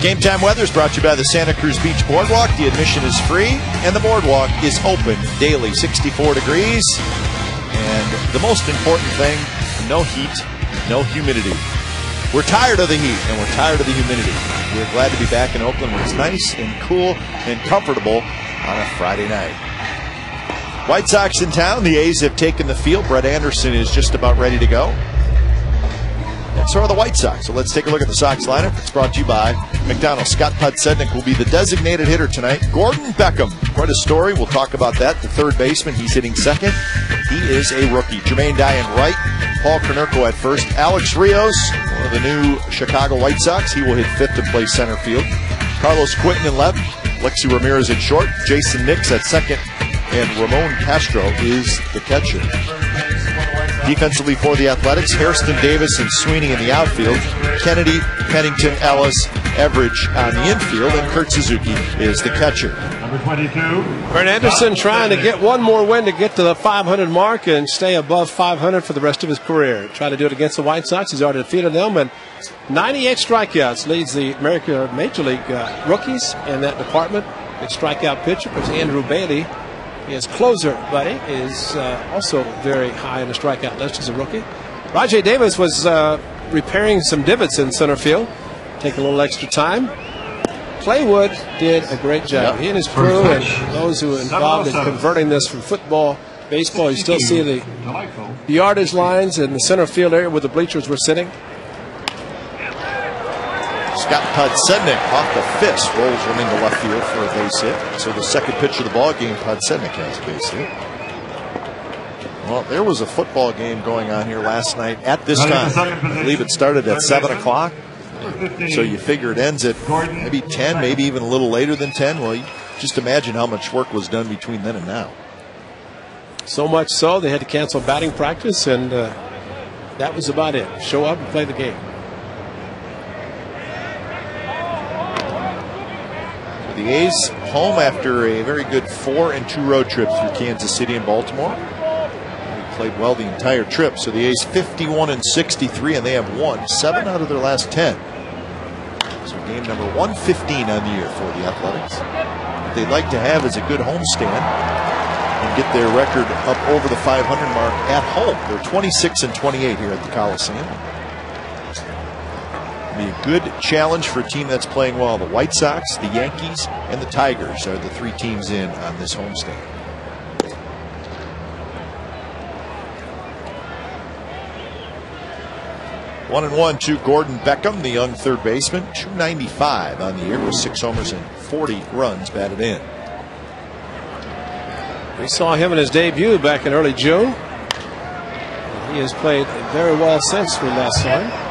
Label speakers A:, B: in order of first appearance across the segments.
A: Game Time Weather is brought to you by the Santa Cruz Beach Boardwalk. The admission is free, and the boardwalk is open daily, 64 degrees. And the most important thing, no heat, no humidity. We're tired of the heat, and we're tired of the humidity. We're glad to be back in Oakland when it's nice and cool and comfortable on a Friday night. White Sox in town. The A's have taken the field. Brett Anderson is just about ready to go. And so are the White Sox. So let's take a look at the Sox lineup. It's brought to you by McDonald's. Scott Podsednik will be the designated hitter tonight. Gordon Beckham, quite a story. We'll talk about that. The third baseman, he's hitting second. He is a rookie. Jermaine Dion right. Paul Konerko at first. Alex Rios, one of the new Chicago White Sox. He will hit fifth and play center field. Carlos Quinton in left. Lexi Ramirez in short. Jason Nix at second. And Ramon Castro is the catcher. Defensively for the Athletics, Hairston Davis and Sweeney in the outfield. Kennedy, Pennington, Ellis, Everidge on the infield, and Kurt Suzuki is the catcher.
B: Number 22.
C: Brett Anderson trying to get one more win to get to the 500 mark and stay above 500 for the rest of his career. Trying to do it against the White Sox. He's already defeated them, and 98 strikeouts leads the American Major League rookies in that department. Big strikeout pitcher, but Andrew Bailey, his closer buddy, is also very high in the strikeout list as a rookie. Rajai Davis was repairing some divots in center field, taking a little extra time. Clay Wood did a great job.
A: Yep.
C: He and his crew and those who are involved in converting this from football, baseball, you still see the yardage lines in the center field area where the bleachers were sitting.
A: Scott Podsednik off the fist rolls one into left field for a base hit. So the second pitch of the ball game, Podsednik has a base hit. Well, there was a football game going on here last night at this time. I believe it started at 7 o'clock. So you figure it ends at maybe 10, maybe even a little later than 10. Well, you just imagine how much work was done between then and now.
C: So much so they had to cancel batting practice, and that was about it. Show up and play the game.
A: The A's home after a very good 4-2 road trip through Kansas City and Baltimore. They played well the entire trip. So the A's 51-63, and they have won 7 out of their last 10. So game number 115 on the year for the Athletics. What they'd like to have is a good homestand and get their record up over the 500 mark at home. They're 26-28 here at the Coliseum. Be a good challenge for a team that's playing well. The White Sox, the Yankees, and the Tigers are the 3 teams in on this homestand. One and one to Gordon Beckham, the young third baseman. 295 on the year with 6 homers and 40 runs batted in.
C: We saw him in his debut back in early June. He has played very well since we last saw him.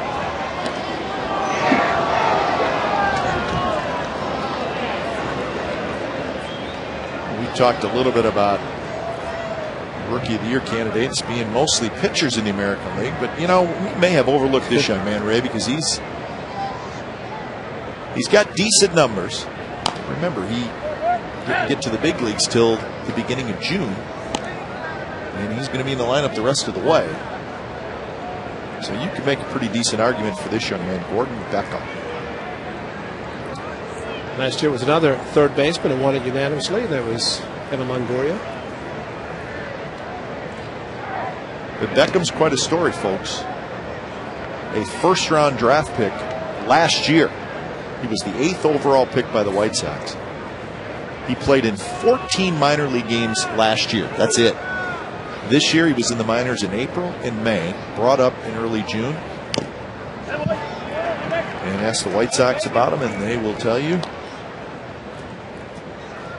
A: Talked a little bit about Rookie of the Year candidates being mostly pitchers in the American League, but you know, we may have overlooked this young man, Ray, because he's got decent numbers. Remember, he didn't get to the big leagues till the beginning of June, and he's going to be in the lineup the rest of the way. So you can make a pretty decent argument for this young man, Gordon Beckham.
C: Last year was another third baseman who won it unanimously. That was Evan Longoria.
A: But Beckham's quite a story, folks. A first-round draft pick last year. He was the 8th overall pick by the White Sox. He played in 14 minor league games last year. That's it. This year he was in the minors in April and May, brought up in early June. And ask the White Sox about him, and they will tell you.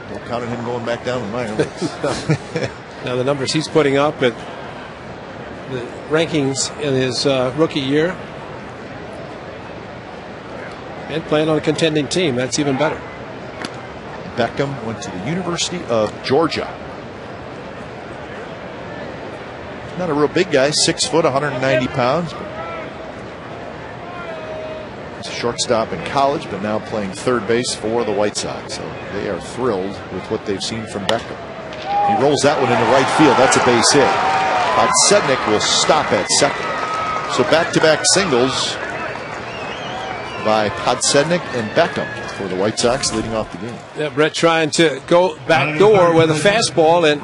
A: Don't count on him going back down to the minor leagues.
C: Now the numbers he's putting up at the rankings in his rookie year, and playing on a contending team, that's even better.
A: Beckham went to the University of Georgia. Not a real big guy, 6 foot, 190 pounds. He's a shortstop in college, but now playing third base for the White Sox. So they are thrilled with what they've seen from Beckham. He rolls that one into right field. That's a base hit. Podsednik will stop at second. So back-to-back singles. by Podsednik and Beckham for the White Sox leading off the game.
C: Yeah, Brett trying to go back door with a fastball, and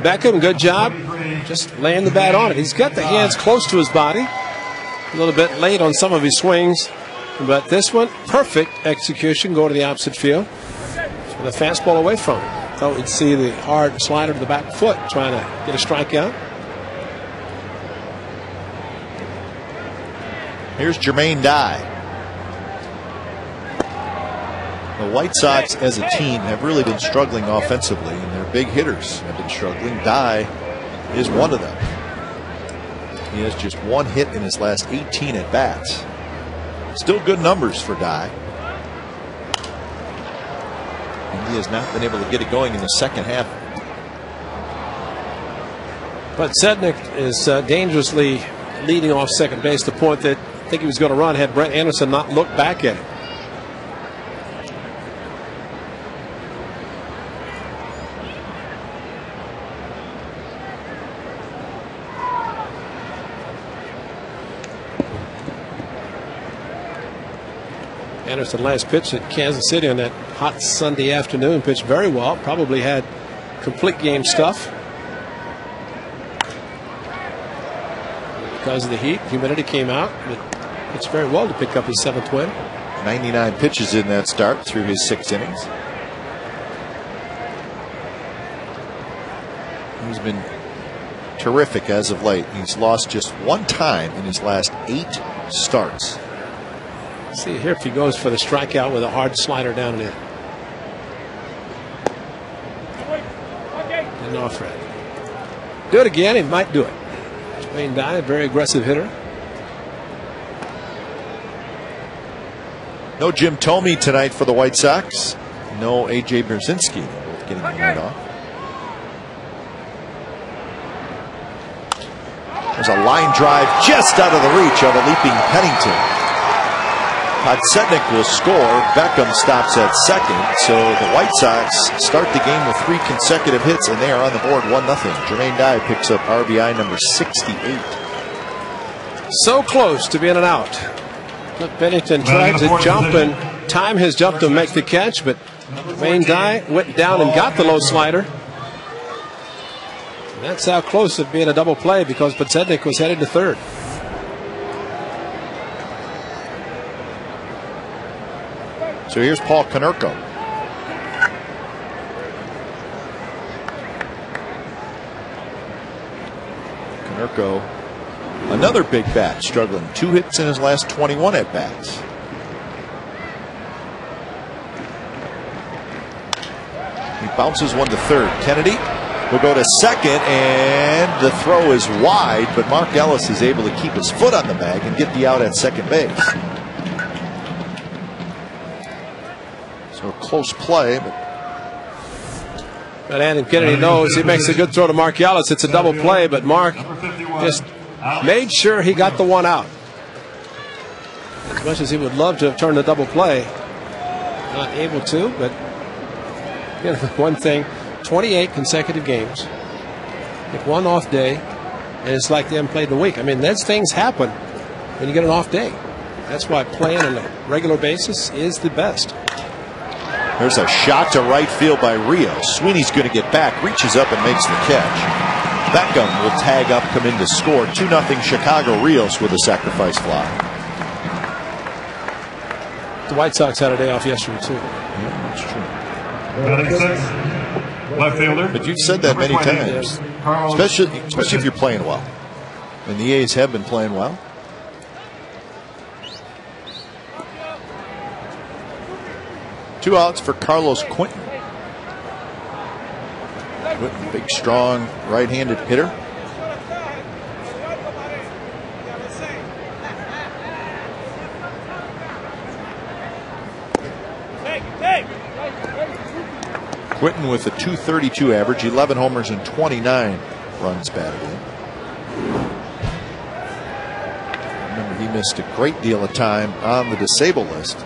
C: Beckham, good job, just laying the bat on it. He's got the hands close to his body, a little bit late on some of his swings, but this one, perfect execution, go to the opposite field with a fastball away from him. Thought we'd see the hard slider to the back foot trying to get a strikeout.
A: Here's Jermaine Dye. The White Sox as a team have really been struggling offensively, and their big hitters have been struggling. Dye is one of them. He has just one hit in his last 18 at bats. Still good numbers for Dye. And he has not been able to get it going in the second half.
C: But Sednick is dangerously leading off second base to the point that I think he was going to run had Brett Anderson not looked back at him. Anderson last pitch at Kansas City on that hot Sunday afternoon pitched very well. Probably had complete game stuff. Because of the heat, humidity came out. But pitched very well to pick up his 7th win.
A: 99 pitches in that start through his 6 innings. He's been terrific as of late. He's lost just 1 time in his last 8 starts.
C: See here if he goes for the strikeout with a hard slider down and in. Didn't offer it. Do it again, he might do it. Jermaine Dye, a very aggressive hitter.
A: No Jim Thome tonight for the White Sox. No A.J. Brzezinski. Both getting the night off. There's a line drive just out of the reach of a leaping Pennington. Podsednik will score. Beckham stops at second. So the White Sox start the game with 3 consecutive hits, and they are on the board 1-0. Jermaine Dye picks up RBI number 68.
C: So close to being an out. Look, Pennington tried to jump and time his jump to make the catch, but Jermaine Dye went down and got the low slider. And that's how close it being a double play because Podsednik was headed to third.
A: So here's Paul Konerko. Konerko, another big bat, struggling. 2 hits in his last 21 at bats. He bounces one to third. Kennedy will go to second, and the throw is wide, but Mark Ellis is able to keep his foot on the bag and get the out at second base. So a close play, but
C: Adam Kennedy knows he makes a good throw to Mark Ellis. It's a double play, but Mark just made sure he got the one out. As much as he would love to have turned the double play, not able to, but you know, one thing, 28 consecutive games, with 1 off day, and it's like they haven't played in a week. I mean, those things happen when you get an off day. That's why playing on a regular basis is the best.
A: There's a shot to right field by Rios. Sweeney's going to get back, reaches up and makes the catch. Beckham will tag up, come in to score. 2-0 Chicago. Rios with a sacrifice fly.
C: The White Sox had a day off yesterday, too.
A: Yeah, that's true.
B: Left fielder.
A: But you've said that many times, especially if you're playing well. And the A's have been playing well. Two outs for Carlos Quentin. Quentin, big, strong, right-handed hitter. Quentin with a .232 average, 11 homers and 29 runs batted in. Remember, he missed a great deal of time on the disabled list.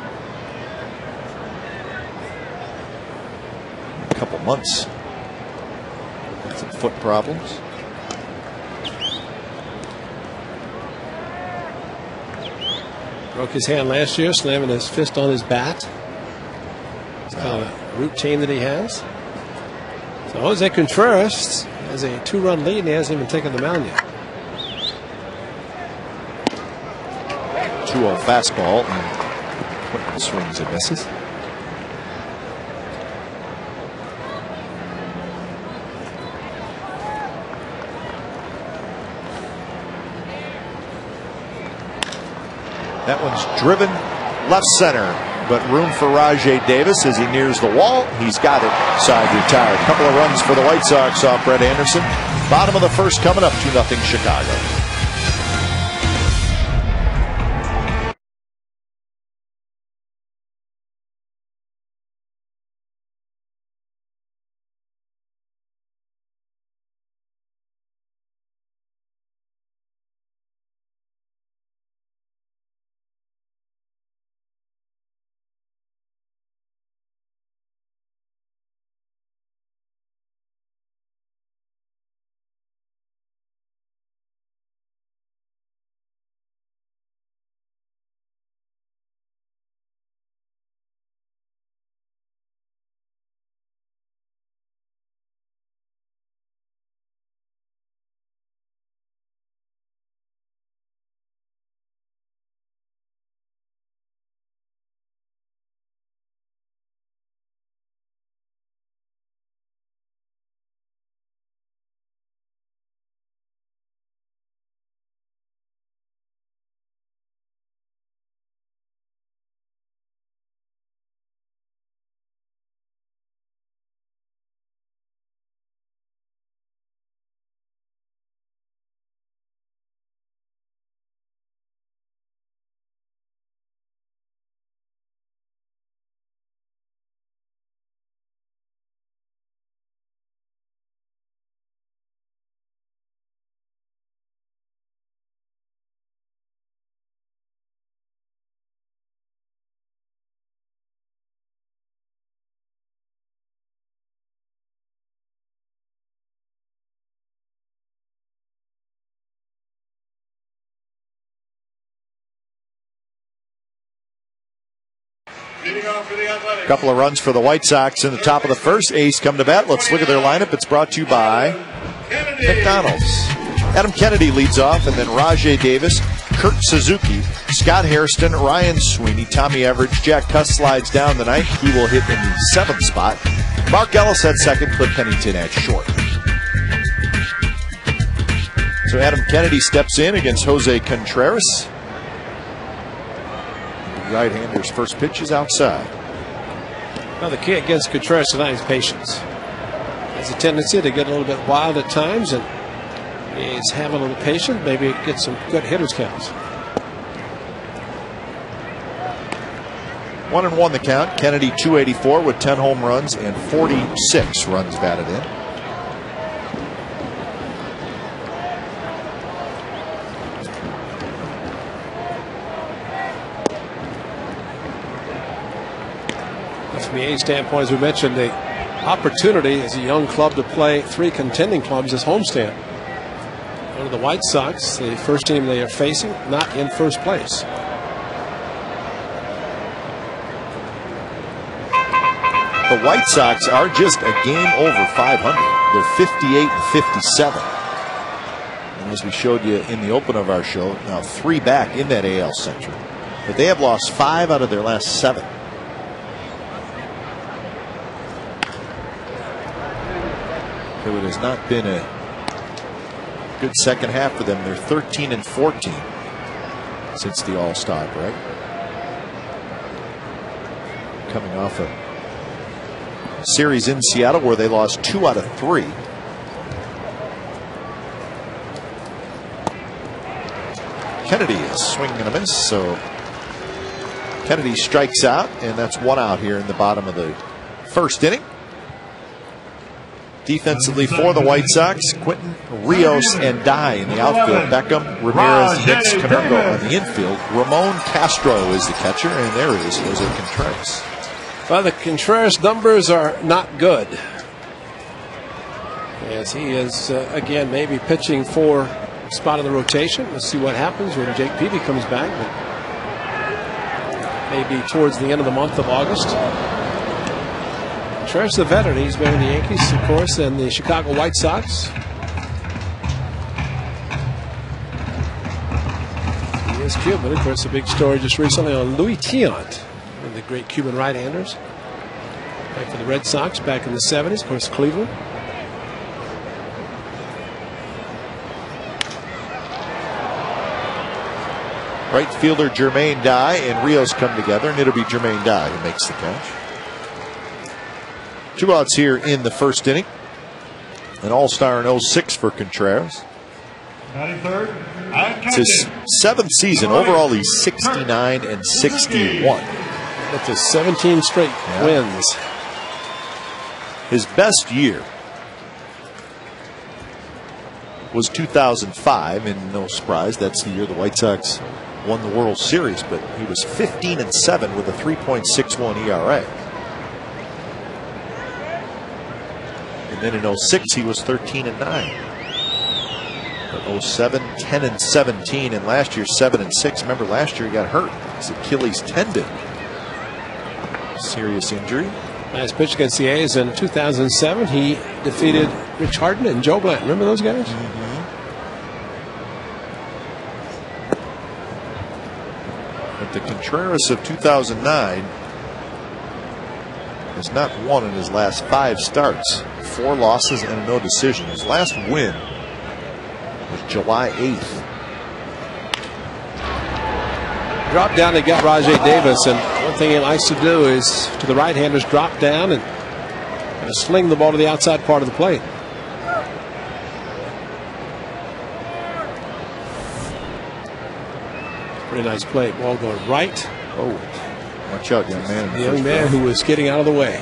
A: A couple months. Some foot problems.
C: Broke his hand last year, slamming his fist on his bat. It's kind of a routine that he has. So Jose Contreras has a 2-run lead and he hasn't even taken the mound yet.
A: 2-0 fastball, and Quinton swings and misses. That one's driven left center, but room for Rajai Davis as he nears the wall. He's got it. Side retired. Couple of runs for the White Sox off Brett Anderson. Bottom of the first coming up, 2-0 Chicago. A couple of runs for the White Sox in the top of the first. A's come to bat. Let's look at their lineup. It's brought to you by McDonald's. Adam Kennedy leads off, and then Rajai Davis, Kurt Suzuki, Scott Hairston, Ryan Sweeney, Tommy Everidge. Jack Cuss slides down the ninth. He will hit in the 7th spot. Mark Ellis at second, Cliff Pennington at short. So Adam Kennedy steps in against Jose Contreras. Right-hander's first pitch is outside.
C: Well, the key against Contreras tonight is patience. Has a tendency to get a little bit wild at times, and he's having a little patience. Maybe get some good hitters counts.
A: 1-1 the count. Kennedy 284 with 10 home runs and 46 runs batted in.
C: From the A's standpoint, as we mentioned, the opportunity as a young club to play 3 contending clubs is homestand. One of the White Sox, the first team they are facing, not in first place.
A: The White Sox are just a game over 500. They're 58 and 57. And as we showed you in the open of our show, now 3 back in that AL Central. But they have lost 5 out of their last 7. So it has not been a good second half for them. They're 13 and 14 since the All-Star break. Coming off a series in Seattle where they lost 2 out of 3. Kennedy is swinging and a miss, so Kennedy strikes out, and that's 1 out here in the bottom of the first inning. Defensively for the White Sox, Quinton, Rios, and Dye in the outfield. Beckham, Ramirez, Hicks, Canurgo on the infield. Ramon Castro is the catcher, and there is Jose Contreras.
C: Well, the Contreras numbers are not good, as he is, again, maybe pitching for spot in the rotation. Let's see what happens when Jake Peavy comes back. But maybe towards the end of the month of August. Contreras, the veteran, he's been in the Yankees, of course, and the Chicago White Sox. He is Cuban. Of course, a big story just recently on Louis Tiant, one of the great Cuban right-handers. Played for the Red Sox back in the 70s, of course, Cleveland.
A: Right fielder Jermaine Dye and Rios come together, and it'll be Jermaine Dye who makes the catch. 2 outs here in the first inning. An all-star in 06 for Contreras. It's his 7th season. Overall, he's 69 and 61.
C: That's his 17 straight wins.
A: His best year was 2005, and no surprise, that's the year the White Sox won the World Series, but he was 15 and 7 with a 3.61 ERA. And then in 06, he was 13 and 9. But 07, 10 and 17, and last year 7 and 6. Remember, last year he got hurt. His Achilles tendon. Serious injury.
C: Last pitch against the A's in 2007, he defeated Rich Harden and Joe Blanton. Remember those guys?
A: But the Contreras of 2009 has not won in his last 5 starts. 4 losses and a no decision. His last win was July 8th.
C: Drop down to get Rajai Davis, and one thing he likes to do is to the right-handers drop down and sling the ball to the outside part of the plate. Pretty nice play. Ball going right.
A: Oh, watch out, young man.
C: The young man who was getting out of the way.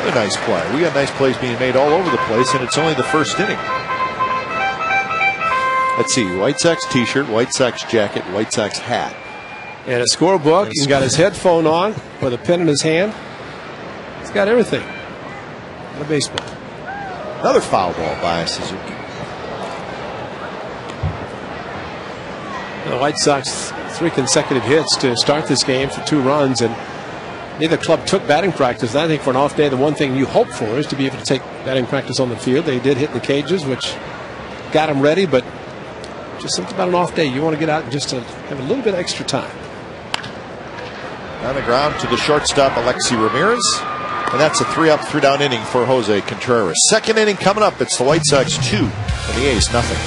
A: A nice play. We got nice plays being made all over the place, and it's only the first inning. Let's see. White Sox t-shirt, White Sox jacket, White Sox hat.
C: And a scorebook. He's got his headphone on with a pen in his hand. He's got everything. And a baseball.
A: Another foul ball by Suzuki.
C: The White Sox 3 consecutive hits to start this game for 2 runs, and neither club took batting practice. And I think for an off day, the one thing you hope for is to be able to take batting practice on the field. They did hit in the cages, which got them ready, but just something about an off day. You want to get out and just to have a little bit of extra time.
A: On the ground to the shortstop, Alexi Ramirez. And that's a 3-up, 3-down inning for Jose Contreras. Second inning coming up. It's the White Sox 2 and the A's nothing.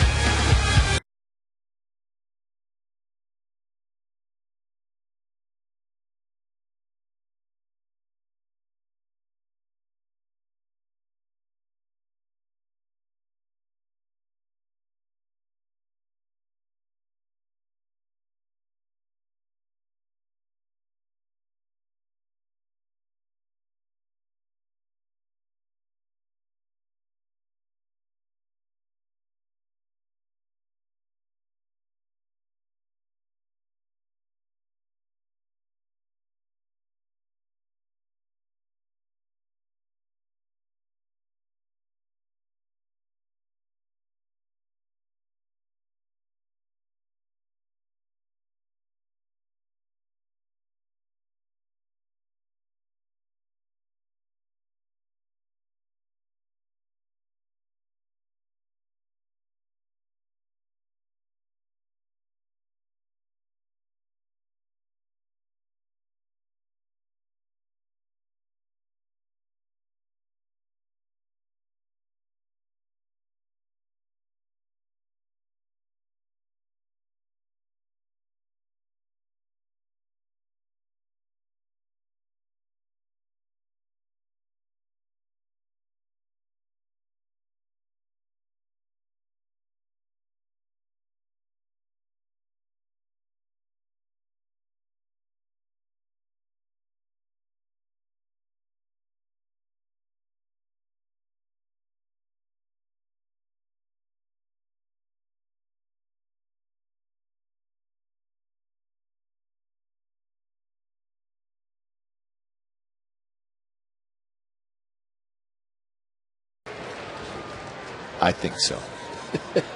A: I think so.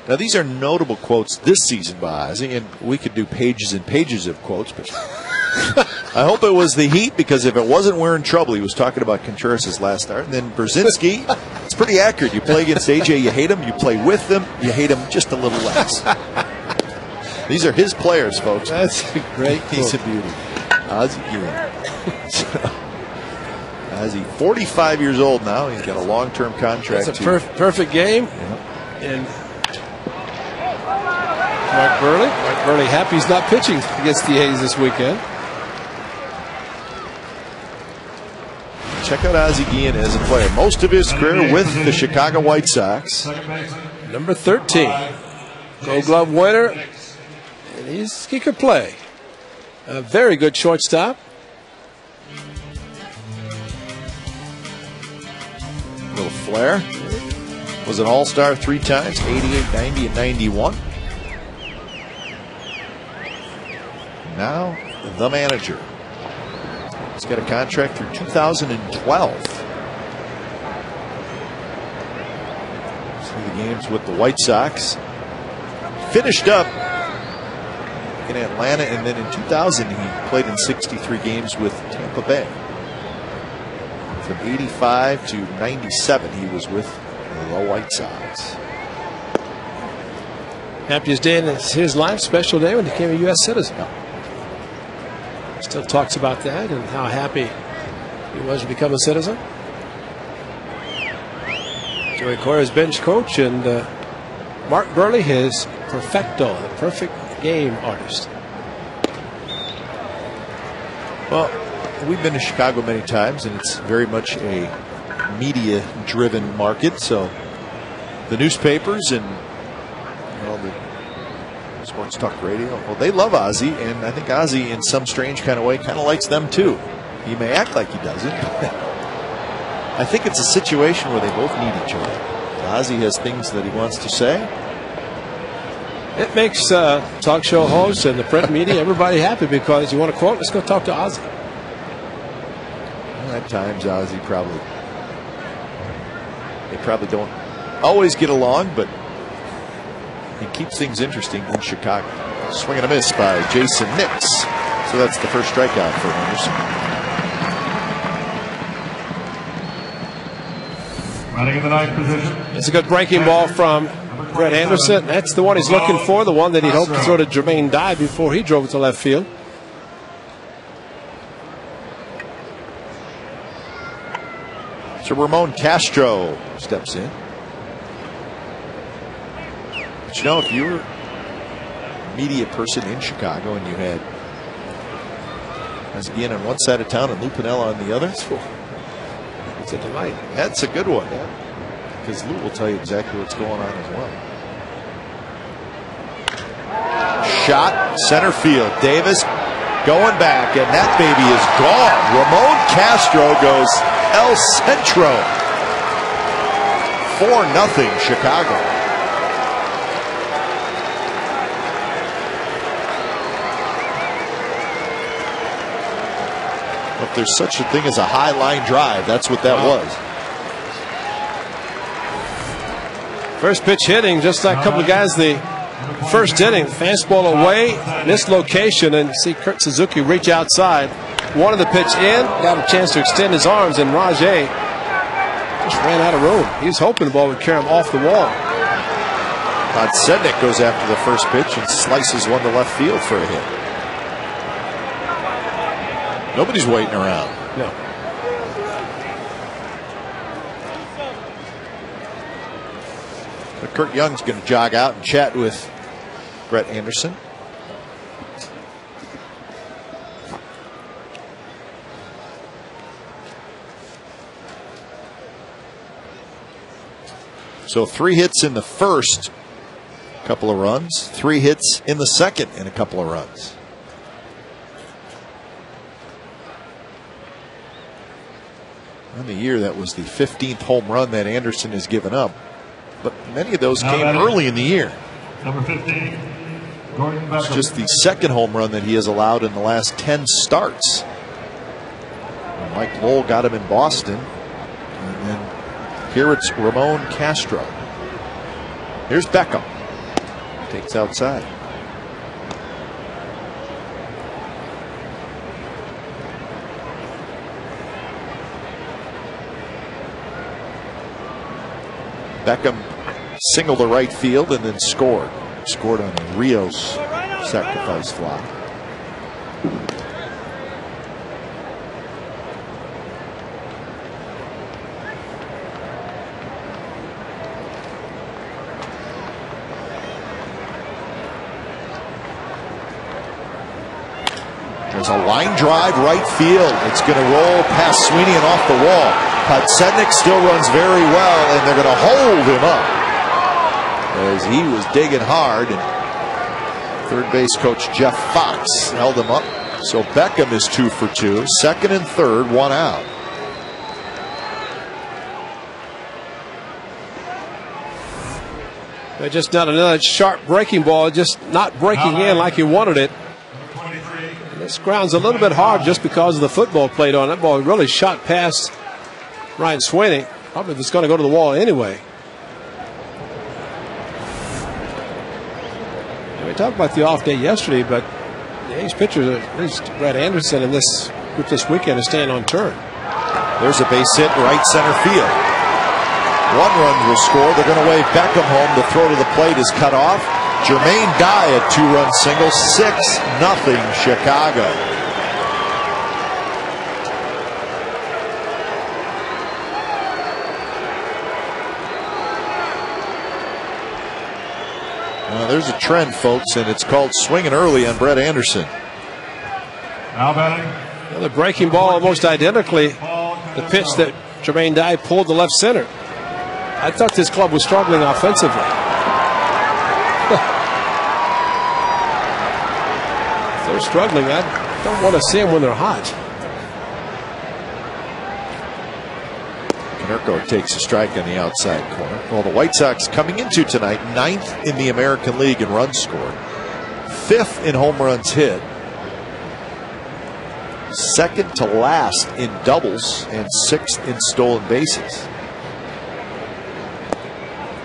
A: Now, these are notable quotes this season by Ozzie, and we could do pages and pages of quotes, but I hope it was the heat, because if it wasn't, we're in trouble. He was talking about Contreras' last start. And then Brzezinski, it's pretty accurate. You play against AJ, you hate him. You play with them, you hate him just a little less. These are his players, folks.
C: That's a great
A: piece of beauty. Ozzie Guillen. Ozzie, 45 years old now. He's got a long-term contract.
C: It's a perfect game.
A: Yeah.
C: And Mark Burley happy he's not pitching against the A's this weekend.
A: Check out Ozzie Guillen as a player. Most of his career with the Chicago White Sox.
C: Number 13. Gold Glove winner. And he could play. A very good shortstop.
A: Little flair. Was an all-star 3 times, 88, 90, and 91. Now, the manager. He's got a contract through 2012. See the games with the White Sox. Finished up in Atlanta, and then in 2000 he played in 63 games with Tampa Bay. From 85 to 97 he was with the White Sox.
C: Happiest day in his life, special day when he became a U.S. citizen. Still talks about that and how happy he was to become a citizen. Joey Cora's bench coach, and Mark Burley, his perfecto, the perfect game artist.
A: Well, we've been to Chicago many times, and it's very much a media-driven market. So the newspapers and the sports talk radio, well, they love Ozzie, and I think Ozzie, in some strange kind of way, kind of likes them too. He may act like he doesn't. I think it's a situation where they both need each other. Ozzie has things that he wants to say.
C: It makes talk show hosts and the print media, everybody happy, because you want to quote, let's go talk to Ozzie.
A: At times, Ozzie they probably don't always get along, but he keeps things interesting in Chicago. Swing and a miss by Jason Nix. So that's the first strikeout for Anderson.
B: Running in the ninth position.
C: It's a good breaking ball from Brett Anderson. That's the one he's looking for, the one that he'd hoped to throw to Jermaine Dye before he drove it to left field.
A: So Ramon Castro steps in. But you know, if you were a media person in Chicago and you had Ozzie on one side of town and Lou Piniella on the other, it's a delight. That's a good one, because Lou will tell you exactly what's going on as well. Shot, center field. Davis going back, and that baby is gone. Ramon Castro goes El Centro. 4-0 Chicago. If there's such a thing as a high line drive, that's what that was.
C: First pitch hitting, just like a couple of guys the first inning. Fastball away, this location, and see Kurt Suzuki reach outside. Wanted the pitch in, got a chance to extend his arms, and Rajay just ran out of room. He was hoping the ball would carry him off the wall.
A: Podsednik goes after the first pitch and slices one to left field for a hit. Nobody's waiting around.
C: No.
A: But Kurt Young's going to jog out and chat with Brett Anderson. So 3 hits in the first, couple of runs. 3 hits in the second, and a couple of runs. In the year, that was the 15th home run that Anderson has given up. But many of those came early in the year.
B: Number 15, Gordon Beckham.
A: It's just the second home run that he has allowed in the last 10 starts. And Mike Lowell got him in Boston. And then here it's Ramon Castro. Here's Beckham. Takes outside. Beckham singled to right field and then scored. Scored on a Rios sacrifice fly. There's a line drive right field. It's going to roll past Sweeney and off the wall. Podsednik still runs very well, and they're going to hold him up as he was digging hard. And third base coach Jeff Fox held him up. So Beckham is 2 for 2. Second and third, 1 out.
C: They're just not another sharp breaking ball, just not breaking in like you wanted it. This ground's a little bit hard just because of the football played on it. Ball really shot past Ryan Sweeney. Probably it's going to go to the wall anyway. And we talked about the off day yesterday, but the A's pitchers, at least Brett Anderson and this group this weekend, is staying on turn.
A: There's a base hit right center field. 1 run will score. They're going to wave Beckham home. The throw to the plate is cut off. Jermaine Dye, a 2-run single, 6-0 Chicago. There's a trend, folks, and it's called swinging early on Brett Anderson.
B: Now batting.
C: Well, the breaking ball almost identically the pitch that Jermaine Dye pulled to left center. I thought this club was struggling offensively. If they're struggling, I don't want to see them when they're hot.
A: Konerko takes a strike on the outside corner. Well, the White Sox coming into tonight 9th in the American League in runs scored, 5th in home runs hit, 2nd to last in doubles, and 6th in stolen bases.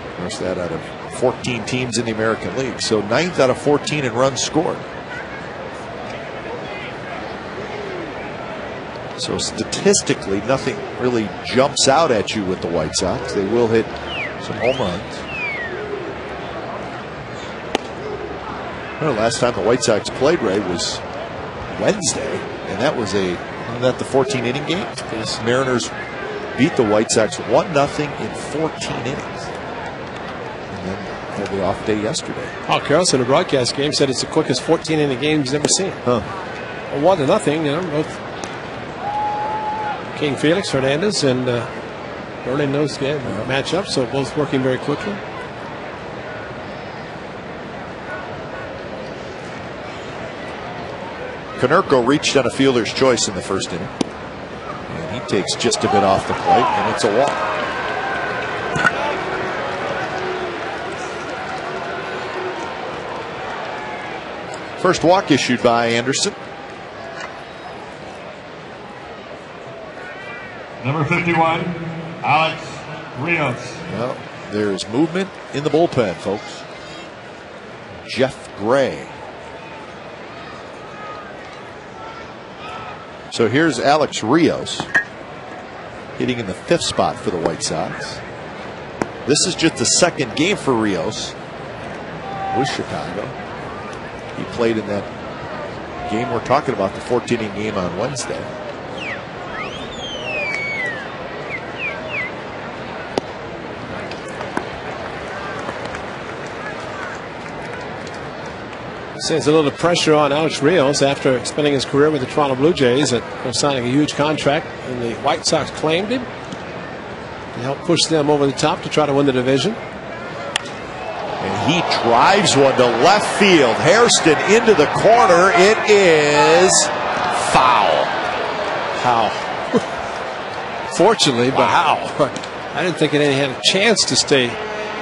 A: Of course, that out of 14 teams in the American League. So 9th out of 14 in runs scored. So statistically, nothing really jumps out at you with the White Sox. They will hit some home runs. Well, last time the White Sox played, Ray, was Wednesday, and that was wasn't that the 14-inning game? The Mariners beat the White Sox 1-0 in 14 innings. And then had the off day yesterday.
C: Paul Carlson, a broadcast game, said it's the quickest 14-inning game he's ever seen.
A: Huh.
C: Well, 1-0, you know, both King Felix Hernandez and Bernie knows game match up, so both working very quickly.
A: Konerko reached on a fielder's choice in the first inning. And he takes just a bit off the plate, and it's a walk. First walk issued by Anderson.
B: Number 51, Alex Rios.
A: Well, there's movement in the bullpen, folks. Jeff Gray. So here's Alex Rios hitting in the 5th spot for the White Sox. This is just the 2nd game for Rios with Chicago. He played in that game we're talking about, the 14-inning game on Wednesday.
C: There's a little pressure on Alex Rios after spending his career with the Toronto Blue Jays and signing a huge contract, and the White Sox claimed him to help push them over the top to try to win the division.
A: And he drives one to left field. Hairston into the corner. It is foul.
C: How? Fortunately, but how? I didn't think it had a chance to stay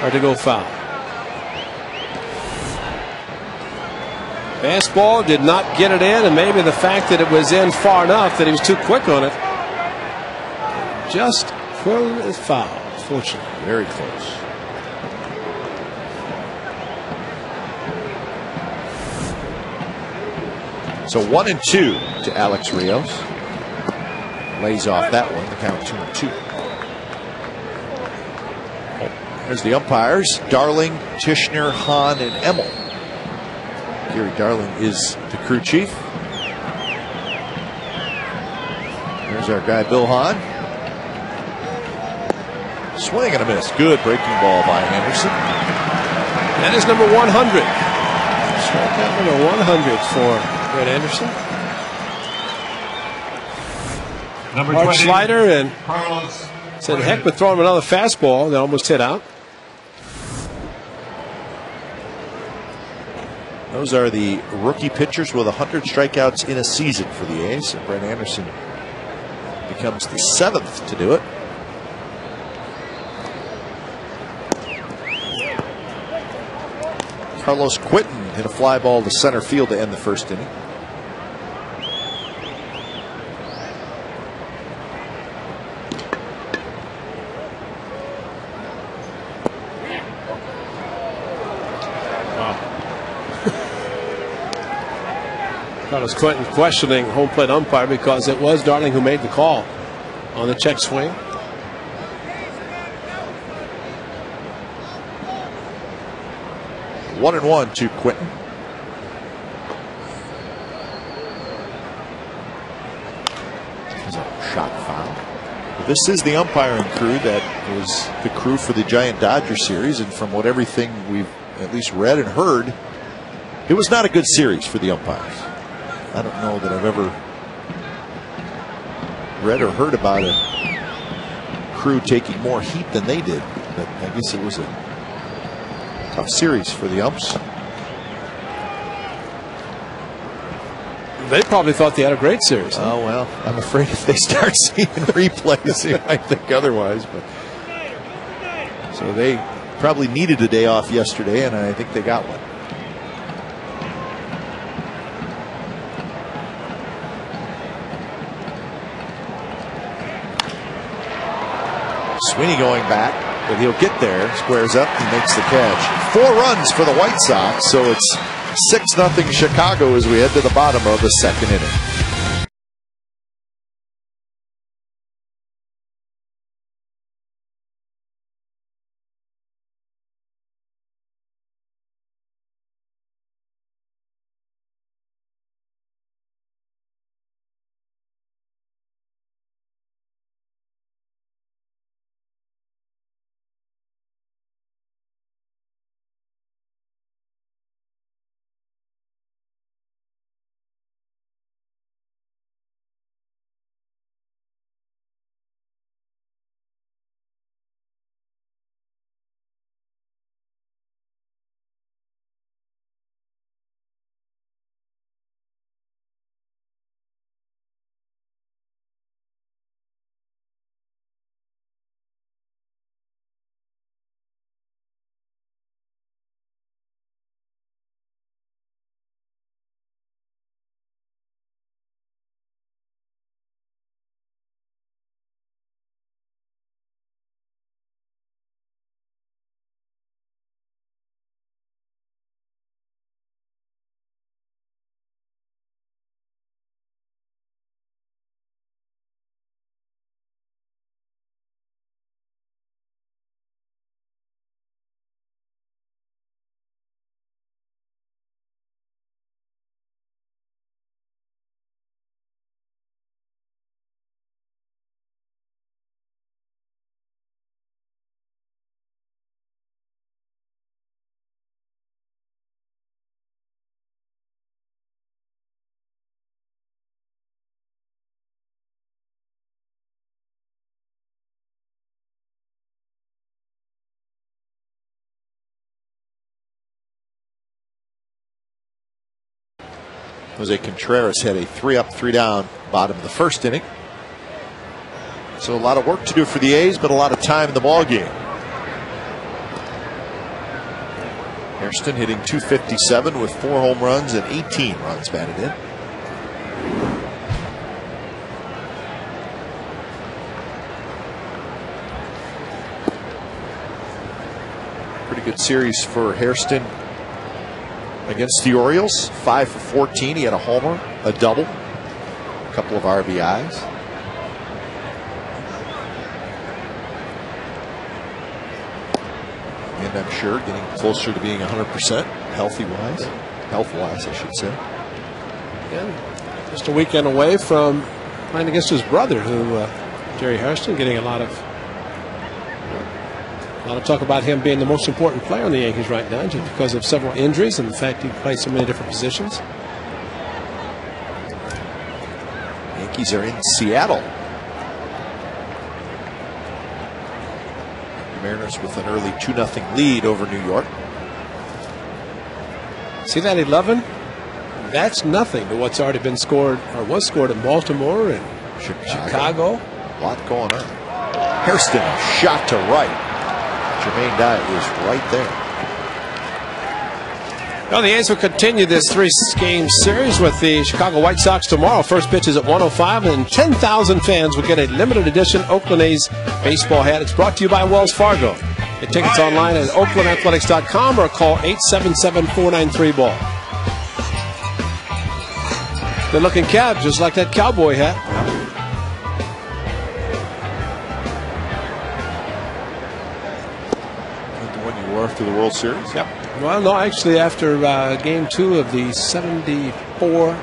C: or to go foul. Fastball did not get it in, and maybe the fact that it was in far enough that he was too quick on it. Just foul, fortunately.
A: Very close. So 1-2 to Alex Rios. Lays off that one. The count 2-2. There's the umpires: Darling, Tishner, Hahn, and Emmel. Gary Darling is the crew chief. There's our guy Bill Hahn. Swing and a miss. Good breaking ball by Anderson.
C: That is number 100. Strikeout number 100 for Brett Anderson.
B: Number
C: Hard
B: 20,
C: slider, and
B: Carlos
C: said heck with throwing him another fastball that almost hit out.
A: Those are the rookie pitchers with 100 strikeouts in a season for the A's. And Brett Anderson becomes the 7th to do it. Carlos Quinton hit a fly ball to center field to end the first inning.
C: Carlos Quinton questioning home plate umpire because it was Darling who made the call on the check swing.
A: One and one to Quinton. There's a shot foul. This is the umpiring crew that was the crew for the Giant Dodger series, and from what everything we've at least read and heard, it was not a good series for the umpires. I don't know that I've ever read or heard about a crew taking more heat than they did, but I guess it was a tough series for the umps.
C: They probably thought they had a great series. Huh?
A: Oh, well, I'm afraid if they start seeing replays, they might think otherwise. But so they probably needed a day off yesterday, and I think they got one. Sweeney going back, but he'll get there. Squares up and makes the catch. 4 runs for the White Sox, so it's 6-0 Chicago as we head to the bottom of the second inning. Jose Contreras had a 3-up, 3-down bottom of the first inning. So a lot of work to do for the A's, but a lot of time in the ball game. Hairston hitting .257 with 4 home runs and 18 runs batted in. Pretty good series for Hairston against the Orioles. 5 for 14. He had a homer, a double, a couple of RBIs. And I'm sure getting closer to being 100% health-wise, I should say.
C: Yeah, just a weekend away from playing against his brother, who Jerry Hairston, getting a lot of talk about him being the most important player on the Yankees right now, just because of several injuries and the fact he plays so many different positions.
A: Yankees are in Seattle. The Mariners with an early 2-0 lead over New York.
C: See that 11? That's nothing to what's already been scored, or was scored in Baltimore and Chicago.
A: A lot going on. Hairston shot to right. Jermaine Dye was right there.
C: Well, the A's will continue this 3-game series with the Chicago White Sox tomorrow. First pitch is at 1:05, and 10,000 fans will get a limited edition Oakland A's baseball hat. It's brought to you by Wells Fargo. Get tickets online at oaklandathletics.com or call 877-493-BALL. Good looking cap, just like that cowboy hat.
A: After the World Series?
C: Yep. Well, no, actually, after game 2 of the 74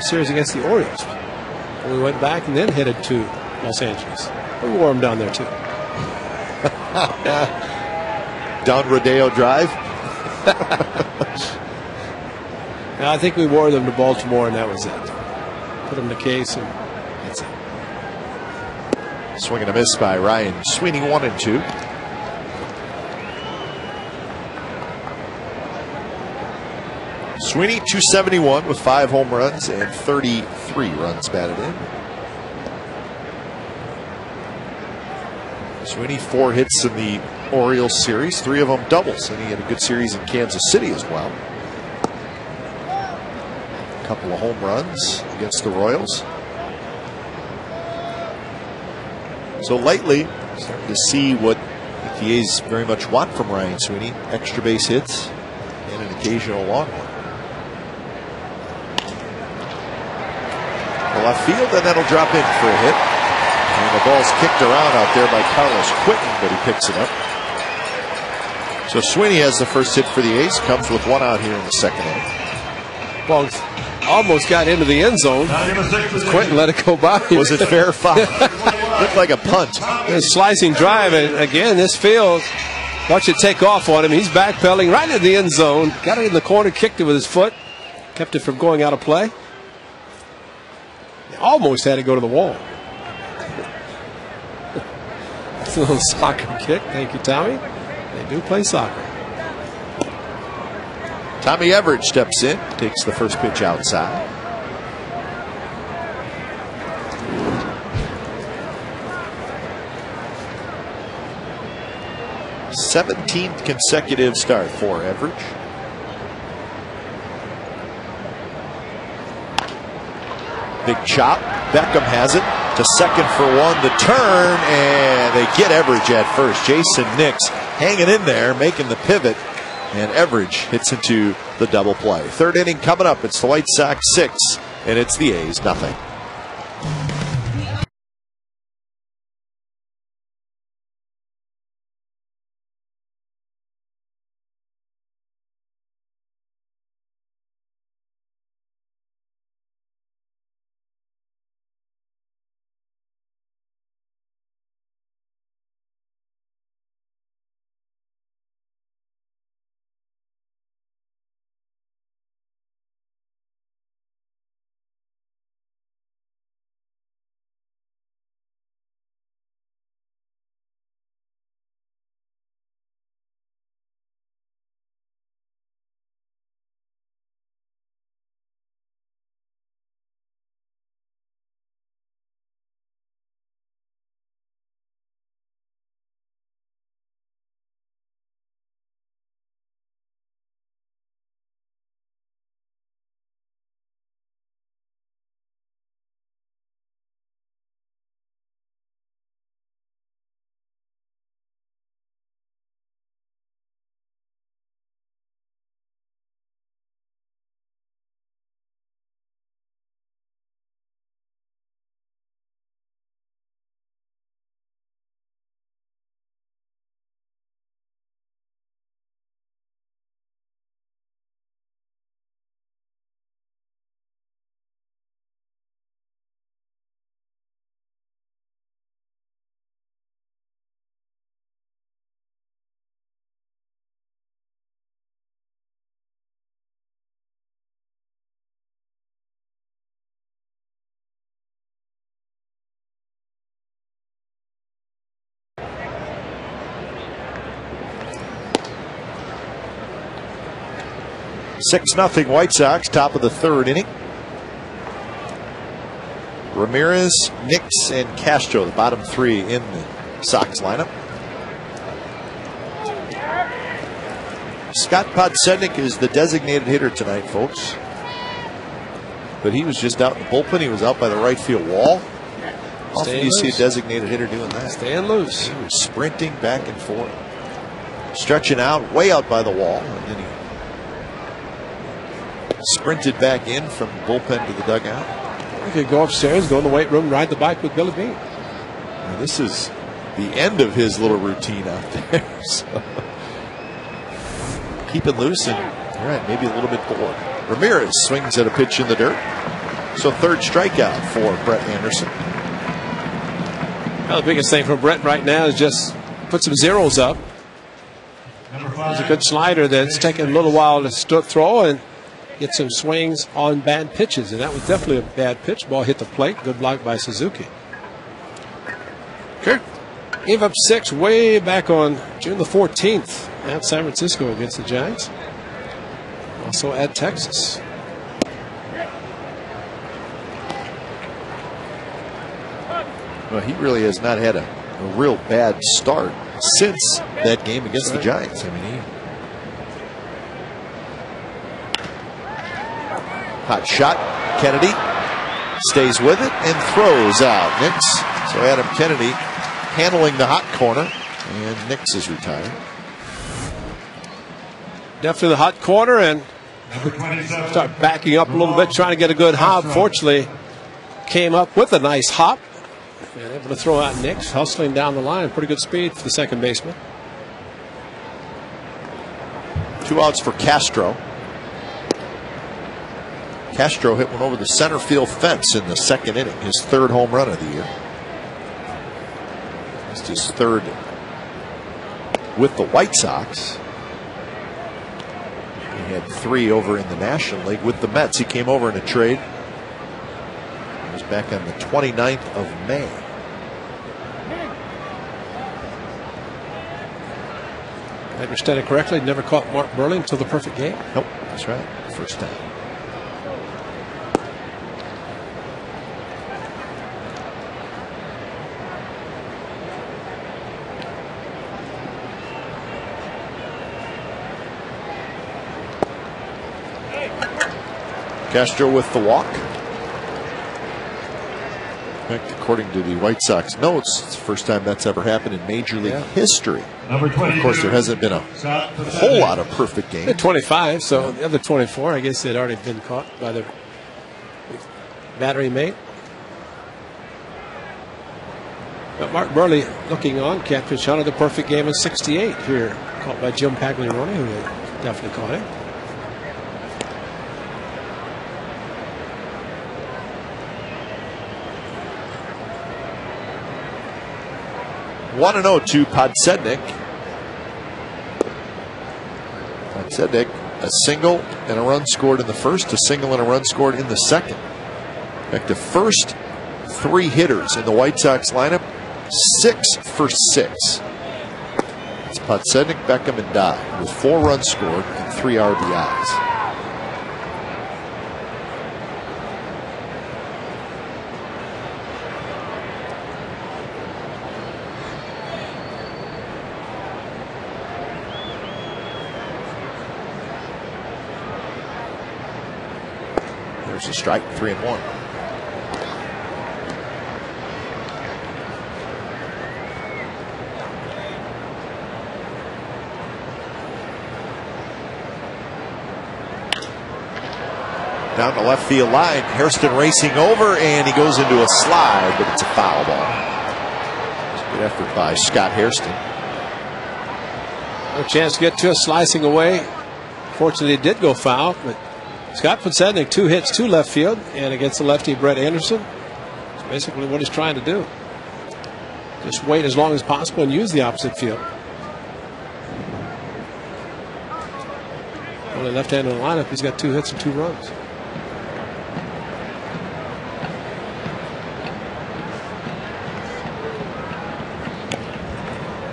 C: series against the Orioles. We went back and then headed to Los Angeles. We wore them down there too.
A: Down Rodeo Drive.
C: I think we wore them to Baltimore, and that was it. Put them in the case, and that's it.
A: Swing and a miss by Ryan Sweeney, 1-2. Sweeney, 271 with 5 home runs and 33 runs batted in. Sweeney, 4 hits in the Orioles series, 3 of them doubles, and he had a good series in Kansas City as well. A couple of home runs against the Royals. So lately, starting to see what the A's very much want from Ryan Sweeney. Extra base hits and an occasional long one. To left field, and that'll drop in for a hit. And the ball's kicked around out there by Carlos Quentin, but he picks it up. So Sweeney has the first hit for the A's, comes with 1 out here in the second inning.
C: Well, almost got into the end zone. Quentin let it go by.
A: Was it fair foul? Looked like a punt.
C: A slicing drive, and again, this field, watch it take off on him. He's backpedaling right into the end zone. Got it in the corner, kicked it with his foot, kept it from going out of play. Almost had to go to the wall. It's a little soccer kick. Thank you, Tommy. They do play soccer.
A: Tommy Everidge steps in, takes the first pitch outside. th consecutive start for Everidge. Big chop. Beckham has it to second for 1. The turn, and they get Everidge at first. Jason Nix hanging in there, making the pivot, and Everidge hits into the double play. Third inning coming up. It's the White Sox 6, and it's the A's 0. 6-0 White Sox, top of the third inning. Ramirez, Nix, and Castro, the bottom three in the Sox lineup. Scott Podsednik is the designated hitter tonight, folks. But he was just out in the bullpen. He was out by the right field wall. Often you see a designated hitter doing that.
C: Staying loose.
A: He was sprinting back and forth. Stretching out, way out by the wall. And then he sprinted back in from the bullpen to the dugout.
C: You could go upstairs, go in the weight room, ride the bike with Billy Beane.
A: Now this is the end of his little routine out there. So keeping loose and all right, maybe a little bit bored. Ramirez swings at a pitch in the dirt. So third strikeout for Brett Anderson.
C: Well, the biggest thing for Brett right now is just put some zeros up. There's a good slider that's taken a little while to throw and get some swings on bad pitches. And that was definitely a bad pitch. Ball hit the plate. Good block by Suzuki. Kirk gave up 6 way back on June the 14th at San Francisco against the Giants. Also at Texas.
A: Well, he really has not had a real bad start since that game against the Giants. I mean, hot shot. Kennedy stays with it and throws out. Nix. So Adam Kennedy handling the hot corner, and Nix is retired.
C: Definitely the hot corner, and start backing up a little bit, trying to get a good hop. Fortunately, came up with a nice hop. And able to throw out Nix, hustling down the line. Pretty good speed for the second baseman.
A: 2 outs for Castro. Castro hit one over the center field fence in the second inning, his 3rd home run of the year. It's his 3rd with the White Sox. He had 3 over in the National League with the Mets. He came over in a trade. He was back on the 29th of May.
C: If I understand it correctly, never caught Mark Burley until the perfect game.
A: Nope, that's right. First time. Castro with the walk. In fact, according to the White Sox notes, it's the first time that's ever happened in Major League history.
B: Number 20.
A: Of course, there hasn't been a whole lot of perfect games.
C: 25, so the other 24, I guess they'd already been caught by their battery mate. But Mark Burley looking on, captured shot of the perfect game in '68 here, caught by Jim Pagliarone, who definitely caught it.
A: One and 0 to Podsednik. Podsednik, a single and a run scored in the first, a single and a run scored in the second. In fact, the first 3 hitters in the White Sox lineup, 6 for 6. It's Podsednik, Beckham, and Dye with 4 runs scored and 3 RBIs. There's a strike, 3-1. Down the left field line, Hairston racing over, and he goes into a slide, but it's a foul ball. It's a good effort by Scott Hairston.
C: No chance to get to it, slicing away. Fortunately, it did go foul, but Scott Podsednik, 2 hits to left field, and against the lefty Brett Anderson. That's basically what he's trying to do. Just wait as long as possible and use the opposite field. Only left-hander in the lineup, he's got 2 hits and 2 runs.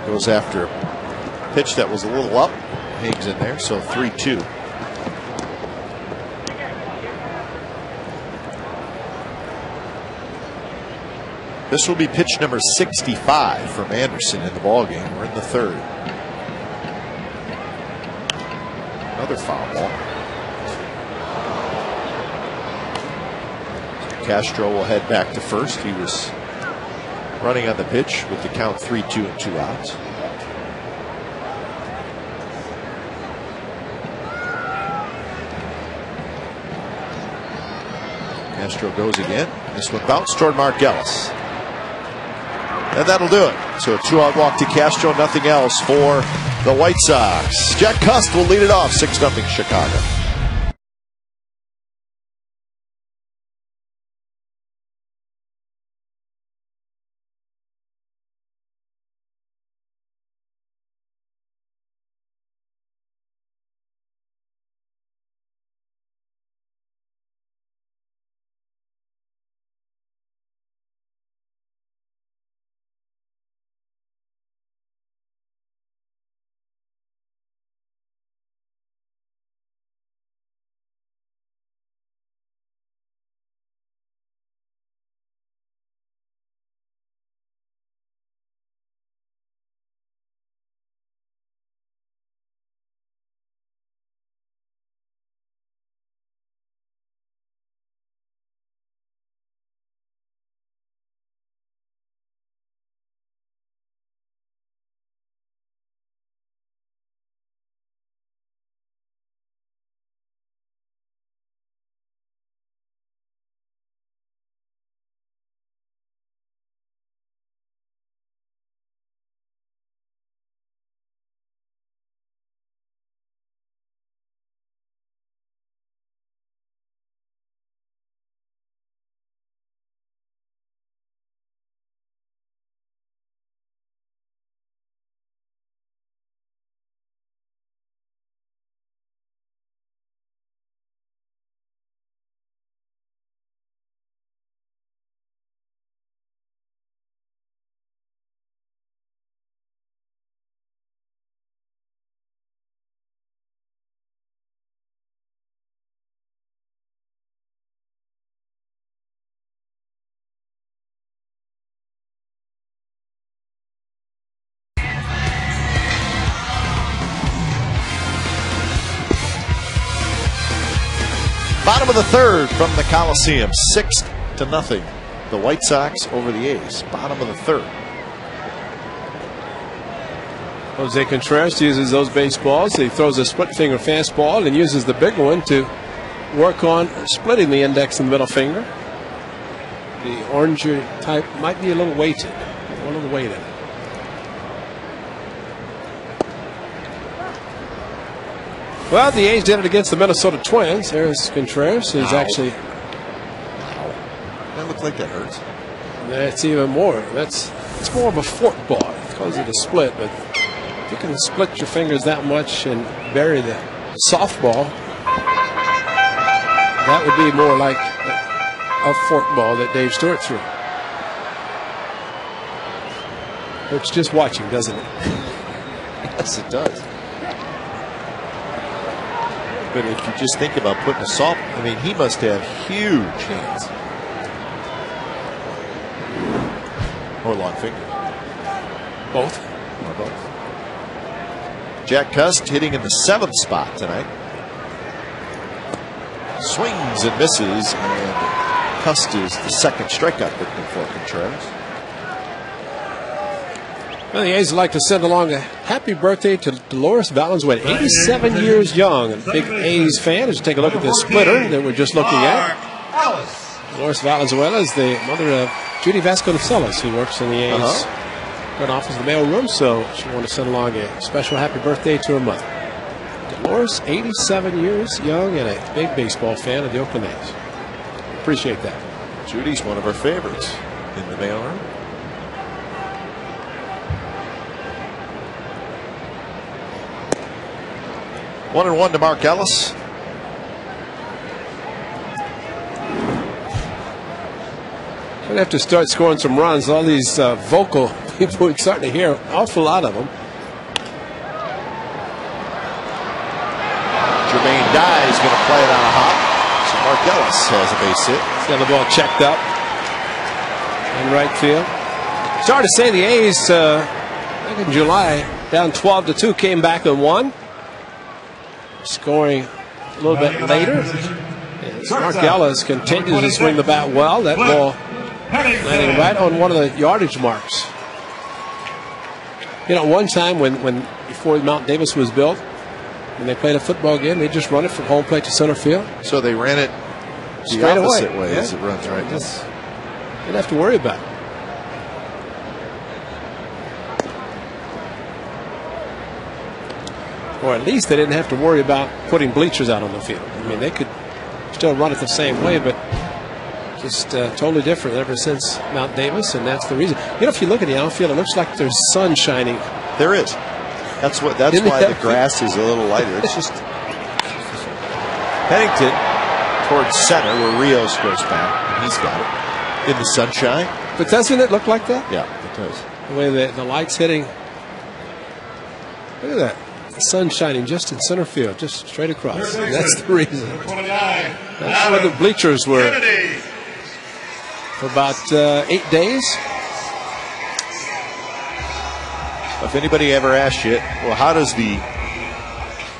A: Goes after a pitch that was a little up. Higgs in there, so 3-2. This will be pitch number 65 from Anderson in the ballgame. We're in the third. Another foul ball. Castro will head back to first. He was running on the pitch with the count 3-2 and 2 outs. Castro goes again. This one bounced toward Mark Ellis. And that'll do it. So a 2-out walk to Castro, nothing else for the White Sox. Jack Cust will lead it off, 6-0 Chicago. Bottom of the third from the Coliseum, 6-0. The White Sox over the A's. Bottom of the third.
C: Jose Contreras uses those baseballs. He throws a split finger fastball and uses the big one to work on splitting the index and the middle finger. The oranger type might be a little weighted. A little weighted. Well, the A's did it against the Minnesota Twins. There's Contreras, who's actually.
A: Wow. That looks like that hurts.
C: That's even more. It's more of a fork ball. It calls it a split, but if you can split your fingers that much and bury the softball, that would be more like a fork ball that Dave Stewart threw. It's just watching, doesn't it?
A: Yes, it does. But if you just think about putting a soft, I mean, he must have huge hands. Or long finger.
C: Both.
A: Or both. Jack Cust hitting in the 7th spot tonight. Swings and misses, and Cust is the second strikeout victim for Contreras.
C: Well, the A's would like to send along a happy birthday to Dolores Valenzuela, 87 years young. A big A's fan. As you take a look at this splitter that we're just looking at. Dolores Valenzuela is the mother of Judy Vasconcelos, who works in the A's front office of the mail room. So she wanted to send along a special happy birthday to her mother. Dolores, 87 years young and a big baseball fan of the Oakland A's. Appreciate that.
A: Judy's one of our favorites in the mail room. 1-1 to Mark Ellis.
C: We'd have to start scoring some runs. All these vocal people, we're starting to hear an awful lot of them.
A: Jermaine Dye is going to play it on a hop. So Mark Ellis has a base hit.
C: He's got the ball checked up. in right field. Started to say the A's back in July, down 12-2, came back and won, scoring a little bit later. Mark Ellis continues to swing the bat well. That ball landing right on one of the yardage marks. You know, one time before Mount Davis was built, when they played a football game, they just run it from home plate to center field.
A: So they ran it the opposite way as it runs right now.
C: Didn't have to worry about it. Or at least they didn't have to worry about putting bleachers out on the field. I mean, they could still run it the same way, but just totally different ever since Mount Davis, and that's the reason. You know, if you look at the outfield, it looks like there's sun shining.
A: There is. That's why the grass is a little lighter. It's just Pennington towards center where Rios goes back. He's got it in the sunshine.
C: But doesn't it look like that?
A: Yeah, it does.
C: The way the light's hitting. Look at that. The sun shining just in center field, just straight across. That's the reason. That's where the bleachers were for about 8 days.
A: If anybody ever asked you, well, how does the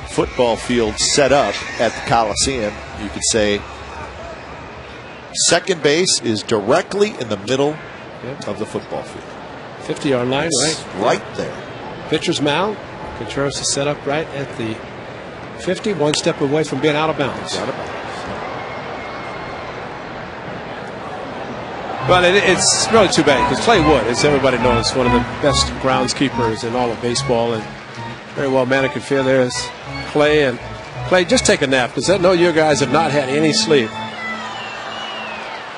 A: football field set up at the Coliseum? You could say second base is directly in the middle of the football field.
C: 50-yard line,
A: right there.
C: Pitcher's mound. Contreras is set up right at the 50, one step away from being out of bounds. But it's really too bad because Clay Wood, as everybody knows, one of the best groundskeepers in all of baseball, and very well manicured field. There's Clay, and Clay, just take a nap because I know you guys have not had any sleep.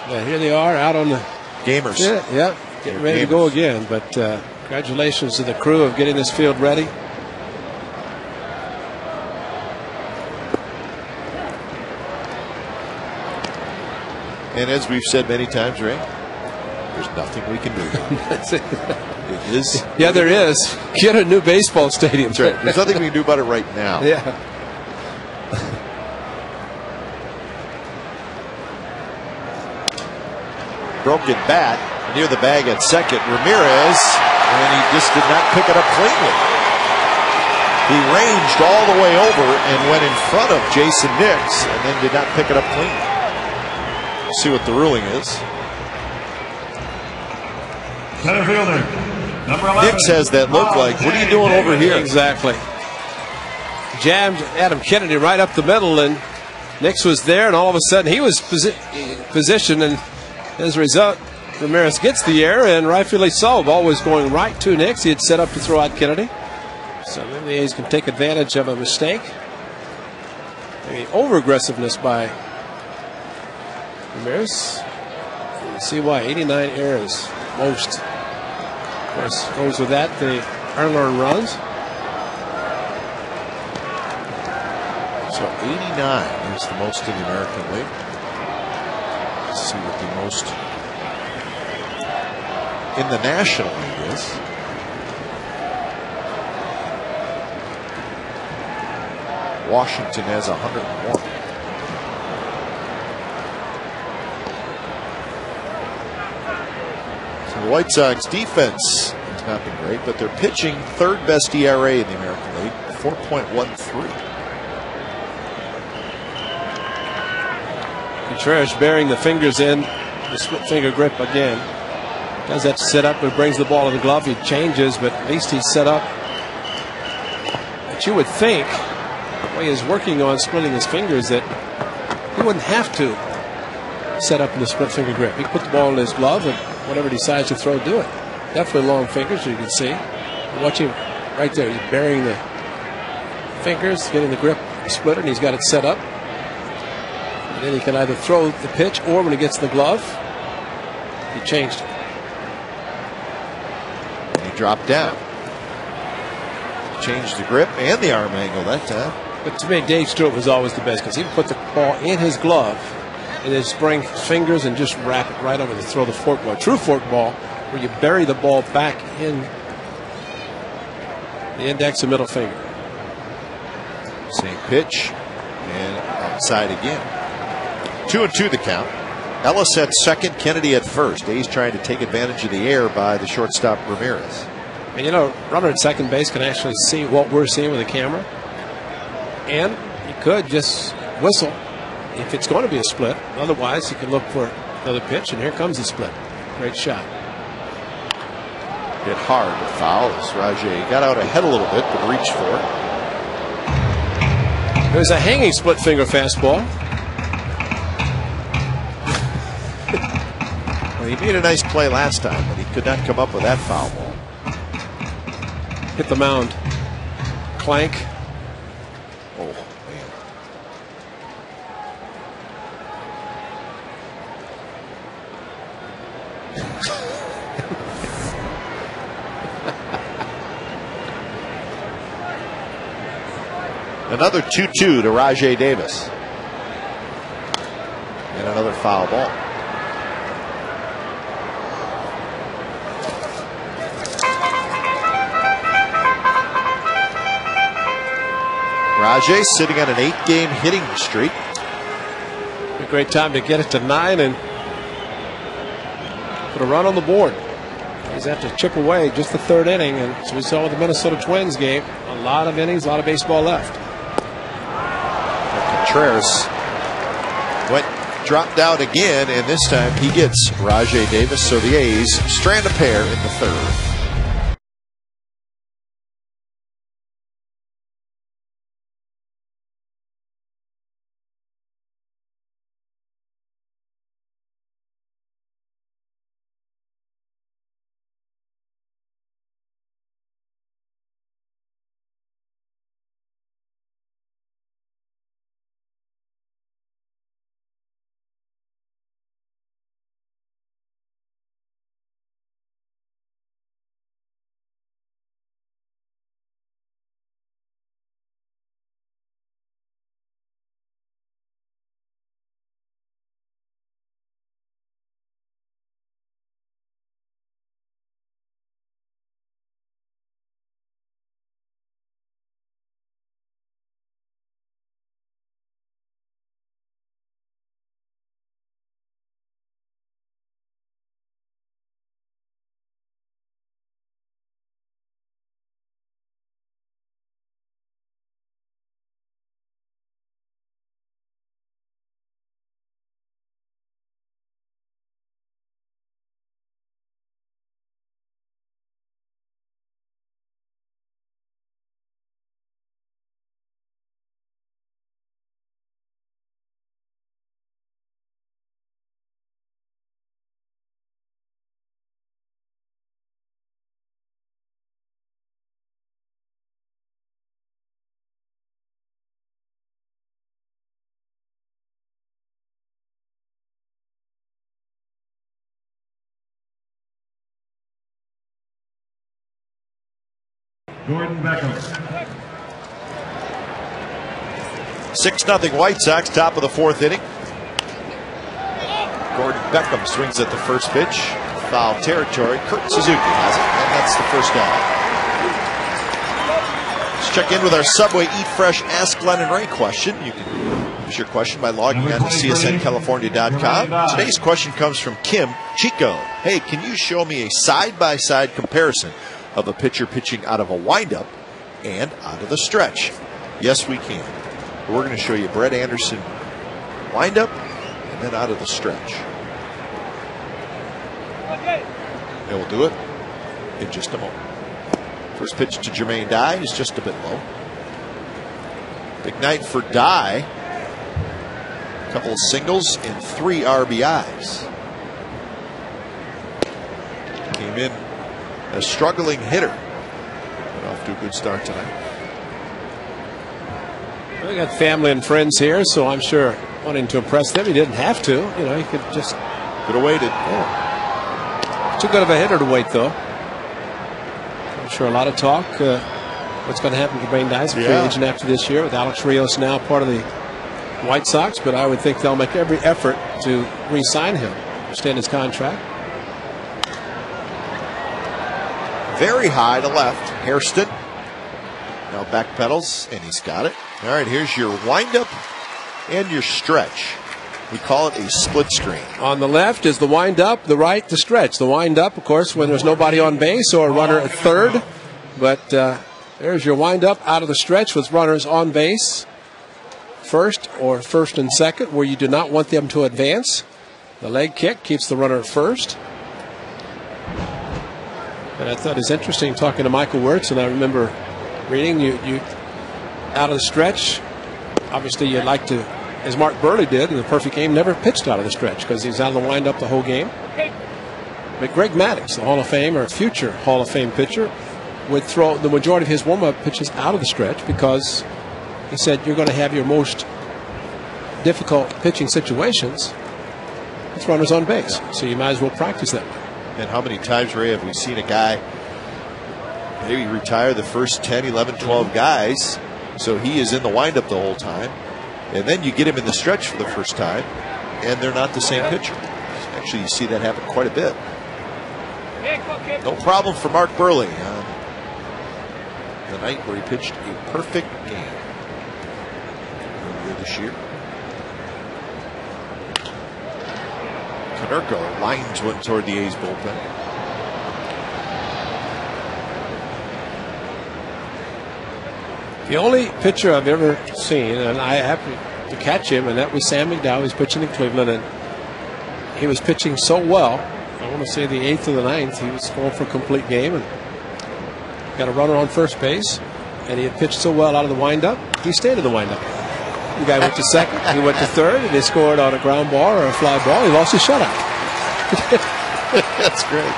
C: Yeah, here they are out on the
A: gamers.
C: Yeah, getting ready to go again. But congratulations to the crew of getting this field ready.
A: And as we've said many times, Ray, there's nothing we can do. It is.
C: Yeah, there is. Get a new baseball stadium.
A: That's right. There's nothing we can do about it right now.
C: Yeah.
A: Broken bat near the bag at second. Ramirez, and he just did not pick it up cleanly. He ranged all the way over and went in front of Jason Nix and then did not pick it up clean. See what the ruling is.
B: Center fielder, number 11.
A: Nix has that look like, what are you doing over here?
C: Exactly. Jammed Adam Kennedy right up the middle, and Nix was there, and all of a sudden he was positioned, and as a result, Ramirez gets the error, and rightfully so. Ball was going right to Nix. He had set up to throw out Kennedy. So maybe the A's can take advantage of a mistake. Maybe over-aggressiveness by Ramirez. You see why. 89 errors, most. Of course, goes with that the earned runs.
A: So 89 is the most in the American League. Let's see what the most in the National League is. Washington has 101. The White Sox defense has not been great, but they're pitching third best ERA in the American League, 4.13.
C: Contreras bearing the fingers in, the split finger grip again. Does that set up, but brings the ball to the glove. He changes, but at least he's set up. But you would think, the way he's working on splitting his fingers, that he wouldn't have to set up in the split finger grip. He put the ball in his glove, and whatever he decides to throw, do it. Definitely long fingers, you can see. Watch him right there. He's burying the fingers, getting the grip split, and he's got it set up. And then he can either throw the pitch, or when he gets the glove, he changed it.
A: And he dropped down. Changed the grip and the arm angle that time.
C: But to me, Dave Stewart was always the best because he would put the ball in his glove and then bring fingers and just wrap it right over to throw the fork ball. True fork ball, where you bury the ball back in the index and middle finger.
A: Same pitch and outside again. 2-2 the count. Ellis at second, Kennedy at first. A's trying to take advantage of the air by the shortstop Ramirez.
C: And you know, runner at second base can actually see what we're seeing with the camera. And he could just whistle if it's going to be a split. Otherwise, he can look for another pitch, and here comes the split. Great shot.
A: Hit hard to foul as Rajai got out ahead a little bit, but reached for it.
C: There's a hanging split finger fastball.
A: Well, he made a nice play last time, but he could not come up with that foul ball.
C: Hit the mound. Clank.
A: Oh, man. Another 2-2 to Rajai Davis. And another foul ball. Rajai sitting on an 8-game hitting streak.
C: A great time to get it to 9 and put a run on the board. He's have to chip away just the third inning, and as we saw with the Minnesota Twins game, a lot of innings, a lot of baseball left.
A: Contreras dropped out again, and this time he gets Rajai Davis, so the A's strand a pair in the third.
B: Gordon Beckham.
A: 6-0 White Sox, top of the fourth inning. Gordon Beckham swings at the first pitch. Foul territory. Kurt Suzuki has it, and that's the first out. Let's check in with our Subway Eat Fresh Ask Glenn and Ray question. You can use your question by logging on to csncalifornia.com. Today's question comes from Kim Chico. Hey, can you show me a side-by-side comparison of a pitcher pitching out of a windup and out of the stretch? Yes, we can. We're going to show you Brett Anderson windup and then out of the stretch. And we'll do it in just a moment. First pitch to Jermaine Dye is just a bit low. Big night for Dye. A couple of singles and 3 RBIs. Came in a struggling hitter. Got off to a good start tonight.
C: We got family and friends here, so I'm sure wanting to impress them, he didn't have to. You know, he could just
A: could have waited.
C: Yeah. Too good of a hitter to wait, though. I'm sure a lot of talk. What's going to happen to Jermaine Dye, free agent after this year, with Alex Rios now part of the White Sox, but I would think they'll make every effort to re-sign him, extend his contract.
A: Very high to left. Hairston now back pedals, and he's got it. All right, here's your windup and your stretch. We call it a split screen.
C: On the left is the wind-up, the right, the stretch. The wind-up, of course, when there's nobody on base or a runner at third. But there's your wind-up out of the stretch with runners on base, first or first and second, where you do not want them to advance. The leg kick keeps the runner at first. And I thought it was interesting talking to Michael Wirtz, and I remember reading you out of the stretch. Obviously, you'd like to, as Mark Burley did in the perfect game, never pitched out of the stretch because he was out of the wind-up the whole game. But Greg Maddux, the Hall of Fame or future Hall of Fame pitcher, would throw the majority of his warm-up pitches out of the stretch because he said you're going to have your most difficult pitching situations with runners on base. So you might as well practice that way.
A: And how many times, Ray, have we seen a guy maybe retire the first 10, 11, 12 guys, so he is in the windup the whole time, and then you get him in the stretch for the first time, and they're not the same pitcher. Actually, you see that happen quite a bit. No problem for Mark Burley on the night where he pitched a perfect game earlier this year. Konerko lines one toward the A's bullpen.
C: The only pitcher I've ever seen, and I happened to catch him, and that was Sam McDowell. He's pitching in Cleveland, and he was pitching so well. I want to say the 8th or the 9th, he was going for a complete game, and got a runner on first base, and he had pitched so well out of the windup, he stayed in the windup. The guy went to second, he went to third, and he scored on a ground ball or a fly ball. He lost his shutout.
A: That's great.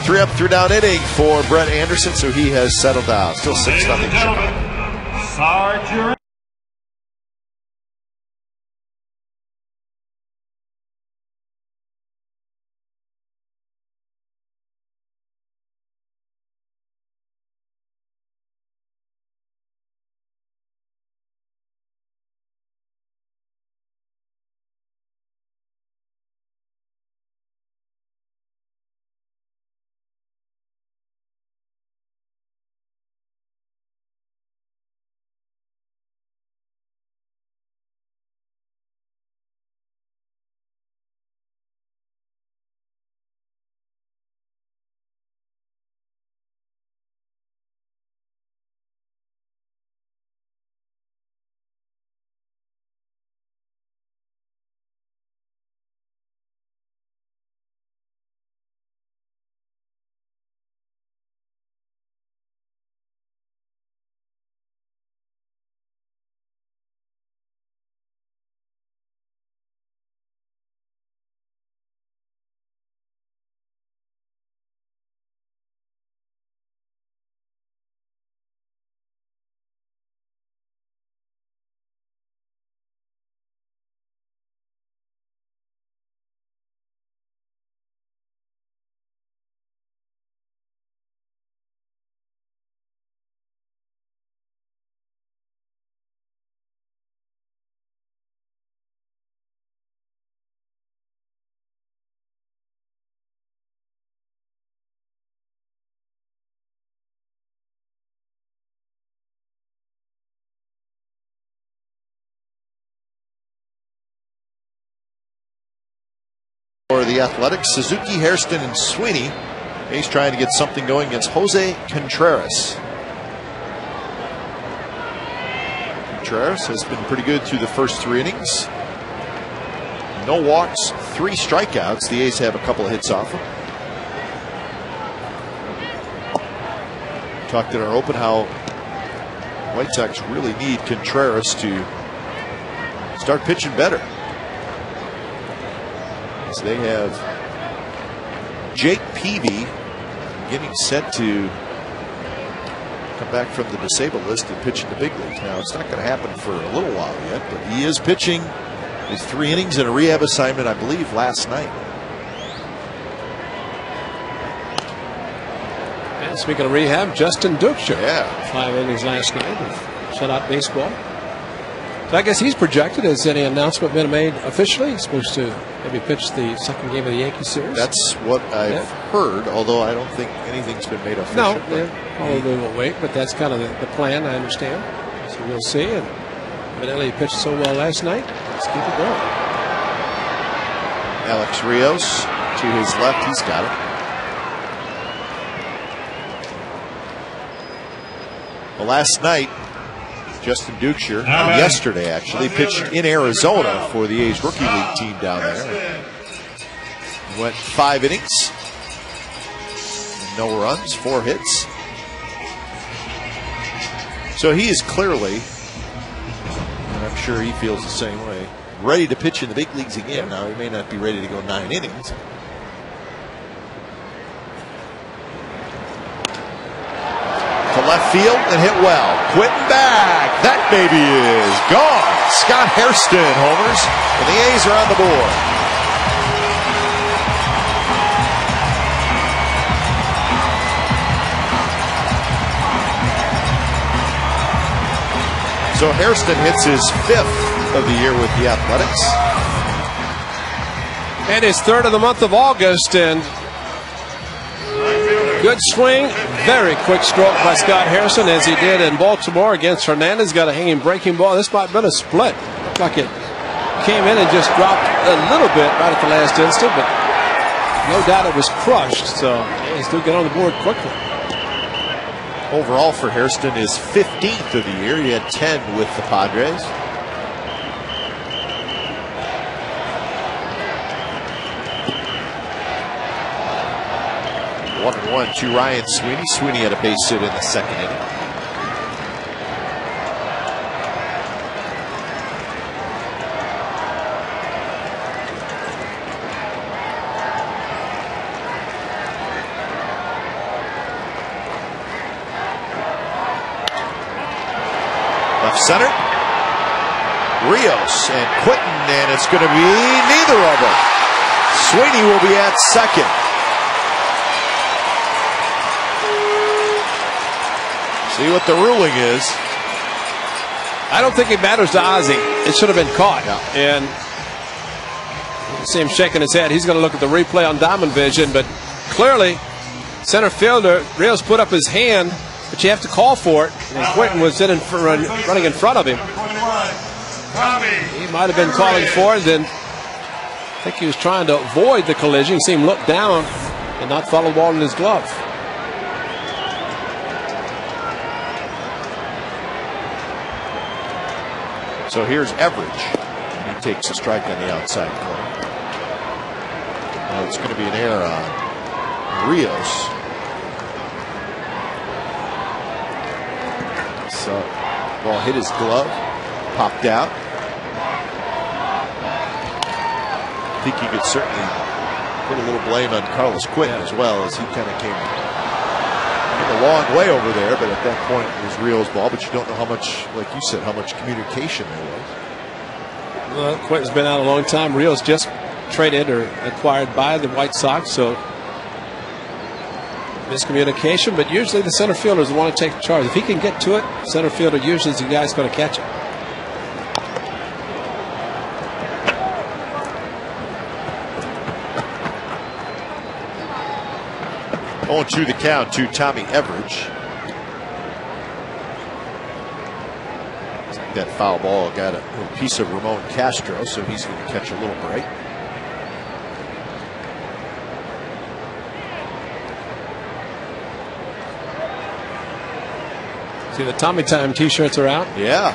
A: 3 up, 3 down inning for Brett Anderson, so he has settled down. Still 6-0.
B: Ladies and gentlemen, Sarge, you're in.
A: For the Athletics, Suzuki, Hairston, and Sweeney. He's trying to get something going against Jose Contreras. Contreras has been pretty good through the first 3 innings. No walks, 3 strikeouts. The A's have a couple of hits off him. Talked in our open how White Sox really need Contreras to start pitching better. So they have Jake Peavy getting set to come back from the disabled list and pitch in the big leagues. Now, it's not going to happen for a little while yet, but he is pitching his 3 innings in a rehab assignment, I believe, last night.
C: And speaking of rehab, Justin Duchscherer.
A: Yeah.
C: 5 innings last night of shutout baseball. So I guess he's projected. Has any announcement been made officially? He's supposed to maybe pitch the second game of the Yankee series.
A: That's what I've heard, although I don't think anything's been made official.
C: No, probably will wait, but that's kind of the plan, I understand. So we'll see. And evidently he pitched so well last night. Let's keep it going.
A: Alex Rios to his left. He's got it. Well, last night, Justin Dukeshire, yesterday actually, pitched in Arizona for the A's Rookie League team down there. He went 5 innings, no runs, 4 hits. So he is clearly, and I'm sure he feels the same way, ready to pitch in the big leagues again. Now, he may not be ready to go 9 innings. To left field and hit well. Quentin back. That baby is gone. Scott Hairston homers, and the A's are on the board. So Hairston hits his 5th of the year with the Athletics.
C: And his 3rd of the month of August, and good swing, very quick stroke by Scott Hairston, as he did in Baltimore against Hernandez. Got a hanging breaking ball. This might have been a split. Looked like it came in and just dropped a little bit right at the last instant, but no doubt it was crushed. So he's still get on the board quickly.
A: Overall for Hairston is 15th of the year. He had 10 with the Padres. One and one to Ryan Sweeney. Sweeney had a base hit in the 2nd inning. Left center. Rios and Quentin, and it's going to be neither of them. Sweeney will be at second. See what the ruling is.
C: I don't think it matters to Ozzie. It should have been caught.
A: Yeah.
C: And you see him shaking his head. He's going to look at the replay on Diamond Vision, but clearly center fielder Rios put up his hand, but you have to call for it. And Quentin was running in front of him. He might have been calling for it. Then I think he was trying to avoid the collision. You see him look down and not follow the ball in his glove.
A: So here's Everidge. He takes a strike on the outside corner. Now it's going to be an error on Rios. So ball hit his glove, popped out. I think you could certainly put a little blame on Carlos Quentin as well, as he kind of came a long way over there, but at that point it was Rios' ball. But you don't know how much, like you said, how much communication there was.
C: Well, Quentin's been out a long time. Rios just traded or acquired by the White Sox, so miscommunication. But usually the center fielder is the one to take charge. If he can get to it, center fielder usually is the guy who's going to catch it.
A: Oh, to the count to Tommy Everidge. That foul ball got a little piece of Ramon Castro, so he's going to catch a little break.
C: See, the Tommy Time t-shirts are out.
A: Yeah.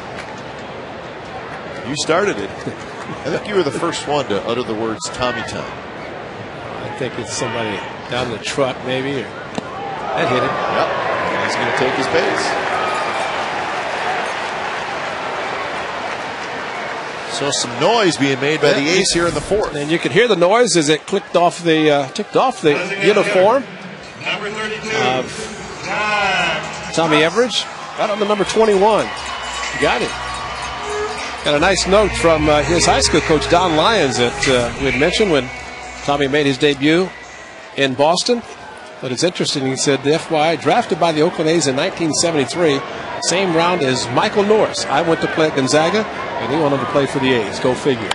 A: You started it. I think you were the first one to utter the words Tommy Time.
C: I think it's somebody down the truck, maybe. Or that hit it.
A: Yep. And he's going to take his base. So some noise being made by the A's here in the 4th.
C: And you could hear the noise as it ticked off the uniform of Tommy Everidge. Right on the number 21. Got it. Got a nice note from his high school coach, Don Lyons, that we had mentioned when Tommy made his debut in Boston. But it's interesting, he said, the FYI, drafted by the Oakland A's in 1973, same round as Michael Norris. I went to play at Gonzaga, and he wanted to play for the A's. Go figure.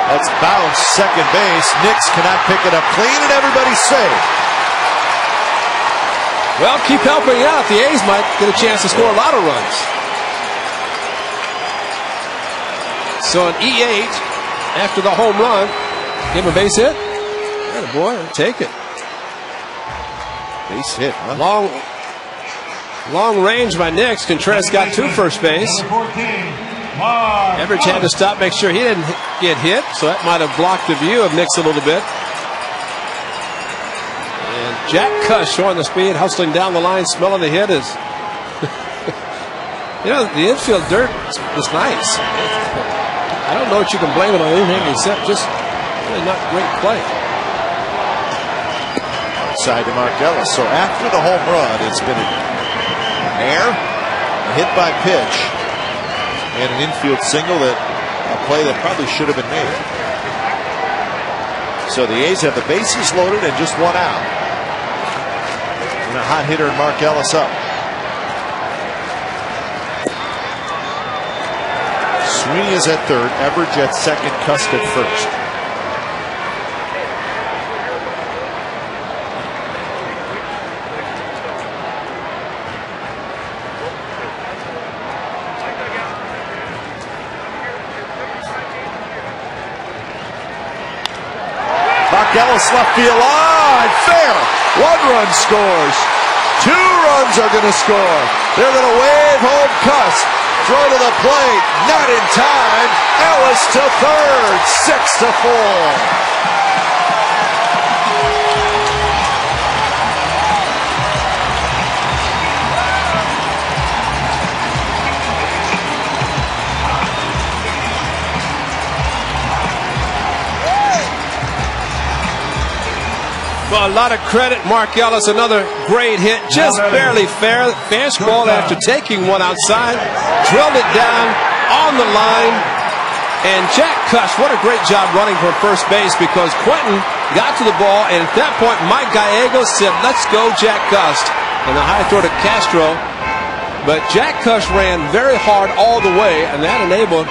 A: That's bounce, second base. Nix cannot pick it up clean, and everybody's safe.
C: Well, keep helping out. The A's might get a chance to score a lot of runs. So an E8 after the home run. Give him a base hit. Atta boy, take it.
A: Base hit, huh?
C: Long range by Nix. Contreras got to first base. Everidge had to stop, make sure he didn't get hit, so that might have blocked the view of Nix a little bit. And Jack Cush showing the speed, hustling down the line, smelling the hit is. You know, the infield dirt is nice. I don't know what you can blame it on anything except just really not great play.
A: Outside to Mark Ellis. So after the home run, it's been an air, a hit by pitch, and an infield single, that a play that probably should have been made. So the A's have the bases loaded and just one out. And a hot hitter, Mark Ellis up. Sweeney is at third, Everidge at second, Cust at first. Ellis left field line, fair. 1 run scores. 2 runs are going to score. They're going to wave home Cust. Throw to the plate, not in time. Ellis to third, 6-4.
C: Well, a lot of credit, Mark Ellis, another great hit, just barely fair. Fastball after taking one outside, drilled it down on the line. And Jack Cush, what a great job running from first base, because Quentin got to the ball, and at that point, Mike Gallegos said, "Let's go, Jack Cust." And the high throw to Castro. But Jack Cush ran very hard all the way, and that enabled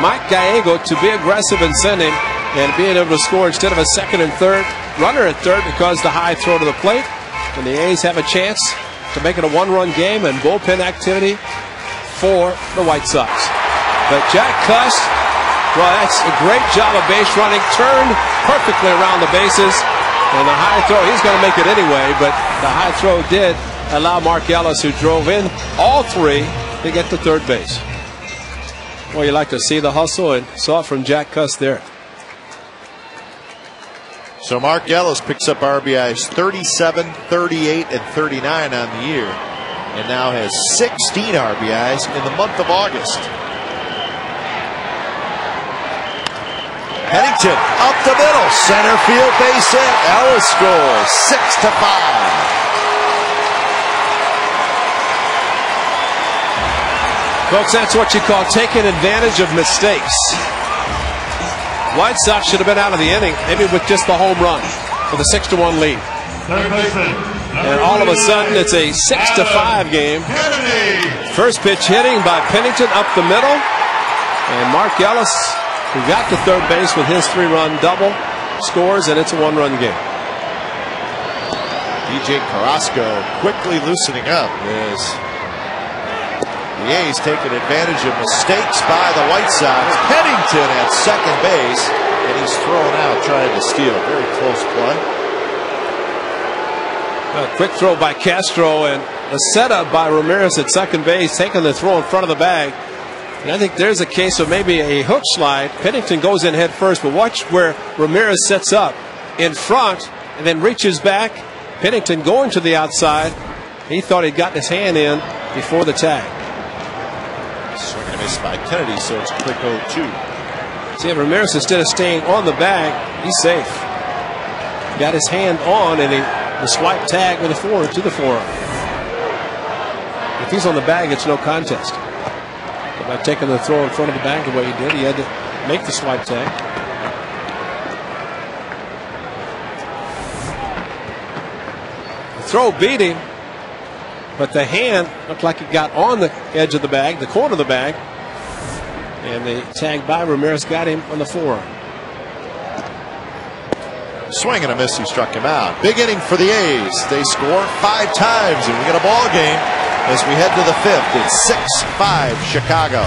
C: Mike Gallego to be aggressive and send him, and being able to score instead of a second and third runner at third because the high throw to the plate. And the A's have a chance to make it a 1-run game and bullpen activity for the White Sox. But Jack Cust, well, that's a great job of base running, turned perfectly around the bases, and the high throw, he's going to make it anyway, but the high throw did allow Mark Ellis, who drove in all 3, to get to third base. Well, you like to see the hustle, and saw it from Jack Cust there.
A: So Mark Ellis picks up RBIs 37, 38, and 39 on the year, and now has 16 RBIs in the month of August. Pennington up the middle, center field base hit. Ellis scores 6-5.
C: Folks, that's what you call taking advantage of mistakes. White Sox should have been out of the inning, maybe with just the home run, with a 6-1 lead. And all of a sudden, it's a 6-5 game. First pitch hitting by Pennington up the middle. And Mark Ellis, who got to third base with his 3-run double, scores, and it's a 1-run game.
A: DJ Carrasco quickly loosening up as the A's taking advantage of mistakes by the White Sox. Pennington at second base, and he's thrown out trying to steal. Very close play.
C: A quick throw by Castro, and a setup by Ramirez at second base, taking the throw in front of the bag. And I think there's a case of maybe a hook slide. Pennington goes in head first, but watch where Ramirez sets up in front and then reaches back. Pennington going to the outside. He thought he'd gotten his hand in before the tag.
A: Swing and a miss by Kennedy, so it's a quick 0-2.
C: See, Ramirez, instead of staying on the bag, he's safe. Got his hand on, and the swipe tag with a forearm to the forearm. If he's on the bag, it's no contest. But by taking the throw in front of the bag the way he did, he had to make the swipe tag. The throw beat him, but the hand looked like it got on the edge of the bag, the corner of the bag, and the tag by Ramirez got him on the forearm.
A: Swing and a miss, he struck him out. Big inning for the A's. They score 5 times, and we get a ball game as we head to the 5th. It's 6-5 Chicago.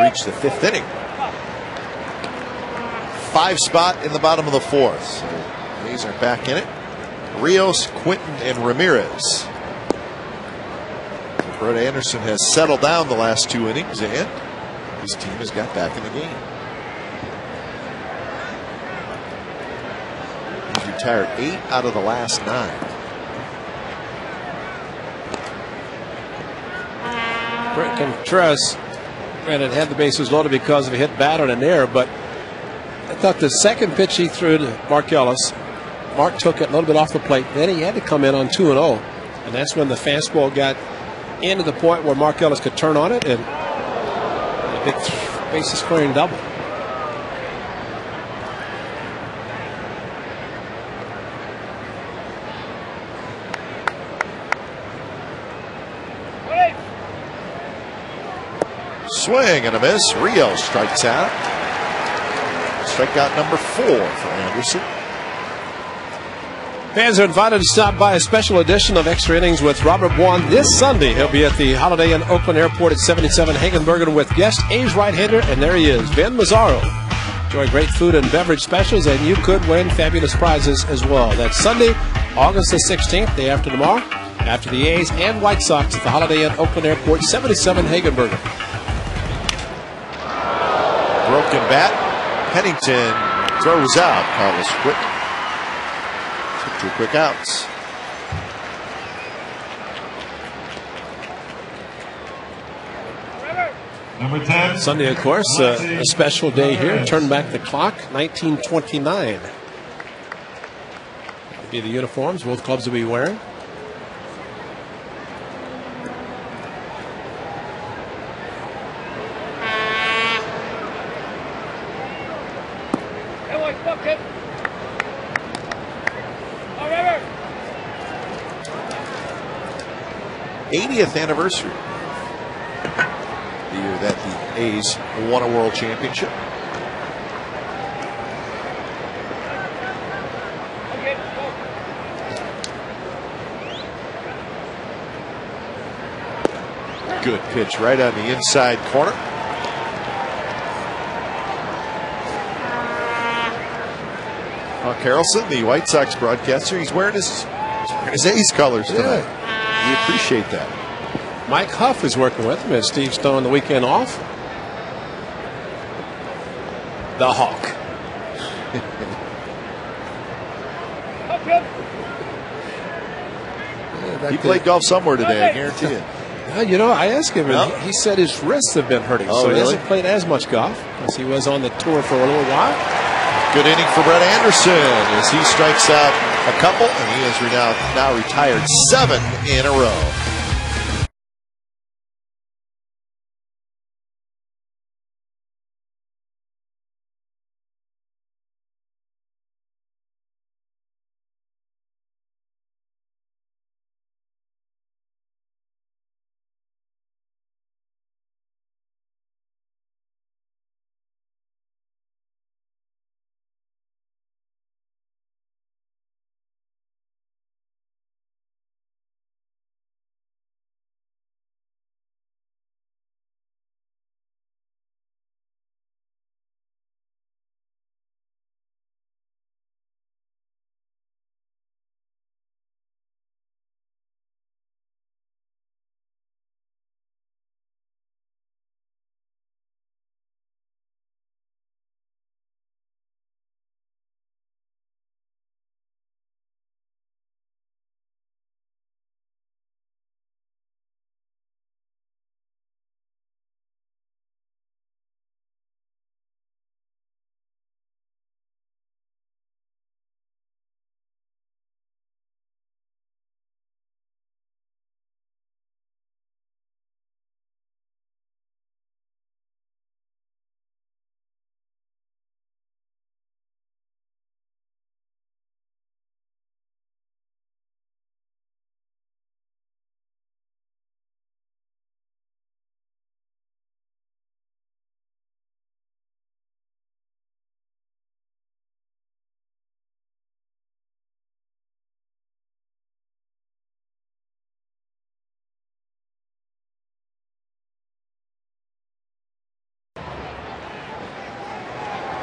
A: reached the 5th inning. 5 spot in the bottom of the 4th. So A's are back in it. Rios, Quinton, and Ramirez. Brett Anderson has settled down the last 2 innings, and his team has got back in the game. He's retired 8 out of the last 9.
C: Brett Contreras, granted, had the bases loaded because of a hit bat on an error, but I thought the second pitch he threw to Mark Ellis, Mark took it a little bit off the plate. Then he had to come in on 2-0, and that's when the fastball got into the point where Mark Ellis could turn on it, and a big bases clearing double.
A: Swing and a miss. Rio strikes out. Strikeout number 4 for Anderson.
C: Fans are invited to stop by a special edition of Extra Innings with Robert Bwan this Sunday. He'll be at the Holiday Inn Oakland Airport at 77 Hagenbergen with guest A's right-hander, and there he is, Ben Mazzaro. Enjoy great food and beverage specials, and you could win fabulous prizes as well. That's Sunday, August the 16th, day after tomorrow, after the A's and White Sox at the Holiday Inn Oakland Airport, 77 Hagenbergen.
A: Broken bat. Pennington throws out. Carlos quick. 2 quick outs.
B: Number 10.
C: Sunday, of course, a special day here. Turn back the clock, 1929. That'll be the uniforms both clubs will be wearing.
A: The 80th anniversary. The year that the A's won a world championship. Good pitch right on the inside corner. Hawk Harrelson, the White Sox broadcaster, he's wearing his A's colors tonight. We appreciate that.
C: Mike Huff is working with him as Steve Stone the weekend off. The Hawk.
A: He played golf somewhere today, I guarantee it.
C: You know, I asked him,
A: No?
C: and he said his wrists have been hurting,
A: Oh,
C: so he
A: really?
C: hasn't played as much golf as he was on the tour for a little while.
A: Good inning for Brett Anderson as he strikes out a couple, and he has now retired 7 in a row.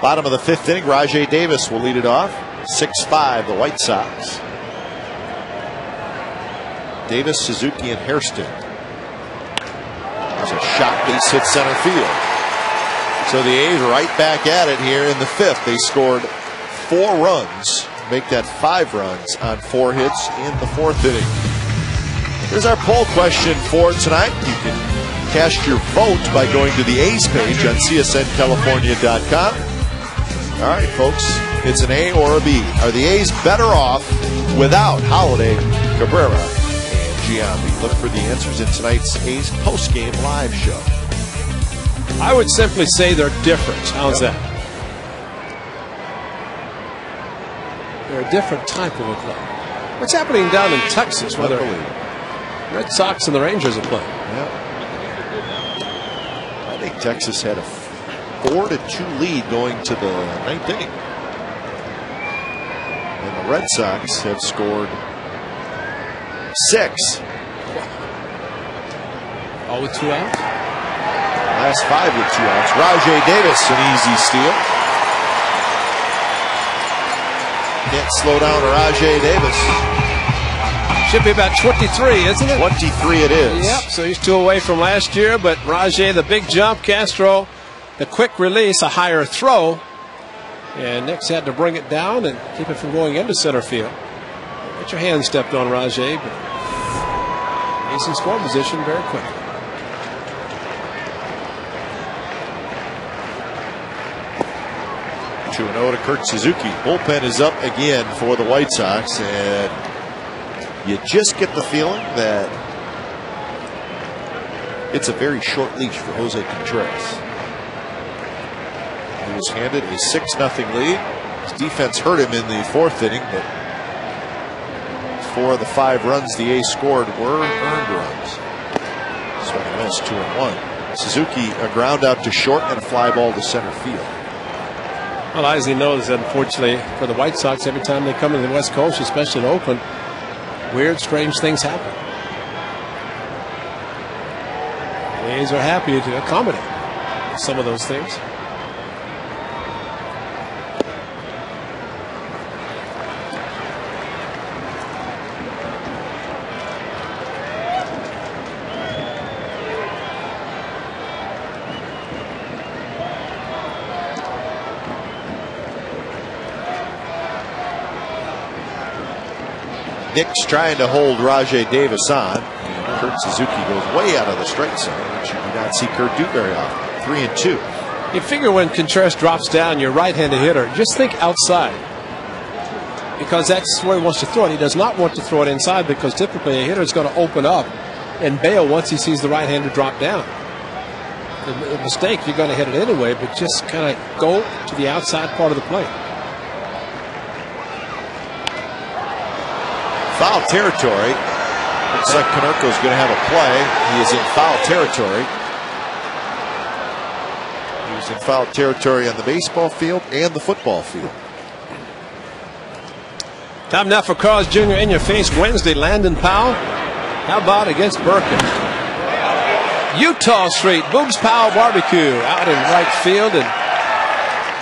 A: Bottom of the 5th inning, Rajai Davis will lead it off. 6-5, the White Sox. Davis, Suzuki, and Hairston. There's a shot base hit center field. So the A's right back at it here in the 5th. They scored 4 runs, make that 5 runs on 4 hits in the 4th inning. Here's our poll question for tonight. You can cast your vote by going to the A's page on CSNCalifornia.com. All right, folks, it's an A or a B. Are the A's better off without Holiday, Cabrera, and Giambi? Look for the answers in tonight's A's postgame live show.
C: I would simply say they're different. How's that? They're a different type of a club. What's happening down in Texas, whether Red Sox and the Rangers are playing?
A: Yeah. I think Texas had a 4-2 lead going to the 9th inning. And the Red Sox have scored 6.
C: All with 2 outs?
A: Last 5 with 2 outs. Rajai Davis, an easy steal. Can't slow down Rajai Davis.
C: Should be about 23, isn't it?
A: 23 it is.
C: Yep, so he's 2 away from last year, but Rajai, the big jump, Castro, the quick release, a higher throw. And Nix had to bring it down and keep it from going into center field. Get your hand stepped on, Rajai, but he's in score position very quickly.
A: 2-0 to Kurt Suzuki. Bullpen is up again for the White Sox, and you just get the feeling that it's a very short leash for Jose Contreras. He was handed a 6-0 lead. His defense hurt him in the 4th inning, but 4 of the 5 runs the A's scored were earned runs. Swing and miss, 2-1. Suzuki, a ground out to short and a fly ball to center field.
C: Well, Isley knows that, unfortunately, for the White Sox, every time they come to the West Coast, especially in Oakland, weird, strange things happen. The A's are happy to accommodate some of those things.
A: Nix trying to hold Rajai Davis on. And Kurt Suzuki goes way out of the strike zone, which you do not see Kurt do very often. 3-2.
C: You figure when Contreras drops down, your right-handed hitter, just think outside. Because that's where he wants to throw it. He does not want to throw it inside because typically a hitter is going to open up and bail once he sees the right-hander drop down. The mistake, you're going to hit it anyway, but just kind of go to the outside part of the plate.
A: Foul territory. Looks like Konerko's going to have a play. He is in foul territory. He was in foul territory on the baseball field and the football field.
C: Time now for Carl's Jr. in your face Wednesday. Landon Powell. How about against Berkeley? Utah Street, Boobs Powell Barbecue out in right field. And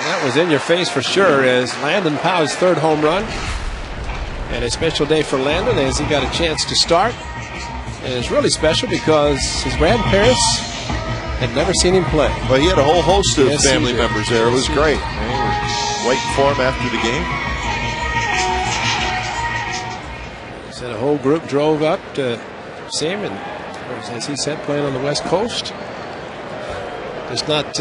C: that was in your face for sure as Landon Powell's 3rd home run. And a special day for Landon as he got a chance to start. And it's really special because his grandparents had never seen him play.
A: Well, he had a whole host of family members there. It was great. They were waiting for him after the game.
C: He said a whole group drove up to see him. And as he said, playing on the West Coast. It's not...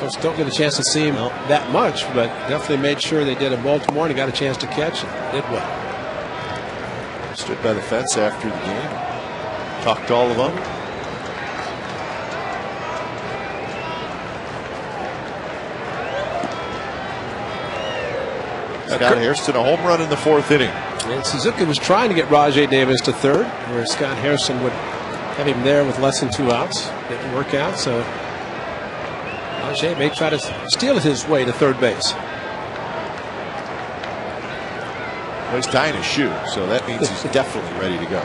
C: folks don't get a chance to see him that much, but definitely made sure they did in Baltimore and got a chance to catch and did well.
A: Stood by the fence after the game. Talked to all of them. Scott Hairston, a home run in the 4th inning.
C: And Suzuki was trying to get Rajai Davis to 3rd, where Scott Hairston would have him there with less than 2 outs. Didn't work out, so Rajai may try to steal his way to 3rd base.
A: Well, he's tying his shoe, so that means he's definitely ready to go.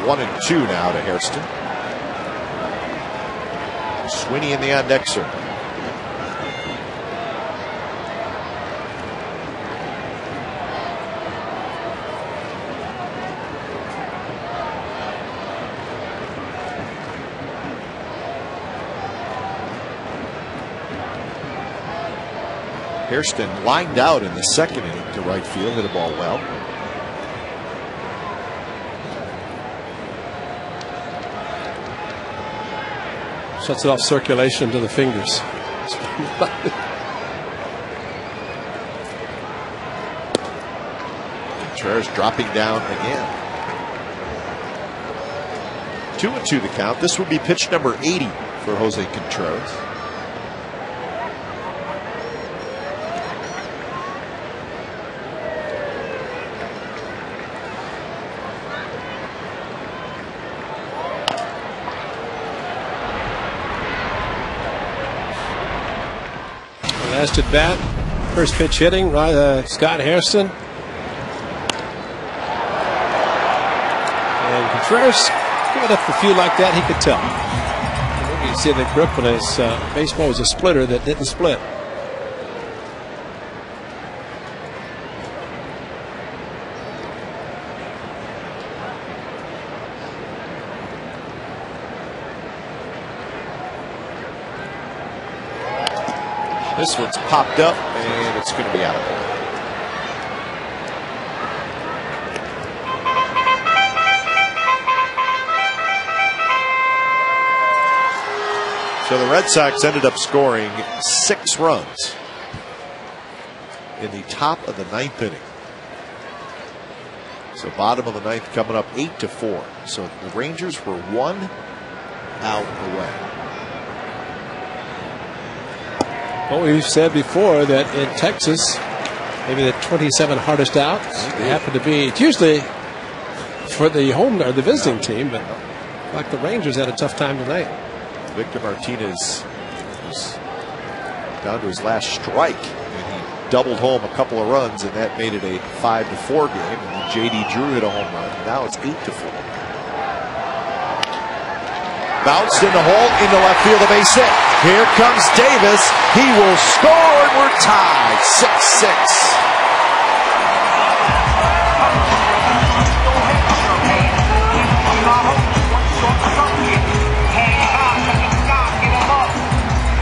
A: 1-2 now to Hairston. Sweeney in the on deck circle. Hairston lined out in the second inning to right field, hit a ball well.
C: Shuts it off circulation to the fingers.
A: Contreras dropping down again. 2-2 the count. This would be pitch number 80 for Jose Contreras.
C: Last at bat, first pitch hitting, Scott Hairston. And Contreras giving up a few like that, he could tell. You can see the grip on his baseball was a splitter that didn't split.
A: This one's popped up, and it's going to be out of play. So the Red Sox ended up scoring 6 runs in the top of the 9th inning. So bottom of the 9th coming up 8-4. So the Rangers were 1 out away.
C: Well, we've said before that in Texas, maybe the 27 hardest outs happen to be, it's usually for the home or the visiting team, but like the Rangers had a tough time tonight.
A: Victor Martinez was down to his last strike, and he doubled home a couple of runs, and that made it a 5-4 game. And then J.D. Drew hit a home run. Now it's 8-4. Bounced in the hole, into left field, a base hit. Here comes Davis. He will score, and we're tied 6-6.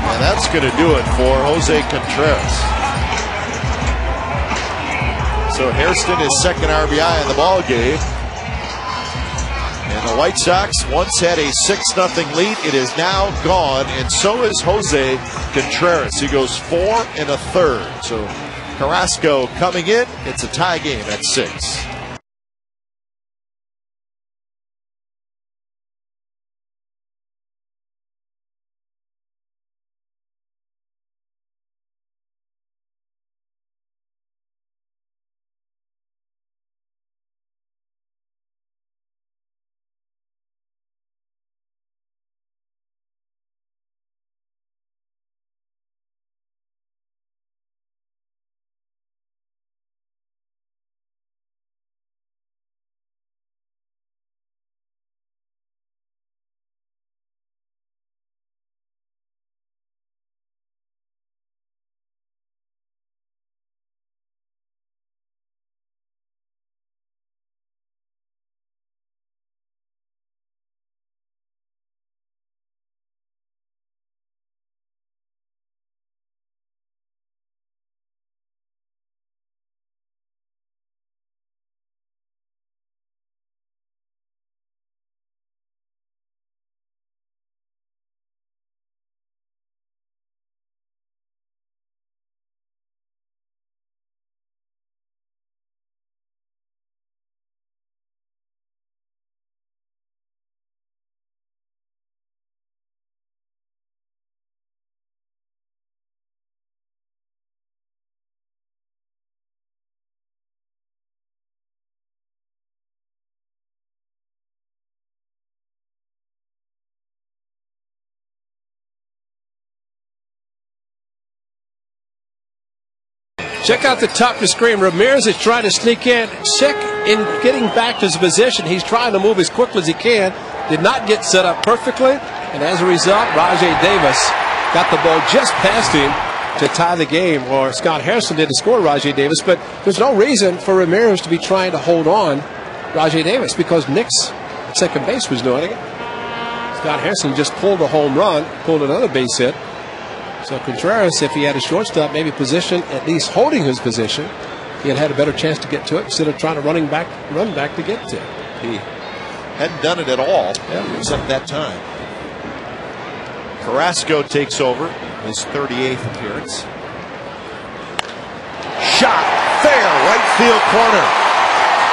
A: And that's going to do it for Jose Contreras. So Hairston is second RBI in the ball game. And the White Sox once had a 6-0 lead. It is now gone, and so is Jose Contreras. He goes 4 1/3. So Carrasco coming in. It's a tie game at 6.
C: Check out the top of the screen. Ramirez is trying to sneak in. Check in getting back to his position. He's trying to move as quickly as he can. Did not get set up perfectly. And as a result, Rajai Davis got the ball just past him to tie the game. Or Scott Harrison did to score Rajai Davis. But there's no reason for Ramirez to be trying to hold on Rajai Davis because Nick's second base was doing it. Scott Harrison just pulled a home run, pulled another base hit. So Contreras, if he had a shortstop, maybe position, at least holding his position, he had a better chance to get to it instead of trying to run back to get to it.
A: He hadn't done it at all except that time. Carrasco takes over his 38th appearance. Shot fair, right field corner.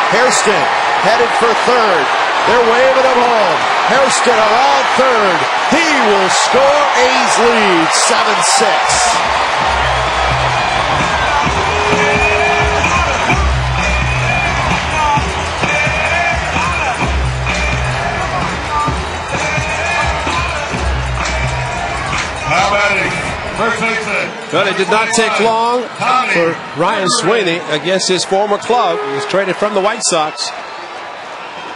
A: Hairston headed for third. They're waving him home. Hairston around third. He will score. A's lead 7-6.
C: But it did not take long for Ryan Sweeney against his former club. He was traded from the White Sox.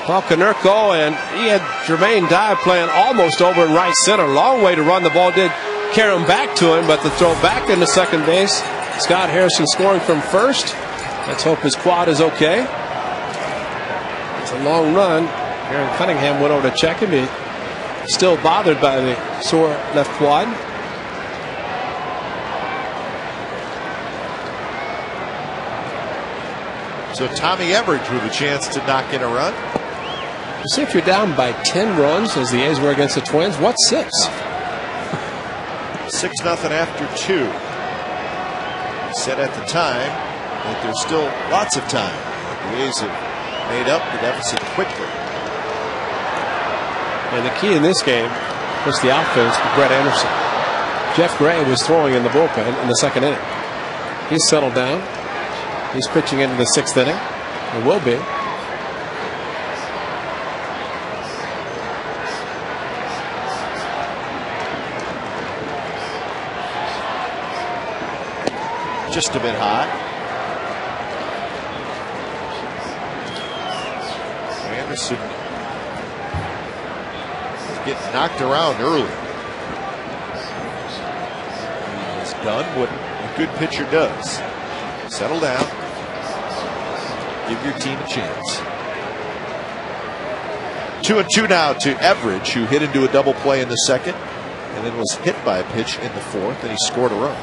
C: Paul Konerko, and he had Jermaine Dye playing almost over in right center. Long way to run. The ball did carry him back to him, but the throw back into second base. Scott Harrison scoring from first. Let's hope his quad is okay. It's a long run. Aaron Cunningham went over to check him. He's still bothered by the sore left quad.
A: So Tommy Everidge with a chance to knock in a run.
C: You see, if you're down by 10 runs, as the A's were against the Twins, what's 6?
A: 6-0 after 2. Said at the time that there's still lots of time. The A's have made up the deficit quickly.
C: And the key in this game was the offense with Brett Anderson. Jeff Gray was throwing in the bullpen in the second inning. He's settled down. He's pitching into the 6th inning. It will be.
A: Just a bit high. Anderson is getting knocked around early. He has done what a good pitcher does. Settle down. Give your team a chance. 2-2 now to Everidge, who hit into a double play in the second and then was hit by a pitch in the fourth, and he scored a run.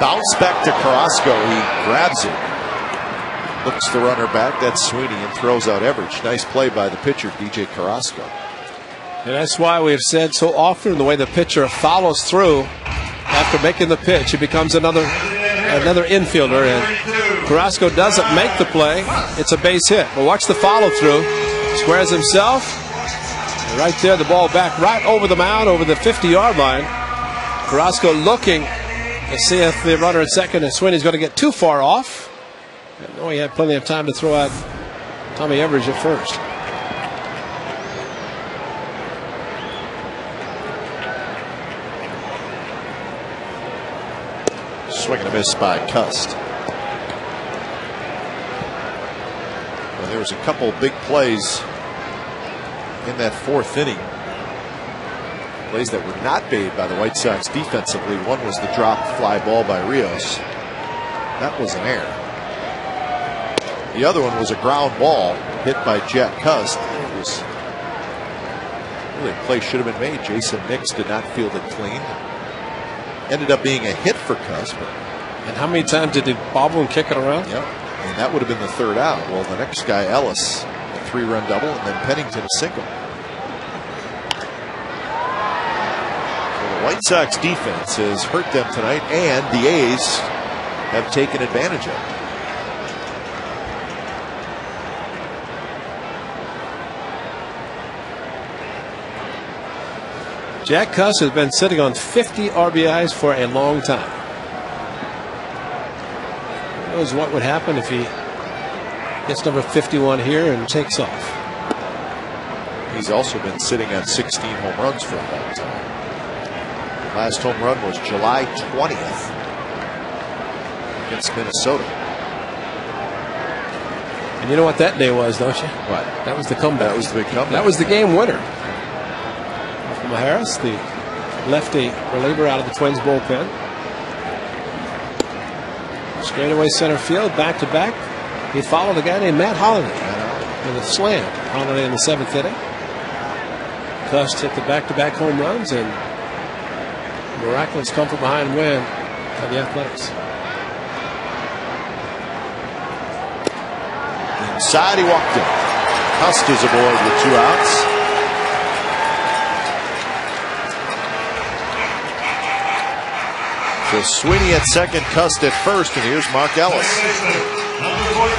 A: Bounce back to Carrasco. He grabs it. Looks the runner back. That's Sweeney and throws out Everidge. Nice play by the pitcher, DJ Carrasco.
C: And that's why we've said so often the way the pitcher follows through after making the pitch, it becomes another infielder. And Carrasco doesn't make the play. It's a base hit. But watch the follow through. Squares himself. And right there, the ball back right over the mound, over the 50-yard line. Carrasco looking to see if the runner at second and Sweeney's going to get too far off. No, he had plenty of time to throw out Tommy Everidge at first.
A: Swing and a miss by Cust. Well, there was a couple big plays in that fourth inning. Plays that were not made by the White Sox defensively. One was the drop fly ball by Rios. That was an error. The other one was a ground ball hit by Jack Cust. It was really a play should have been made. Jason Nix did not field it clean. Ended up being a hit for Cust.
C: And how many times did he bobble and kick it around?
A: Yep. And that would have been the third out. Well, the next guy, Ellis, a 3-run double, and then Pennington a single. So the White Sox defense has hurt them tonight, and the A's have taken advantage of it.
C: Jack Cust has been sitting on 50 RBIs for a long time. Who knows what would happen if he Gets number 51 here and takes off.
A: He's also been sitting on 16 home runs for a long time. Last home run was July 20th against Minnesota.
C: And you know what that day was, don't you?
A: What?
C: That was the comeback.
A: That was the big comeback.
C: That was the game winner. From Harris, the lefty reliever out of the Twins bullpen. Straightaway center field, back to back. He followed a guy named Matt Holliday with a slam. Holliday in the 7th inning. Cust hit the back-to-back home runs, and miraculous come from behind win by the Athletics.
A: Inside, he walked in. Cust is aboard with 2 outs. So Sweeney at second, Cust at first, and here's Mark Ellis.
B: Number 14,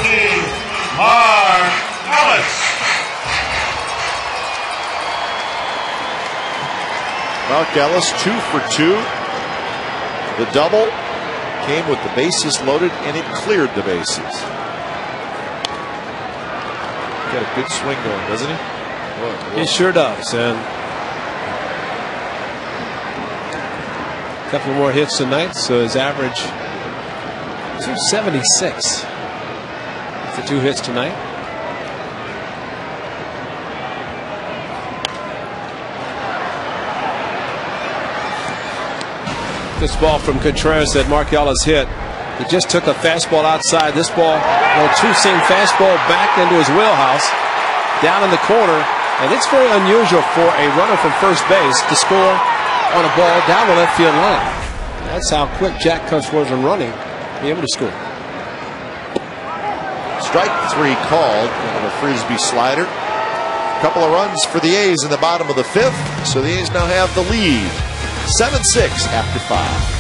B: Mark Ellis.
A: Mark Ellis 2 for 2. The double came with the bases loaded, and it cleared the bases. Got a good swing going, doesn't he? Whoa.
C: He sure does. And a couple more hits tonight, so his average is 276 with the 2 hits tonight. This ball from Contreras that Mark Ellis hit. He just took a fastball outside. This ball, a two-seam fastball back into his wheelhouse, down in the corner. And it's very unusual for a runner from first base to score on a ball down the left field line. That's how quick Jack comes towards him running, be able to score.
A: Strike 3 called on a frisbee slider. A couple of runs for the A's in the bottom of the 5th, so the A's now have the lead. 7-6 after 5.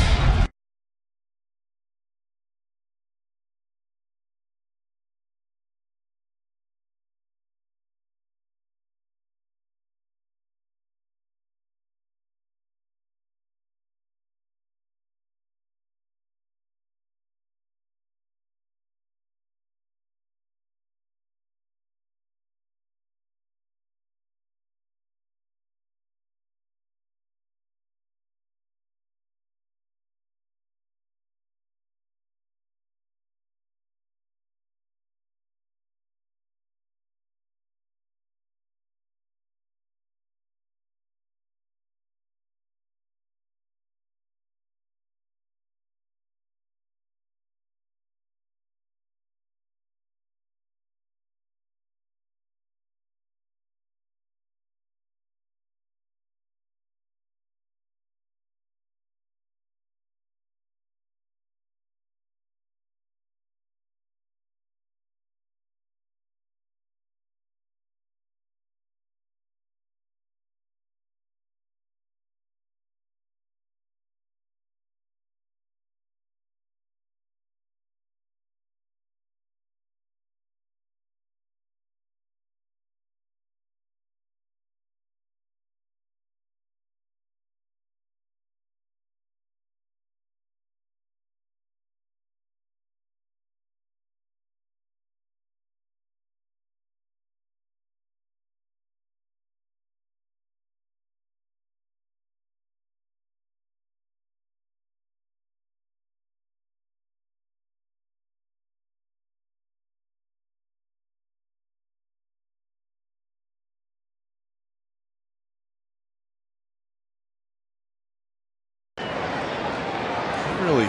A: Really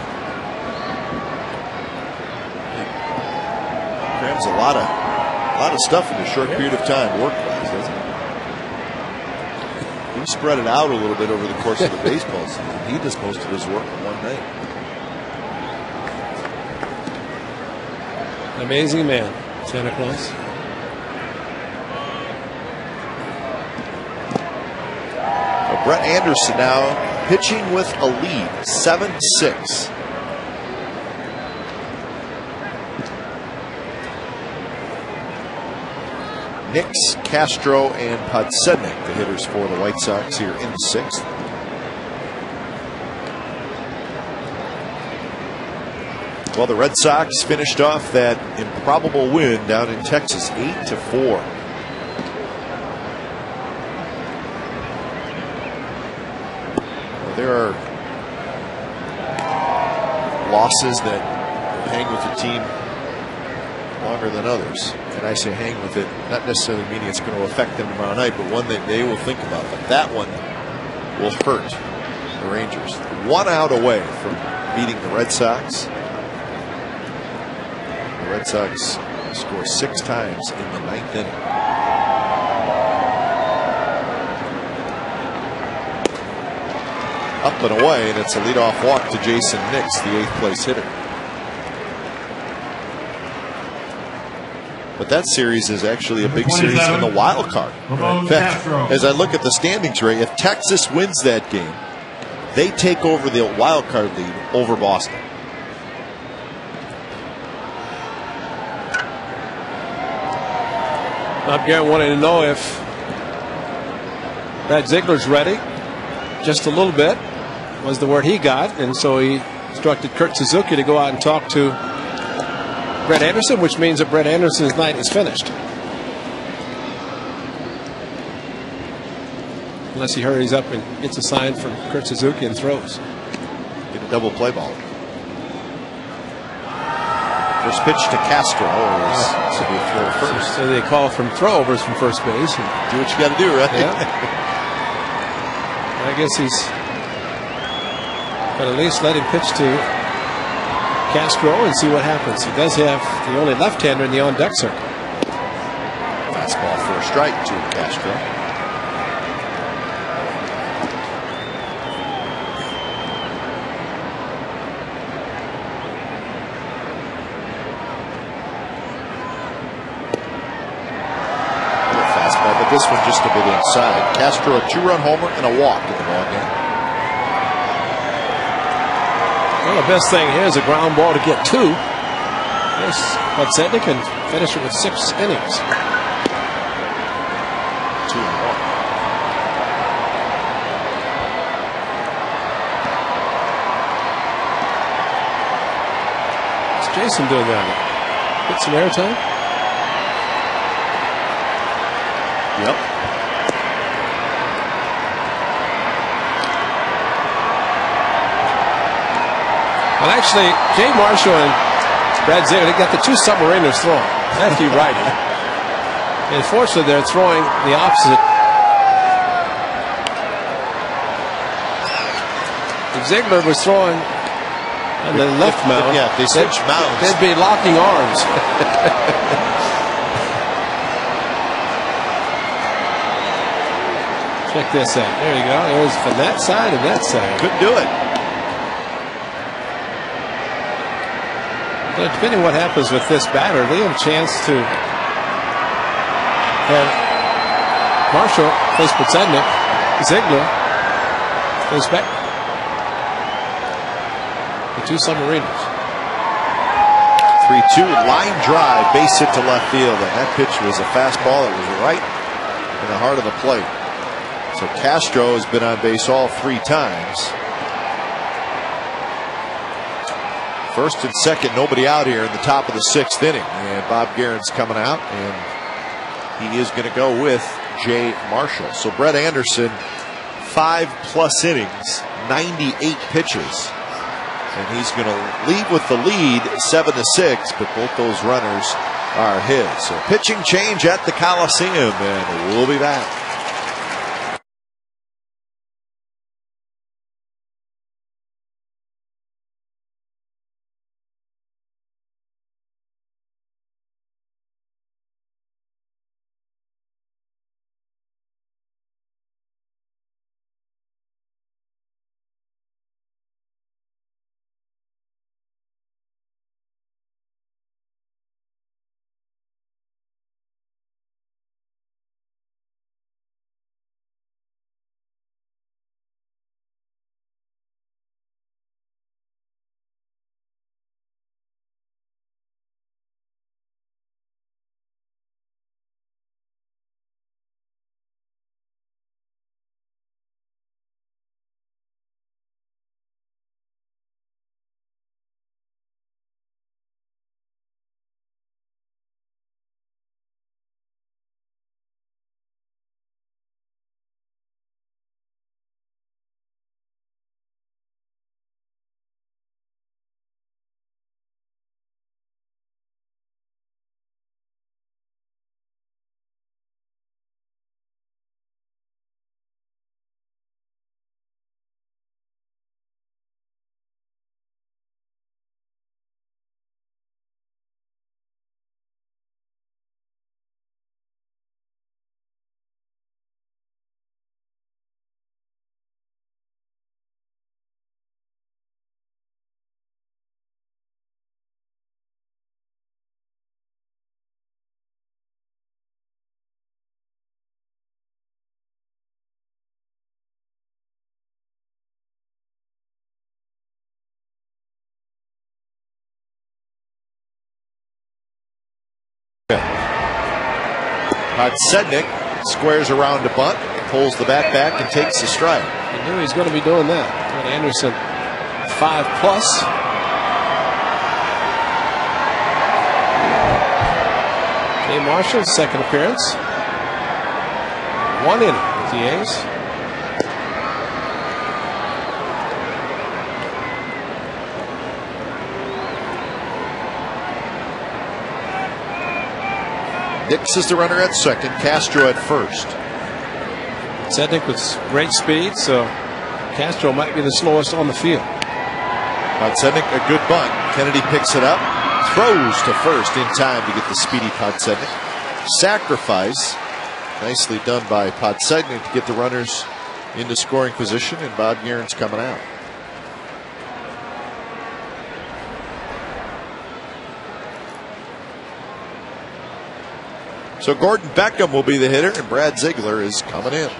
A: grabs a lot of stuff in a short period of time, work-wise, doesn't he? He spread it out a little bit over the course of the baseball season. He does most of his work in one night.
C: Amazing man, Santa Claus.
A: Brett Anderson now pitching with a lead, 7-6. Nix, Castro, and Podsednik, the hitters for the White Sox here in the 6th. Well, the Red Sox finished off that improbable win down in Texas, 8-4. There are losses that hang with the team longer than others. And I say hang with it, not necessarily meaning it's going to affect them tomorrow night, but one that they will think about. But that one will hurt the Rangers. 1 out away from beating the Red Sox. The Red Sox score 6 times in the 9th inning. Up and away, and it's a leadoff walk to Jason Nix, the 8th place hitter. But that series is actually a big series in the wild card. In fact, as I look at the standings, Ray, if Texas wins that game, they take over the wild card lead over Boston.
C: Bob Geren wanted to know if Brad Ziegler's ready. Just a little bit was the word he got, and so he instructed Kurt Suzuki to go out and talk to Brett Anderson, which means that Brett Anderson's night is finished. Unless he hurries up and gets a sign from Kurt Suzuki and throws.
A: Get a double play ball. First pitch to Castro is to be a throw first.
C: So they call from throwovers from first base.
A: Do what you got to do, right?
C: Yeah. I guess he's going to at least let him pitch to Castro and see what happens. He does have the only left-hander in the on-deck circle.
A: Fastball for a strike to Castro. Fastball, but this one just a bit inside. Castro a 2-run homer and a walk in the ballgame.
C: Well, the best thing here is a ground ball to get 2. Yes, Podsednik can finish it with 6 innings.
A: 2 and 1.
C: What's Jason doing down there? Get some airtime?
A: Yep.
C: Well, actually, Jay Marshall and Brad Ziegler, they got the 2 submariners throwing. Lefty righty. And unfortunately, they're throwing the opposite. If Ziegler was throwing on the left mound,
A: yeah, they switch mounds.
C: They'd be locking arms. Check this out. There you go. There's from that side and that side.
A: Couldn't do it.
C: But depending on what happens with this batter, they have a chance to have Marshall face Podsednik, Ziegler face back. The 2 submariners.
A: 3-2 line drive, base hit to left field, and that pitch was a fastball that was right in the heart of the plate. So Castro has been on base all 3 times. First and second, nobody out here in the top of the 6th inning. And Bob Geren's coming out, and he is going to go with Jay Marshall. So Brett Anderson, 5+ innings, 98 pitches. And he's going to leave with the lead, 7-6, but both those runners are his. So pitching change at the Coliseum, and we'll be back. Podsednik squares around to bunt, pulls the bat back, and takes the strike.
C: He knew he was going to be doing that. Anderson 5+. Jay Marshall's second appearance. 1 inning with the A's.
A: Nix is the runner at second, Castro at first.
C: Sednick with great speed, so Castro might be the slowest on the field.
A: Podsednik, a good bunt. Kennedy picks it up, throws to first in time to get the speedy Podsednik. Sacrifice, nicely done by Podsednik to get the runners into scoring position, and Bob Guerin's coming out. So Gordon Beckham will be the hitter, and Brad Ziegler is coming in.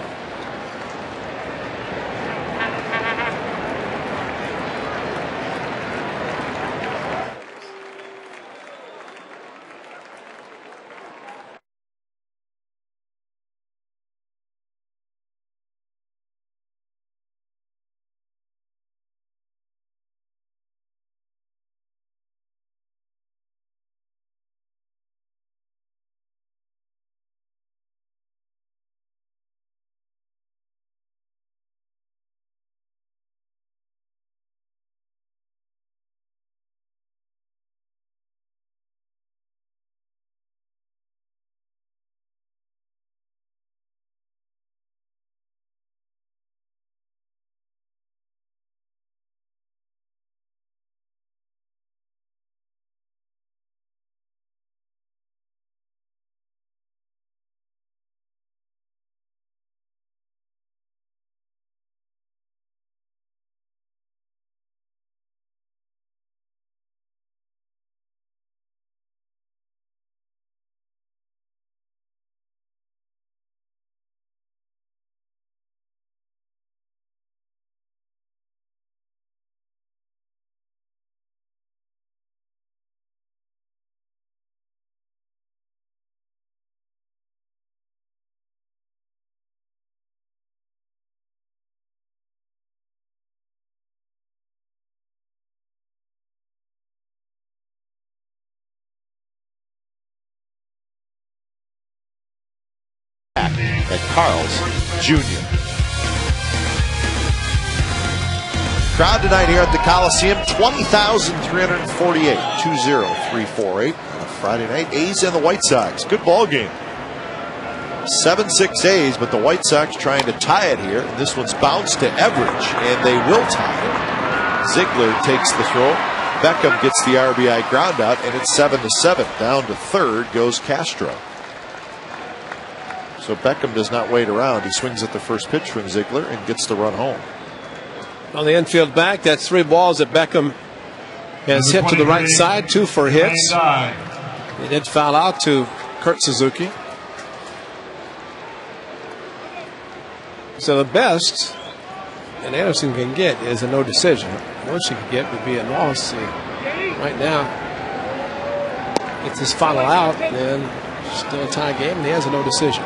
A: At Carl's Jr. Crowd tonight here at the Coliseum, 20,348, 20348 on a Friday night. A's and the White Sox. Good ball game. 7-6 A's, but the White Sox trying to tie it here. And this one's bounced to Everidge, and they will tie it. Ziegler takes the throw. Beckham gets the RBI ground out, and it's 7-7. Down to third goes Castro. So Beckham does not wait around. He swings at the first pitch from Ziegler and gets the run home.
C: On the infield back, that's 3 balls that Beckham has hit to the right side, 2 for hits. He did foul out to Kurt Suzuki. So the best that Anderson can get is a no decision. The most he could get would be a loss. Right now, gets his final out, then still a tie game, and he has a no decision.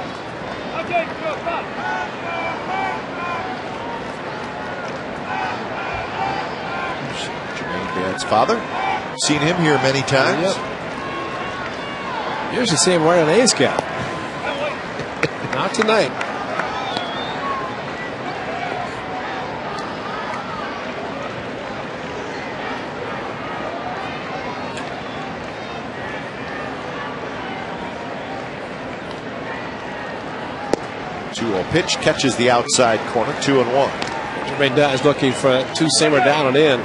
A: Jermaine Dad's father. Seen him here many times.
C: Yep. Usually see him wearing an A's cap. Not tonight.
A: Pitch catches the outside corner, 2-1.
C: Jermaine Dye is looking for a two-seamer down and in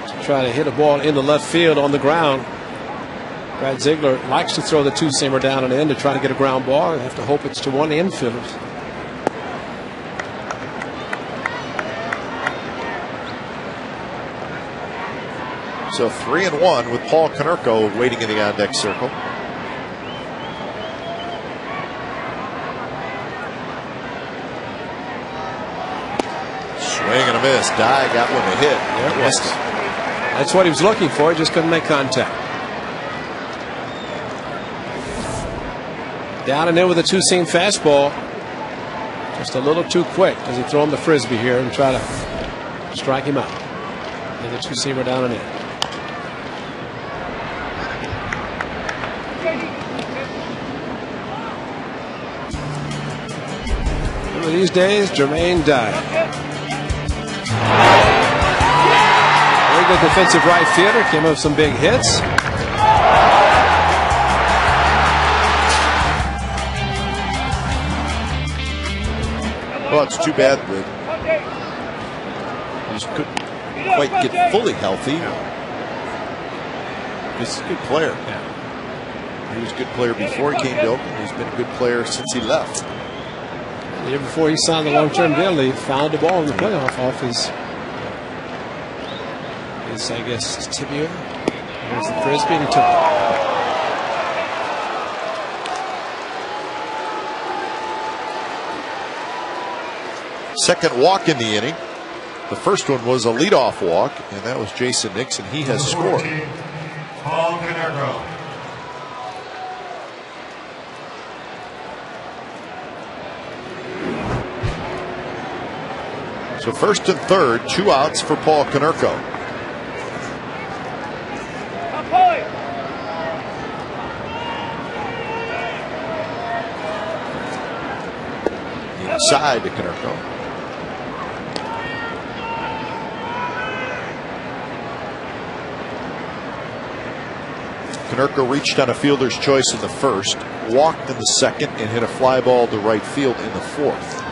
C: to try to hit a ball in the left field on the ground. Brad Ziegler likes to throw the two-seamer down and in to try to get a ground ball. You have to hope it's to one of the infielders.
A: So 3-1 with Paul Konerko waiting in the on-deck circle. Swing and a miss. Dye got one to hit.
C: Yes. That's what he was looking for. He just couldn't make contact. Down and in with a two-seam fastball. Just a little too quick. Does he throw him the frisbee here and try to strike him out? And the two-seamer down and in. One of these days, Jermaine Dye. Very good defensive right fielder. Came up with some big hits.
A: Well, it's too bad that he just couldn't quite get fully healthy. He's a good player. Yeah. He was a good player before he came to Oakland. He's been a good player since he left.
C: The year before he signed the long-term deal, he fouled the ball in the playoff off his I guess, tibia. There's the frisbee, and he took it.
A: Second walk in the inning. The first one was a leadoff walk, and that was Jason Nixon. He has scored.
B: Paul Konerko.
A: So first and third, 2 outs for Paul Konerko. Inside to Konerko. Konerko reached on a fielder's choice in the first, walked in the second, and hit a fly ball to right field in the fourth.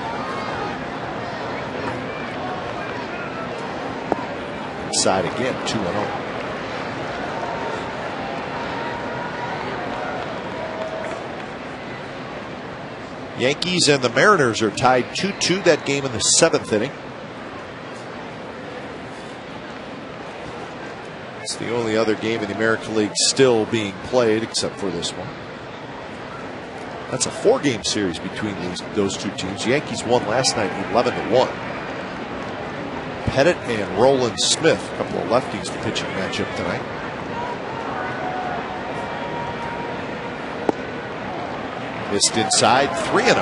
A: Inside again, 2-0. Yankees and the Mariners are tied 2-2. That game in the 7th inning. It's the only other game in the American League still being played, except for this one. That's a 4-game series between those two teams. Yankees won last night 11-1. Pettit and Roland Smith, a couple of lefties, the pitching matchup tonight. Missed inside, 3-0.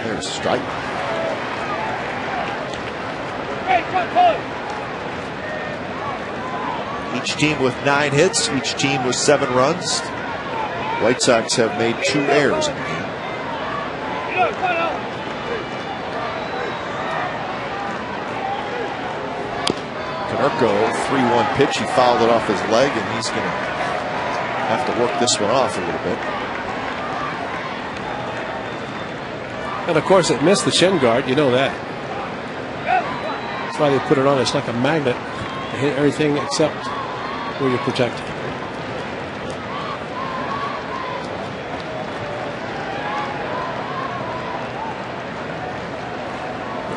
A: There's a strike. Each team with 9 hits, each team with 7 runs. White Sox have made 2 errors in the game. Konerko, 3-1 pitch. He fouled it off his leg, and he's going to have to work this one off a little bit.
C: And of course, it missed the shin guard. You know that. That's why they put it on. It's like a magnet to hit everything except where you're protected.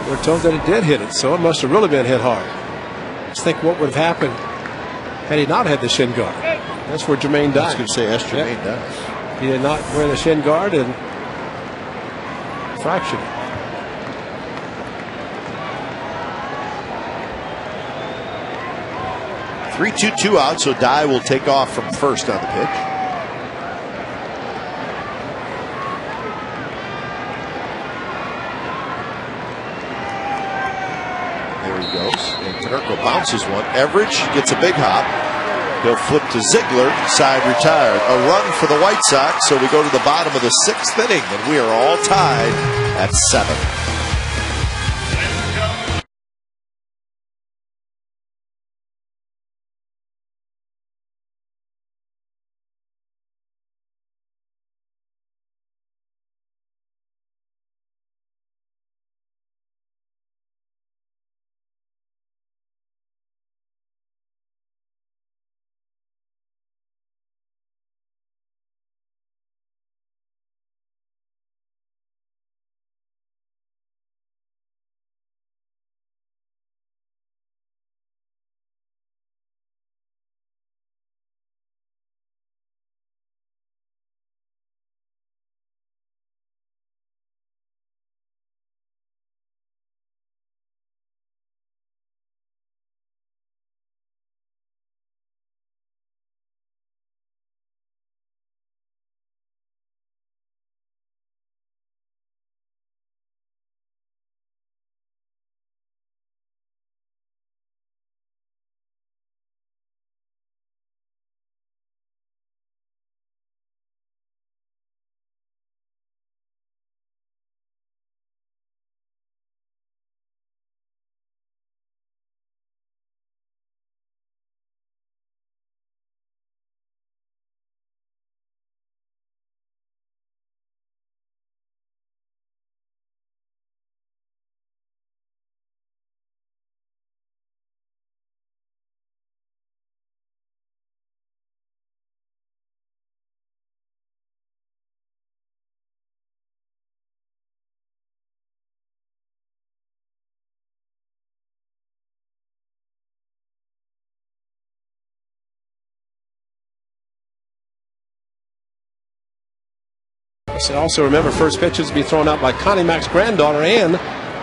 C: We're told that it did hit it, so it must have really been hit hard. Let's think what would have happened had he not had the shin guard. That's where Jermaine died.
A: I was going to say, that's Jermaine dies.
C: He did not wear the shin guard and fractured it.
A: Two outs, so Dye will take off from first on the pitch. There he goes. And Konerko bounces one. Everidge gets a big hop. He'll flip to Ziegler, side retired. A run for the White Sox, so we go to the bottom of the 6th inning, and we are all tied at 7.
C: So also remember, first pitches to be thrown out by Connie Mack's granddaughter and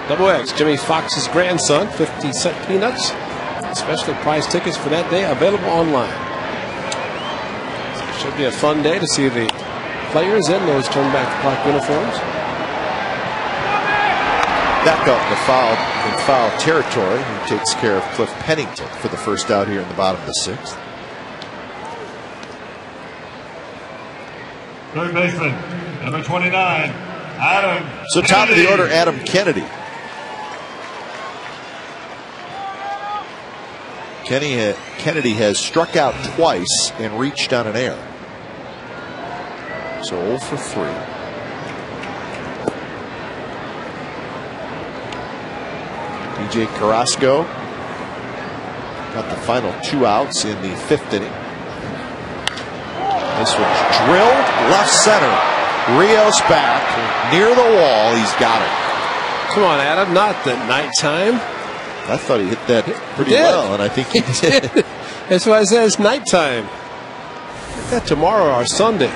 C: Double X, Jimmy Fox's grandson. 50-cent peanuts. Specially priced tickets for that day available online. So it should be a fun day to see the players in those turnback clock uniforms.
A: Back up in foul territory. He takes care of Cliff Pennington for the first out here in the bottom of the 6th.
B: Third baseman, number 29, Adam.
A: So top of the order, Adam Kennedy. Kennedy has struck out twice and reached on an error. So 0 for 3. DJ Carrasco got the final 2 outs in the 5th inning. This one's drilled left center. Rios back near the wall. He's got it.
C: Come on, Adam. Not the nighttime.
A: I thought he hit that pretty well, and I think he did.
C: That's why I said it's nighttime. Hit that tomorrow or Sunday.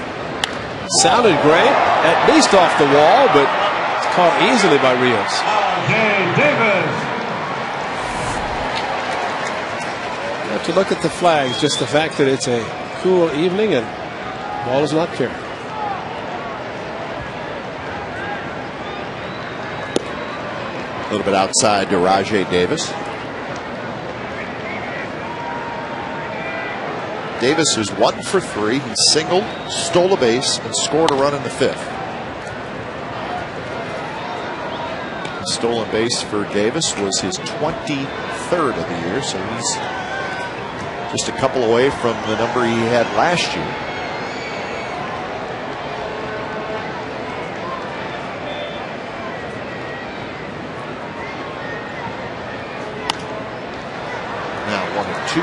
C: Sounded great, at least off the wall, but it's caught easily by Rios.
B: Okay, Davis.
C: You have to look at the flags, just the fact that it's a cool evening and the ball is not carried.
A: A little bit outside to Rajai Davis. Davis is 1 for 3. He singled, stole a base, and scored a run in the 5th. The stolen base for Davis was his 23rd of the year, so he's just a couple away from the number he had last year. Now 1 and 2.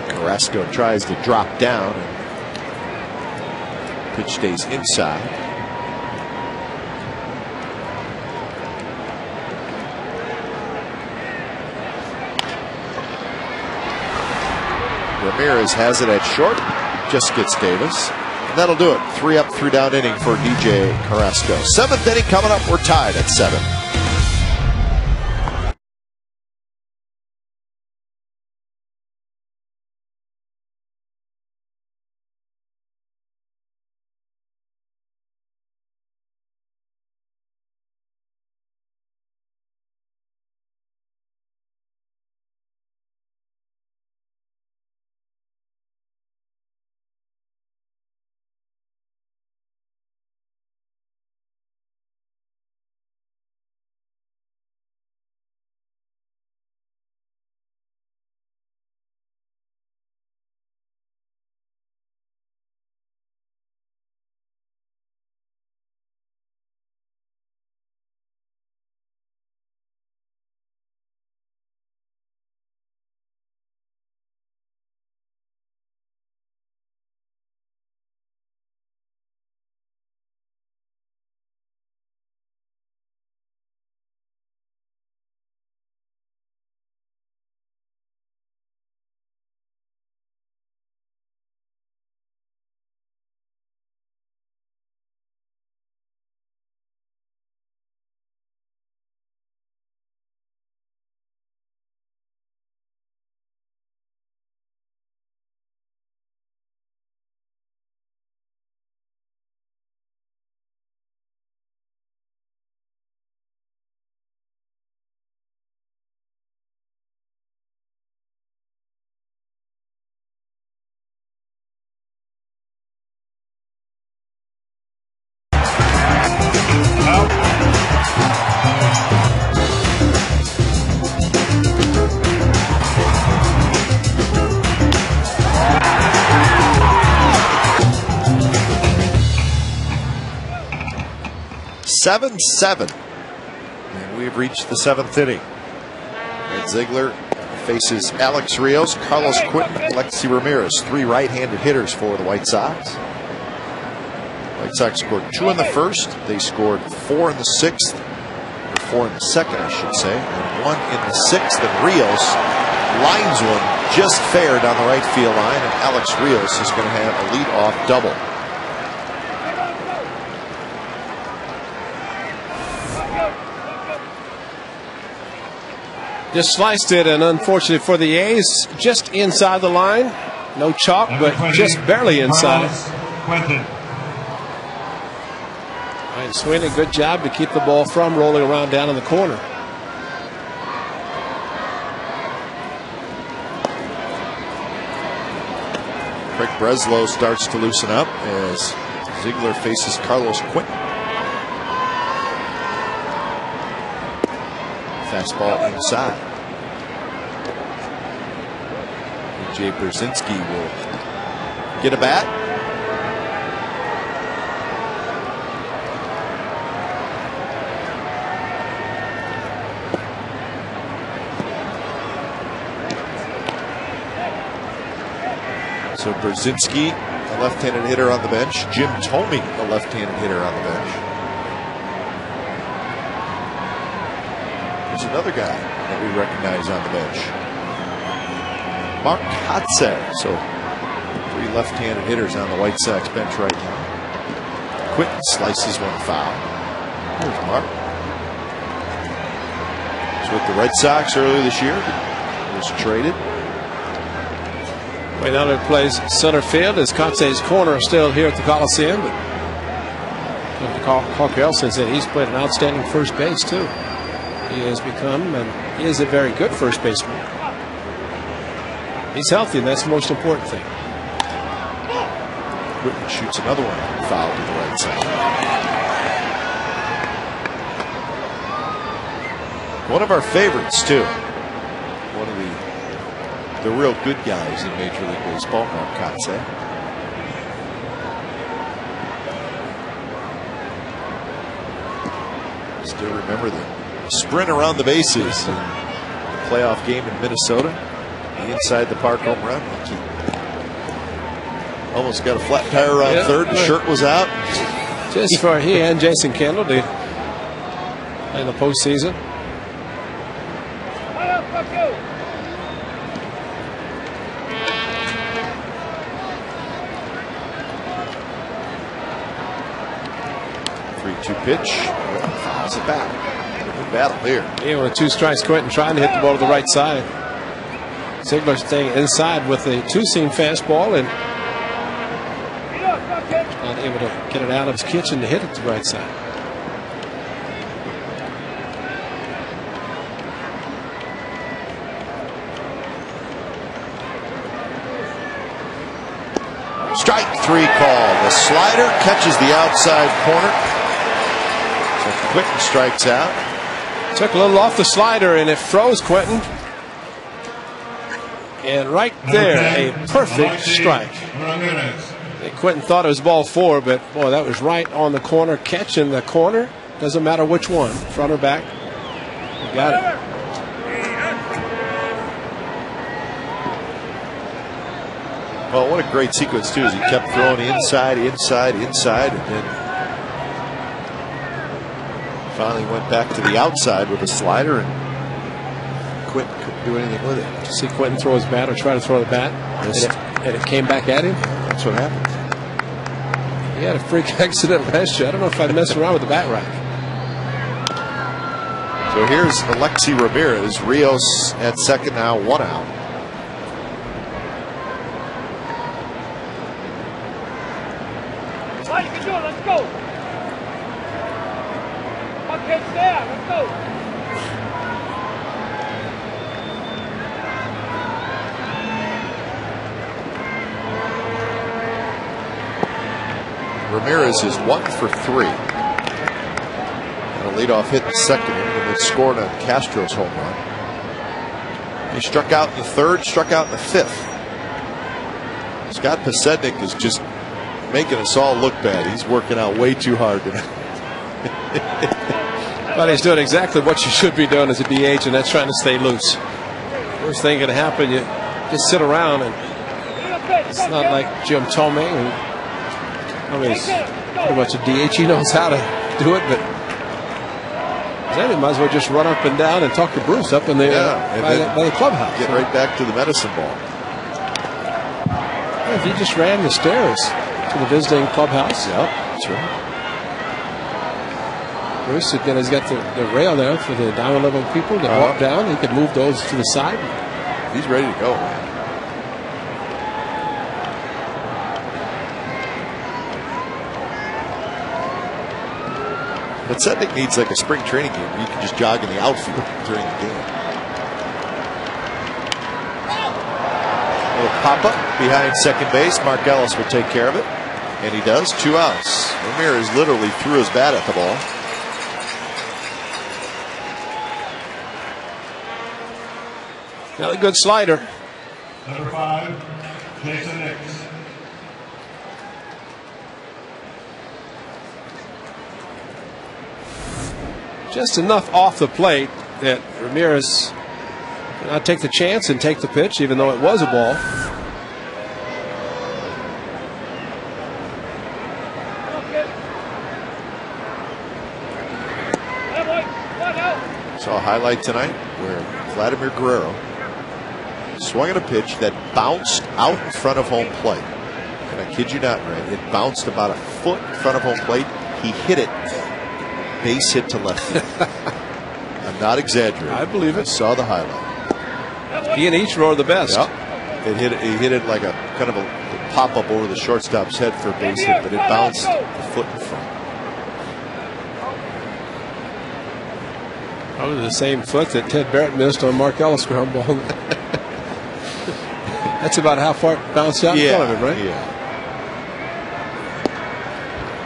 A: Carrasco tries to drop down, and pitch stays inside. Ramirez has it at short, just gets Davis. And that'll do it. 3 up, 3 down inning for DJ Carrasco. 7th inning coming up. We're tied at 7. Seven. And we've reached the 7th inning. Ed Ziegler faces Alex Rios, Carlos Quentin, Alexi Ramirez. 3 right-handed hitters for the White Sox. White Sox scored 2 in the first. They scored 4 in the 6th. Or 4 in the second, I should say. And 1 in the 6th. And Rios lines one just fair down the right field line. And Alex Rios is going to have a leadoff double.
C: Just sliced it, and unfortunately for the A's, just inside the line. No chalk, but just barely inside. Ryan Sweeney, good job to keep the ball from rolling around down in the corner.
A: Craig Breslow starts to loosen up as Ziegler faces Carlos Quentin. Fastball inside. Jay Brzezinski will get a bat. So Brzezinski, a left-handed hitter on the bench. Jim Thome, a left-handed hitter on the bench. There's another guy that we recognize on the bench. Mark Kotsay. So 3 left-handed hitters on the White Sox bench right now. Quentin slices one foul. There's Mark. He's with the Red Sox earlier this year. He was traded.
C: Wayne Elder plays center field as Kotsay's corner is still here at the Coliseum. But Hawk Elson said he's played an outstanding first base too. He has become, and he is a very good first baseman. He's healthy, and that's the most important thing.
A: Quentin shoots another one foul to the right side. One of our favorites too. One of the real good guys in Major League Baseball, Mark Kotsay. Still remember the sprint around the bases in the playoff game in Minnesota. The inside the park home run. He almost got a flat tire around third. The shirt was out.
C: Just for he and Jason Kendall in the postseason.
A: Pitch, fouls it back. Good battle here.
C: Yeah, with 2 strikes, Quentin trying to hit the ball to the right side. Ziegler staying inside with a 2-seam fastball and not able to get it out of his kitchen to hit it to the right side.
A: Strike 3 call. The slider catches the outside corner. Quentin strikes out.
C: Took a little off the slider and it froze Quentin. And right there, a perfect strike. Quentin thought it was ball 4, but boy, that was right on the corner, catching the corner. Doesn't matter which one, front or back. You got it.
A: Well, what a great sequence too, as he kept throwing inside, inside, inside, and then finally went back to the outside with a slider, and Quentin couldn't do anything with it.
C: Did you see Quentin throw his bat or try to throw the bat? And it came back at him?
A: That's what happened.
C: He had a freak accident last year. I don't know if I'd mess around with the bat rack.
A: So here's Alexi Ramirez. Rios at second now, 1 out.
D: You can do it. Let's go. Okay, there. Let's go.
A: Ramirez is 1 for 3. And a leadoff hit in the second inning, and then scored on Castro's home run. He struck out in the third, struck out in the fifth. Scott Pasednik is just making us all look bad. He's working out way too hard tonight.
C: But he's doing exactly what you should be doing as a DH, and that's trying to stay loose. Worst thing can happen, you just sit around, and it's not like Jim Thome, who, I mean, he's pretty much a DH. He knows how to do it, but then he might as well just run up and down and talk to Bruce up in the by the clubhouse.
A: Get right back to the medicine ball.
C: Well, he just ran the stairs to the visiting clubhouse.
A: Yep, that's right.
C: Bruce, again, has got the rail there for the down level people to walk down. He could move those to the side.
A: He's ready to go, man. But Sednick needs like a spring training game where you can just jog in the outfield during the game. A little pop-up behind second base. Mark Ellis will take care of it. And he does. 2 outs. Ramirez literally threw his bat at the ball.
C: Got a good slider.
B: Number 5, Jason Nix.
C: Just enough off the plate that Ramirez did not take the chance and take the pitch, even though it was a ball.
A: Saw a highlight tonight where Vladimir Guerrero swung at a pitch that bounced out in front of home plate. And I kid you not, right? It bounced about a foot in front of home plate. He hit it, base hit to left field. I'm not exaggerating.
C: I believe it.
A: I saw the highlight.
C: He and Ichiro are the best.
A: Yep. He hit it like a kind of a pop-up over the shortstop's head for a base hit, but it bounced a foot in front.
C: Probably the same foot that Ted Barrett missed on Mark Ellis ground ball. That's about how far it bounced out in front of him, right?
A: Yeah.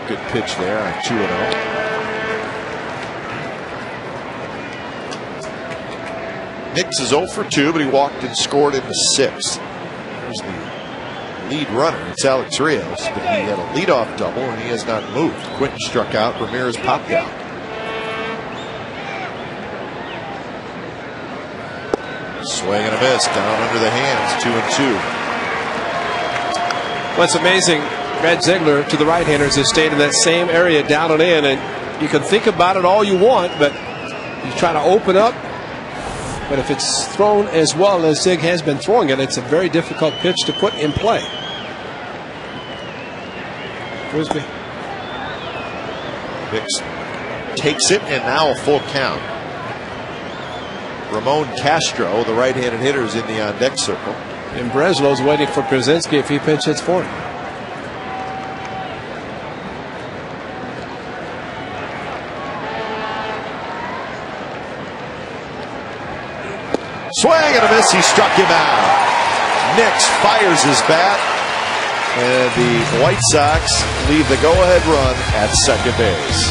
A: Good pitch there on 2-0. Nix is 0 for 2, but he walked and scored in the 6th. There's the lead runner. It's Alex Rios, but he had a leadoff double and he has not moved. Quinton struck out. Ramirez popped out. Swing and a miss down under the hands. 2-2.
C: What's amazing, Red Ziegler to the right-handers has stayed in that same area down and in, and you can think about it all you want, but you try to open up. But if it's thrown as well as Zig has been throwing it, it's a very difficult pitch to put in play. Frisbee.
A: Nix takes it, and now a full count. Ramon Castro, the right-handed hitter, is in the on-deck circle.
C: And Breslow's waiting for Brzezinski if he pinch hits for him.
A: Swing and a miss. He struck him out. Nix fires his bat, and the White Sox leave the go-ahead run at second base.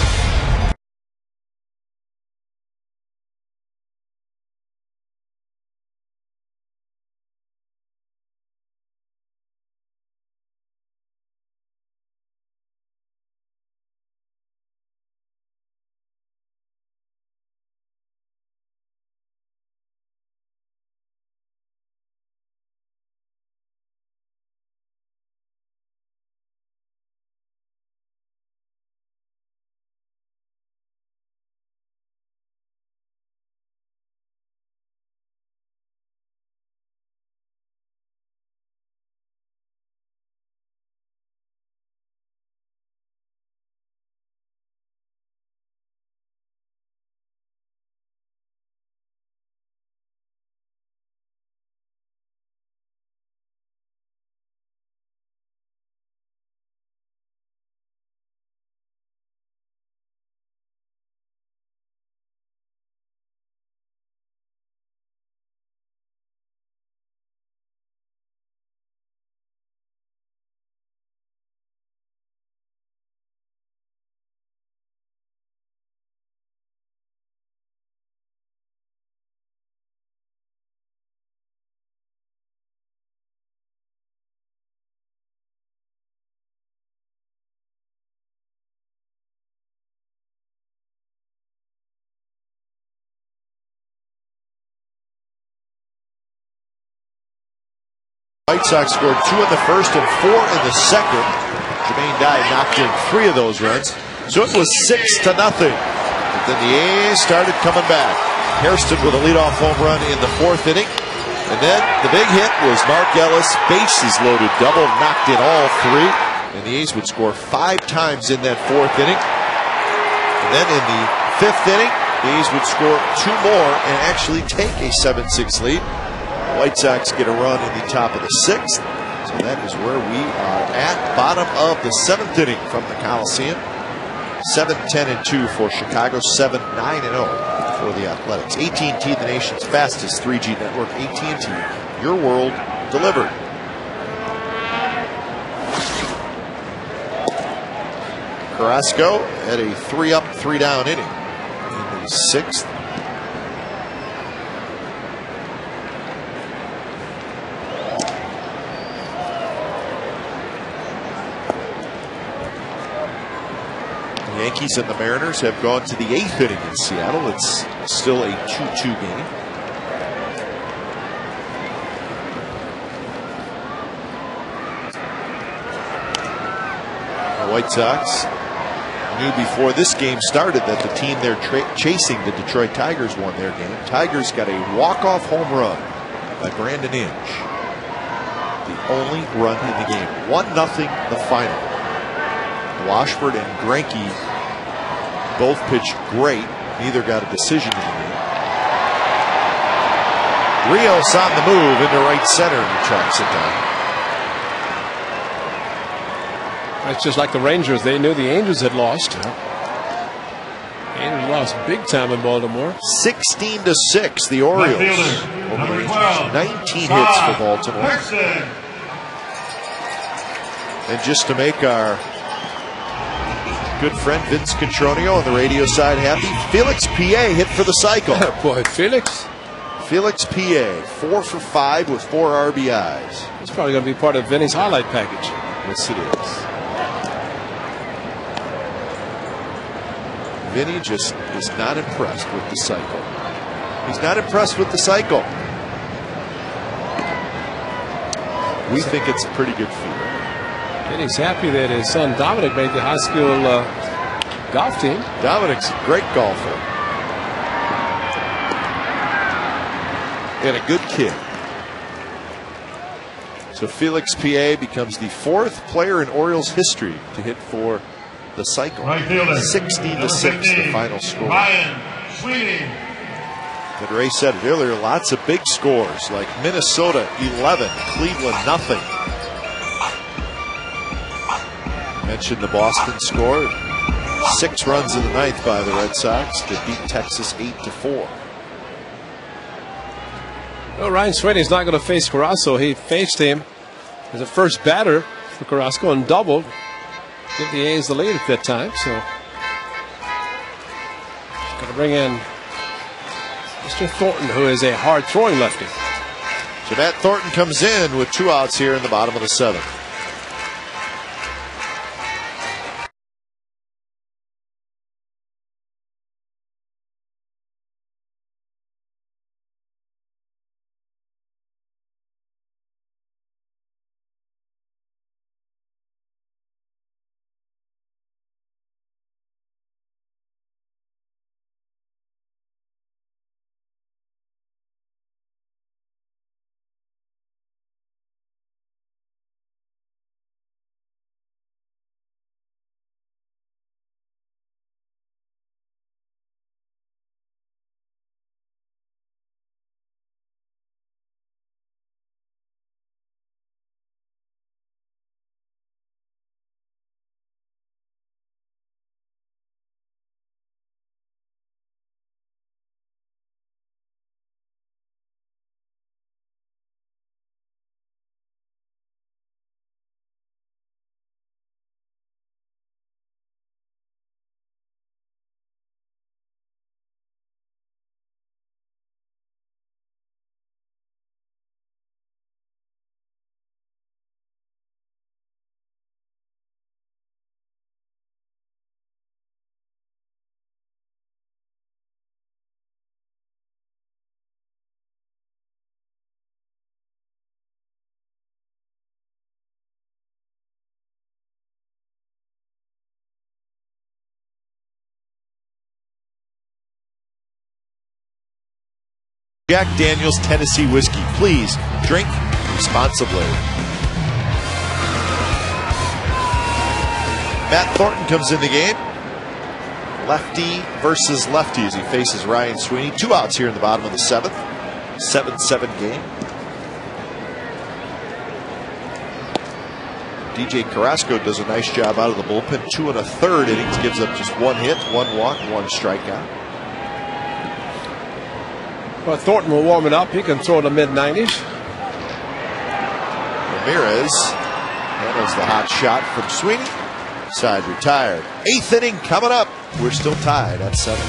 A: White Sox scored 2 in the first and 4 in the second. Jermaine Dye knocked in 3 of those runs. So it was 6-0. But then the A's started coming back. Hairston with a leadoff home run in the 4th inning. And then the big hit was Mark Ellis. Bases loaded double, knocked in all 3. And the A's would score 5 times in that 4th inning. And then in the 5th inning, the A's would score 2 more and actually take a 7-6 lead. The White Sox get a run in the top of the 6th. So that is where we are at. Bottom of the 7th inning from the Coliseum. 7-10-2 for Chicago. 7-9-0 for the Athletics. AT&T, the nation's fastest 3G network. AT&T, your world delivered. Carrasco had a 3-up, 3-down inning in the 6th. The Yankees and the Mariners have gone to the 8th inning in Seattle. It's still a 2-2 game. The White Sox knew before this game started that the team they're chasing, the Detroit Tigers, won their game. Tigers got a walk-off home run by Brandon Inge. The only run in the game. 1-0 the final. Washburn and Greinke both pitched great. Neither got a decision in the game. Rios on the move into right center, and he tracks it down.
C: It's just like the Rangers. They knew the Angels had lost. Angels lost big time in Baltimore.
A: 16-6, the Orioles.
B: Number 12,
A: 19 hits for Baltimore.
B: Hairston.
A: And just to make our good friend Vince Contronio on the radio side happy, Felix Pie hit for the cycle.
C: Boy, Felix
A: Pie, 4 for 5 with 4 RBIs.
C: He's probably going to be part of Vinny's highlight package.
A: Yes, it is. Vinny just is not impressed with the cycle. He's not impressed with the cycle. We think it's a pretty good feat.
C: And he's happy that his son Dominic made the high school golf team.
A: Dominic's a great golfer. And a good kid. So Felix Pie becomes the 4th player in Orioles history to hit for the cycle.
B: Right fielder.
A: 16-6 the final score.
B: Ryan Sweeney.
A: And Ray said it earlier, lots of big scores like Minnesota 11, Cleveland nothing. Mentioned the Boston score. 6 runs in the 9th by the Red Sox to beat Texas 8-4.
C: Well, Ryan Sweeney's not going to face Carrasco. He faced him as a first batter for Carrasco and doubled. Give the A's the lead at that time. So going to bring in Mr. Thornton, who is a hard throwing lefty.
A: So Matt Thornton comes in with 2 outs here in the bottom of the 7th. Jack Daniel's Tennessee Whiskey. Please drink responsibly. Matt Thornton comes in the game. Lefty versus lefty as he faces Ryan Sweeney. 2 outs here in the bottom of the 7th. 7-7 game. DJ Carrasco does a nice job out of the bullpen. 2 1/3 innings, gives up just 1 hit, 1 walk, 1 strikeout.
C: Well, Thornton will warm it up. He can throw in the mid-90s.
A: Ramirez handles the hot shot from Sweeney. Side retired. 8th inning coming up. We're still tied at 7.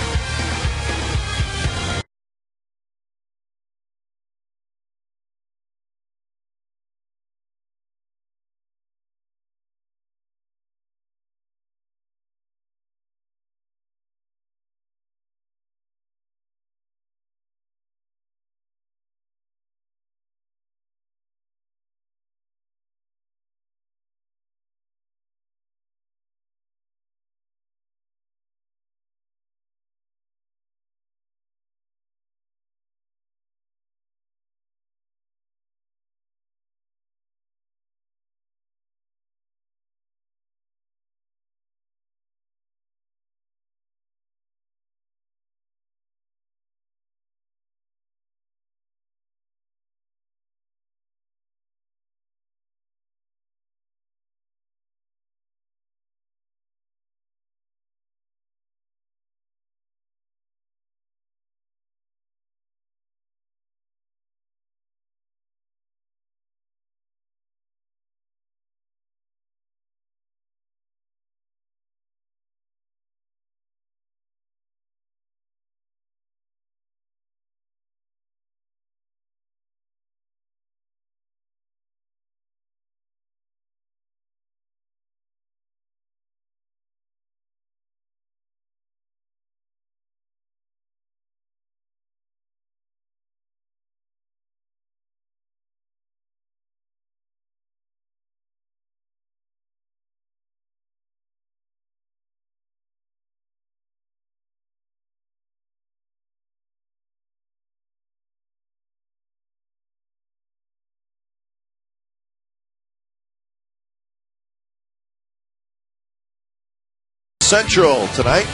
A: Central tonight.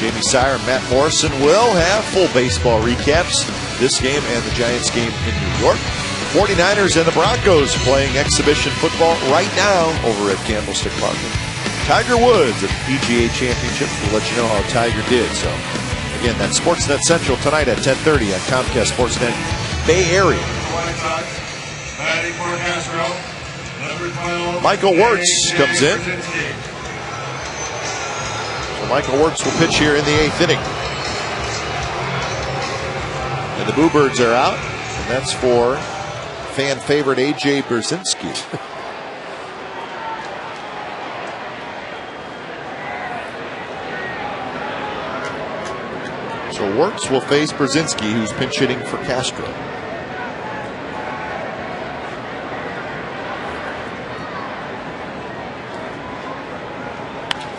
A: Jamie Sire and Matt Morrison will have full baseball recaps. This game and the Giants game in New York. 49ers and the Broncos playing exhibition football right now over at Candlestick Park. Tiger Woods at the PGA Championship will let you know how Tiger did. So, again, that's Sportsnet Central tonight at 10:30 on Comcast Sportsnet Bay Area. Michael Wirtz comes in. So Michael Wirtz will pitch here in the 8th inning. And the Boo Birds are out. And that's for fan favorite A.J. Brzezinski. So Wirtz will face Brzezinski, who's pinch hitting for Castro.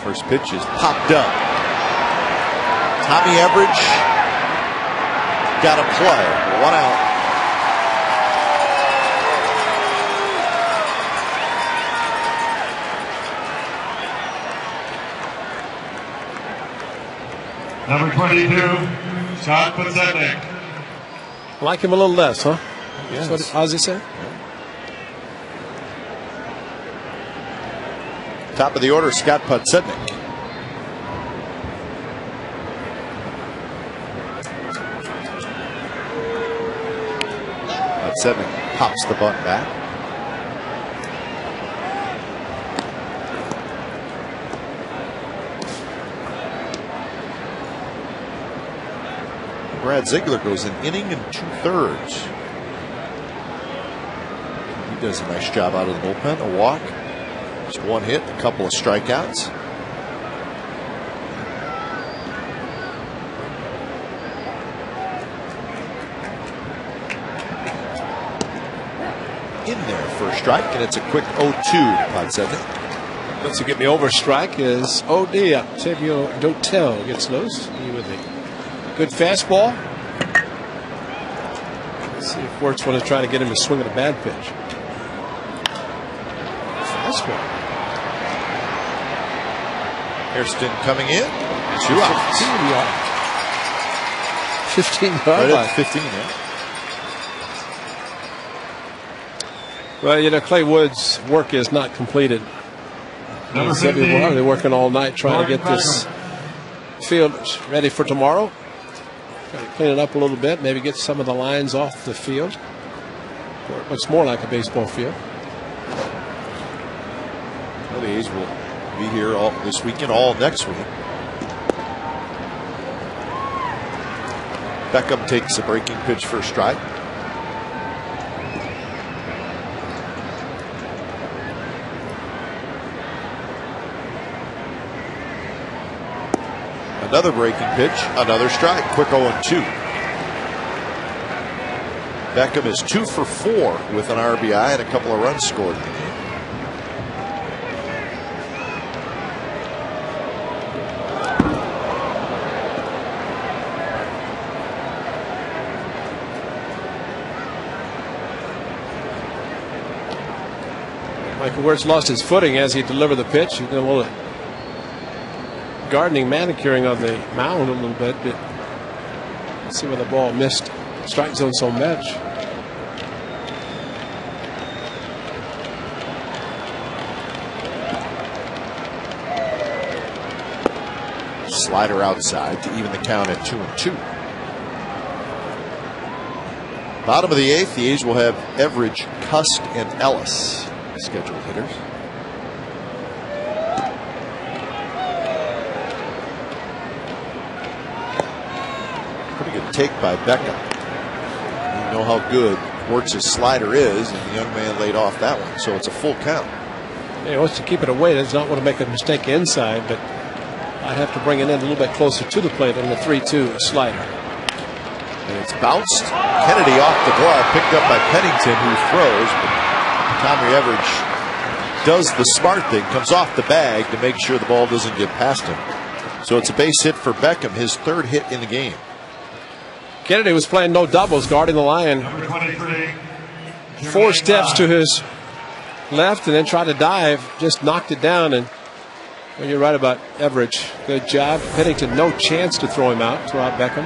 A: First pitch is popped up. Tommy Everidge got a play. 1 out.
B: Number 22, Sean Podsednik.
C: Like him a little less, huh?
A: Yes.
C: That's what Ozzie said.
A: Top of the order, Scott Podsednik. Podsednik pops the bunt back. Brad Ziegler goes an inning and 2/3. He does a nice job out of the bullpen. A walk. Just 1 hit, a couple of strikeouts. In there for a strike, and it's a quick 0-2 to Podsednik.
C: Looks to get me over strike is O.D. Octavio Dotel gets loose. He with a good fastball. See if Wirtz want to try to get him to swing at a bad pitch. Fastball.
A: Hairston coming in. 2 outs.
C: 15-yard line.
A: 15, yeah.
C: Well, you know, Clay Wood's work is not completed.
B: Number
C: He said
B: 15.
C: they're working all night trying to get this field ready for tomorrow. Try to clean it up a little bit, maybe get some of the lines off the field. What's more like a baseball field.
A: Well, the A's will be here all this weekend, all next week. Beckham takes a breaking pitch for a strike. Another breaking pitch, another strike. Quick 0-2. Beckham is 2 for 4 with an RBI and a couple of runs scored in the game.
C: Michael Wirtz lost his footing as he delivered the pitch. He did a little gardening, manicuring on the mound a little bit, but let's see where the ball missed strike zone so much.
A: Slider outside to even the count at 2-2. Bottom of the 8th, the A's will have Everidge, Cust, and Ellis scheduled hitters. Pretty good take by Beckham. You know how good Wirtz's slider is, and the young man laid off that one, so it's a full count.
C: He wants to keep it away. Does not want to make a mistake inside, but I'd have to bring it in a little bit closer to the plate on the 3-2 slider.
A: And it's bounced. Kennedy off the glove, picked up by Pennington, who throws, but Tommy Everidge does the smart thing, comes off the bag to make sure the ball doesn't get past him. So it's a base hit for Beckham, his 3rd hit in the game.
C: Kennedy was playing no doubles, guarding the line.
B: Number 23.
C: 4 steps to his left and then tried to dive, just knocked it down. And well, you're right about Everidge. Good job. Pennington, no chance to throw him out, throw out Beckham.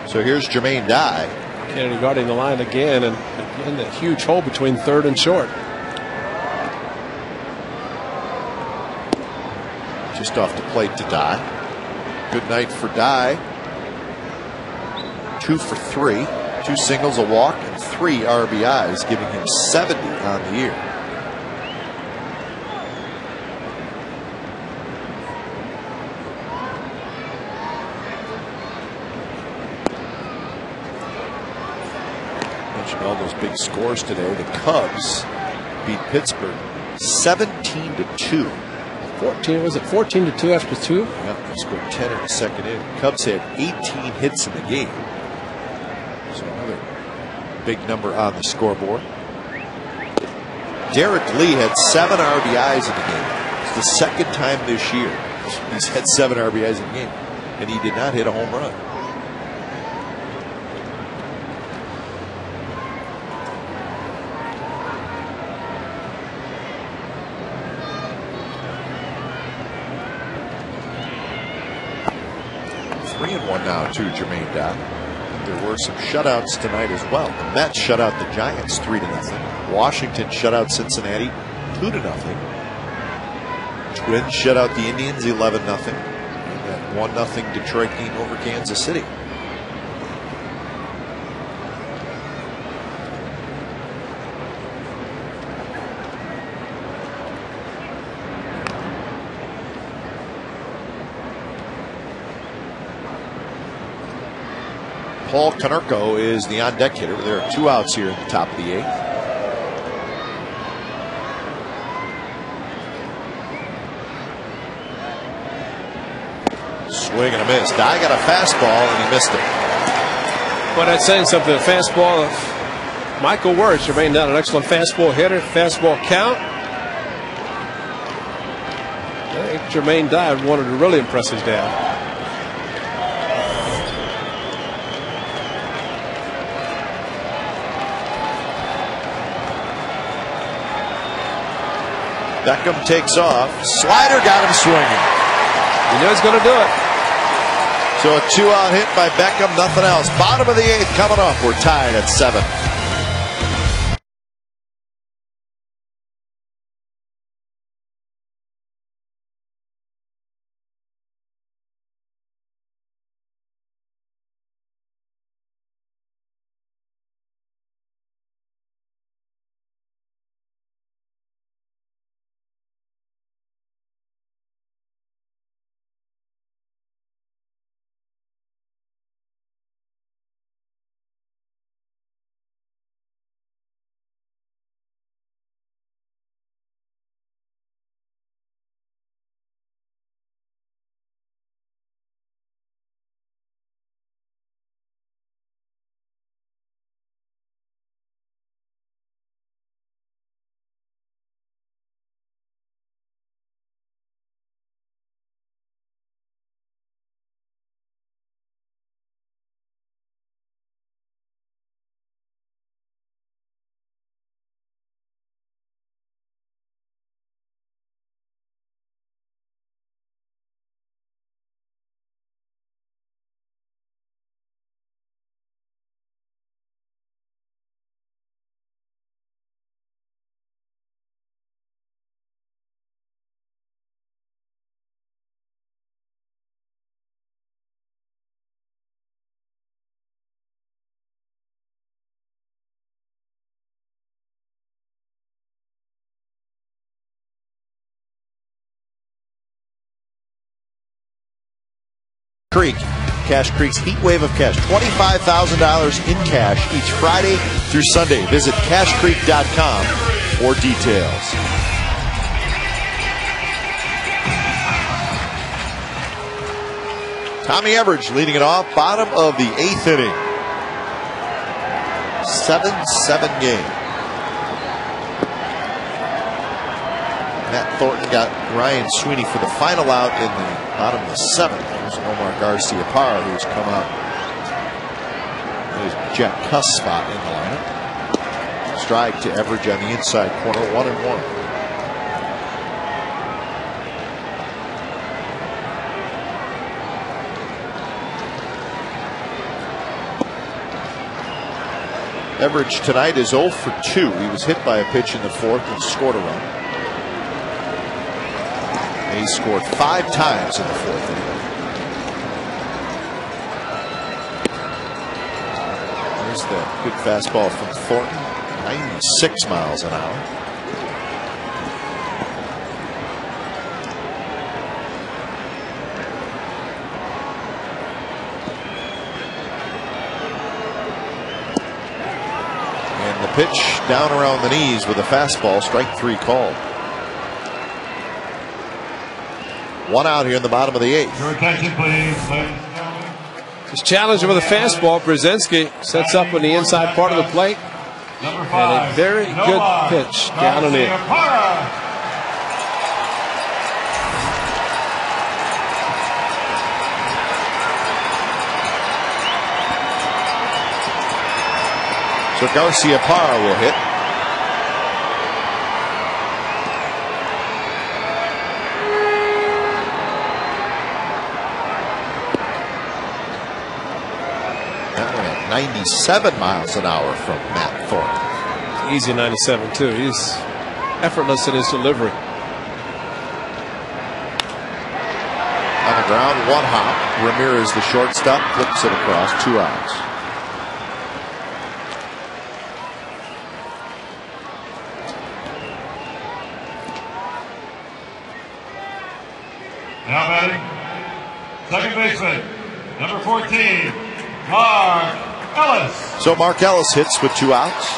A: So here's Jermaine Dye.
C: Kennedy guarding the line again, and again the huge hole between 3rd and short.
A: Just off the plate to Dye. Good night for Dye. 2 for 3. 2 singles, a walk, and 3 RBIs, giving him 70 on the year. Mentioned all those big scores today. The Cubs beat Pittsburgh 17-2.
C: 14, was it 14-2 after 2?
A: Yep, they scored 10 in the 2nd inning. Cubs had 18 hits in the game. So another big number on the scoreboard. Derek Lee had 7 RBIs in the game. It's the 2nd time this year he's had 7 RBIs in the game, and he did not hit a home run. Now to Jermaine Dye. There were some shutouts tonight as well. The Mets shut out the Giants 3-0. Washington shut out Cincinnati 2-0. Twins shut out the Indians 11-0. And that 1-0 Detroit game over Kansas City. Paul Konerko is the on-deck hitter. There are 2 outs here in the top of the 8th. Swing and a miss. Dye got a fastball and he missed it.
C: Well, that's saying something. The fastball of Michael Wirtz. Jermaine Dye, an excellent fastball hitter. Fastball count. I think Jermaine Dye wanted to really impress his dad.
A: Beckham takes off. Slider got him swinging.
C: You know he's going to do it.
A: So a 2-out hit by Beckham, nothing else. Bottom of the 8th coming up. We're tied at 7. Creek. Cache Creek's Heat Wave of Cash. $25,000 in cash each Friday through Sunday. Visit cashcreek.com for details. Tommy Everidge leading it off. Bottom of the 8th inning. 7-7 game. Matt Thornton got Ryan Sweeney for the final out in the bottom of the 7th. There's Omar Garcia-Parra, who's come out. There's Jack Cuss spot in the lineup. Strike to Everidge on the inside corner, 1-1. Everidge tonight is 0 for 2. He was hit by a pitch in the 4th and scored a run. He scored 5 times in the 4th inning. There's the good fastball from Thornton, 96 miles an hour. And the pitch down around the knees with a fastball, strike 3 called. 1 out here in the bottom of the 8th.
B: Your attention, please, ladies and gentlemen.
C: He's challenging with a fastball. Brzezinski sets up on the inside part of the plate.
B: Number 5.
C: And a very good pitch down and in.
A: So Garcia-Parra will hit. That one at 97 miles an hour from Matt Thornton.
C: Easy 97 too. He's effortless in his delivery.
A: On the ground, 1 hop. Ramirez, the shortstop, flips it across, 2 outs.
B: Now batting, second baseman, number 14, Mark Ellis.
A: So Mark Ellis hits with 2 outs.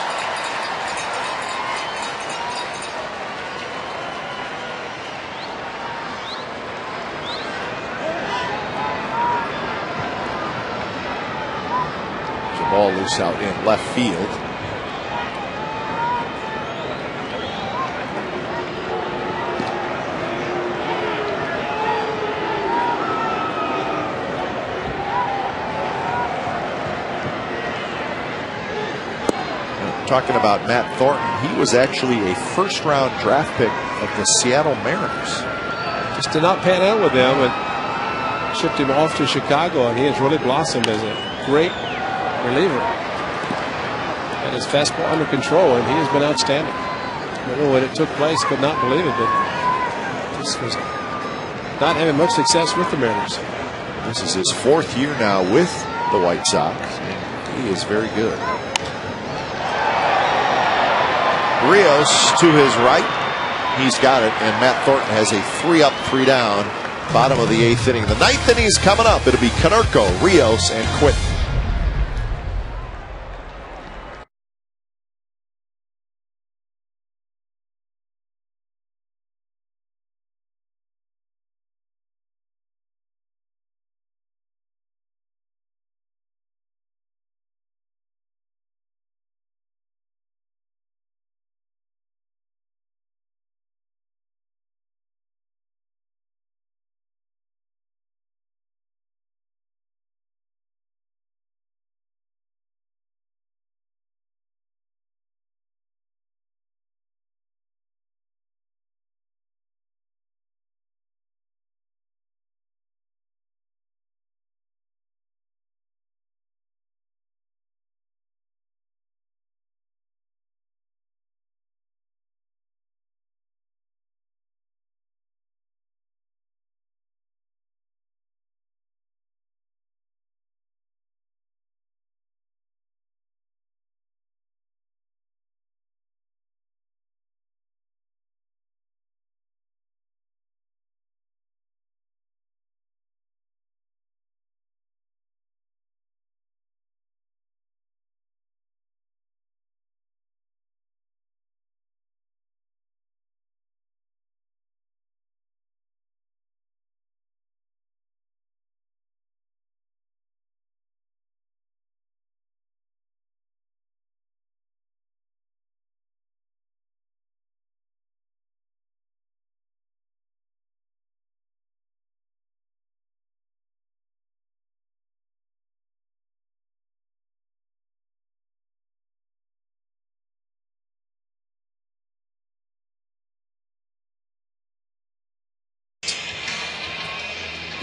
A: The ball loose out in left field. talking about Matt Thornton. He was actually a first-round draft pick of the Seattle Mariners.
C: Just did not pan out with them and shipped him off to Chicago, and he has really blossomed as a great reliever. And his fastball under control, and he has been outstanding. I don't know when it took place, could not believe it, but just was not having much success with the Mariners.
A: This is his 4th year now with the White Sox, and he is very good. Rios to his right. He's got it, and Matt Thornton has a 3-up, 3-down, bottom of the 8th inning. The 9th inning is coming up. It'll be Konerko, Rios, and Quinn.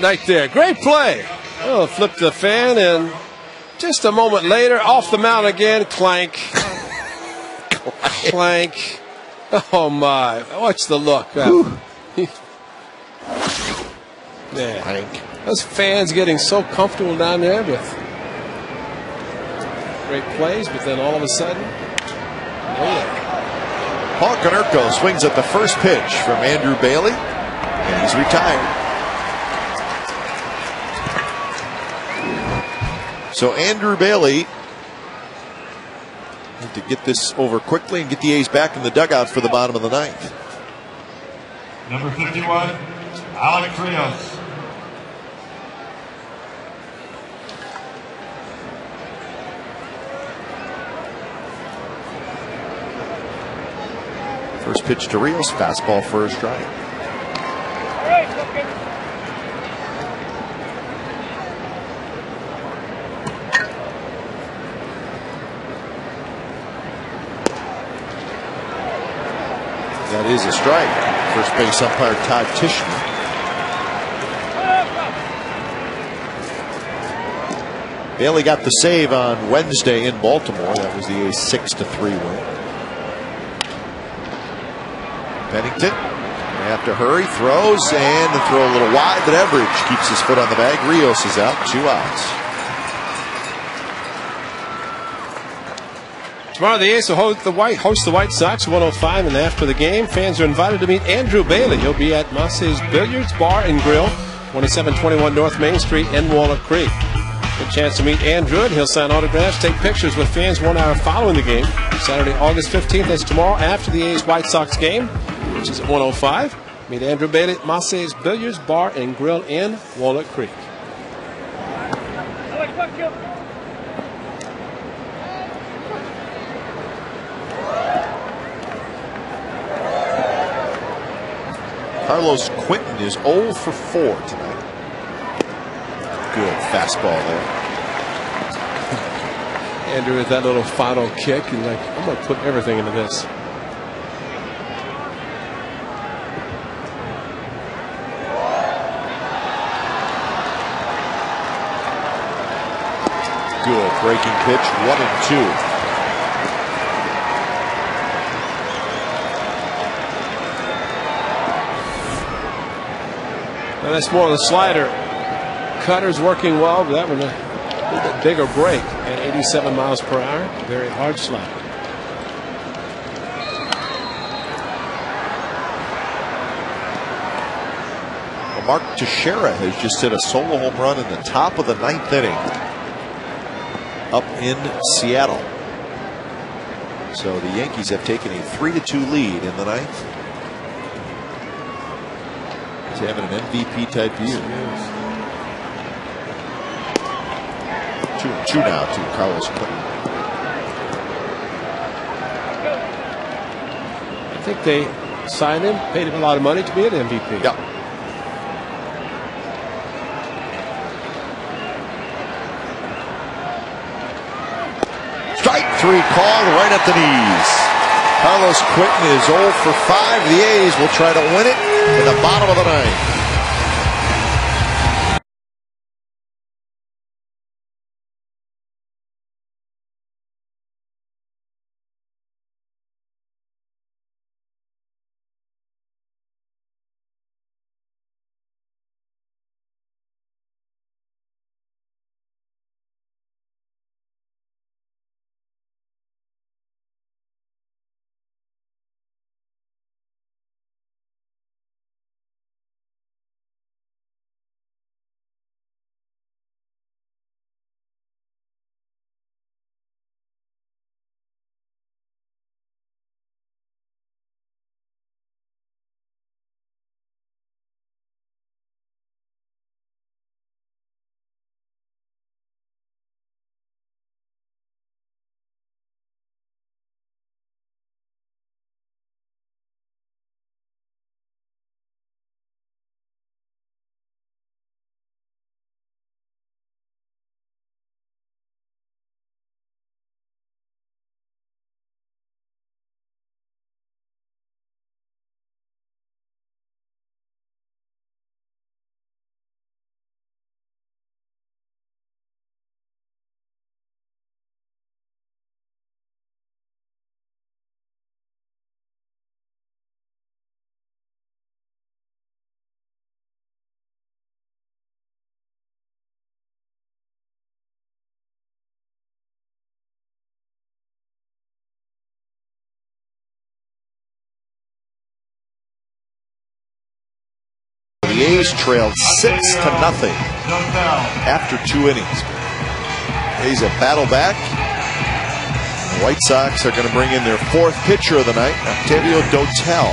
C: Right there. Great play. Oh, flipped the fan, and just a moment later, off the mound again. Clank. Clank. Oh, my. Watch the look. Yeah.
A: Clank.
C: Those fans getting so comfortable down there with great plays, but then all of a sudden, oh, yeah.
A: Paul Konerko swings at the first pitch from Andrew Bailey, and he's retired. So Andrew Bailey need to get this over quickly and get the A's back in the dugout for the bottom of the 9th.
B: Number 51, Alex Rios.
A: First pitch to Rios, fastball for a strike. That is a strike. First base umpire Todd Tishner. Bailey got the save on Wednesday in Baltimore. That was the A's 6-3 win. Pennington, they have to hurry, throws, and the throw a little wide, but Everidge keeps his foot on the bag. Rios is out, 2 outs.
C: Tomorrow the A's will host the White Sox 105, and after the game, fans are invited to meet Andrew Bailey. He'll be at Massey's Billiards Bar and Grill, 2721 North Main Street in Walnut Creek. Good chance to meet Andrew, and he'll sign autographs, take pictures with fans 1 hour following the game. Saturday, August 15th, that's tomorrow after the A's White Sox game, which is at 105. Meet Andrew Bailey at Massey's Billiards Bar and Grill in Walnut Creek.
A: Carlos Quinton is 0 for 4 tonight. Good fastball there.
C: Andrew, with that little final kick, and like, I'm going to put everything into this.
A: Good breaking pitch, 1-2.
C: Now that's more of the slider. Cutter's working well, but that one a little bit bigger break at 87 miles per hour. Very hard slider.
A: Well, Mark Teixeira has just hit a solo home run in the top of the 9th inning up in Seattle. So the Yankees have taken a 3-2 lead in the 9th. He's having an MVP type year. 2-2 now to Carlos Quentin.
C: I think they signed him, paid him a lot of money to be an MVP.
A: Yep. Strike 3 called right at the knees. Carlos Quentin is 0 for 5. The A's will try to win it in the bottom of the 9th. The A's trailed 6-0 after 2 innings. A's have battled back. The White Sox are going to bring in their 4th pitcher of the night, Octavio Dotel.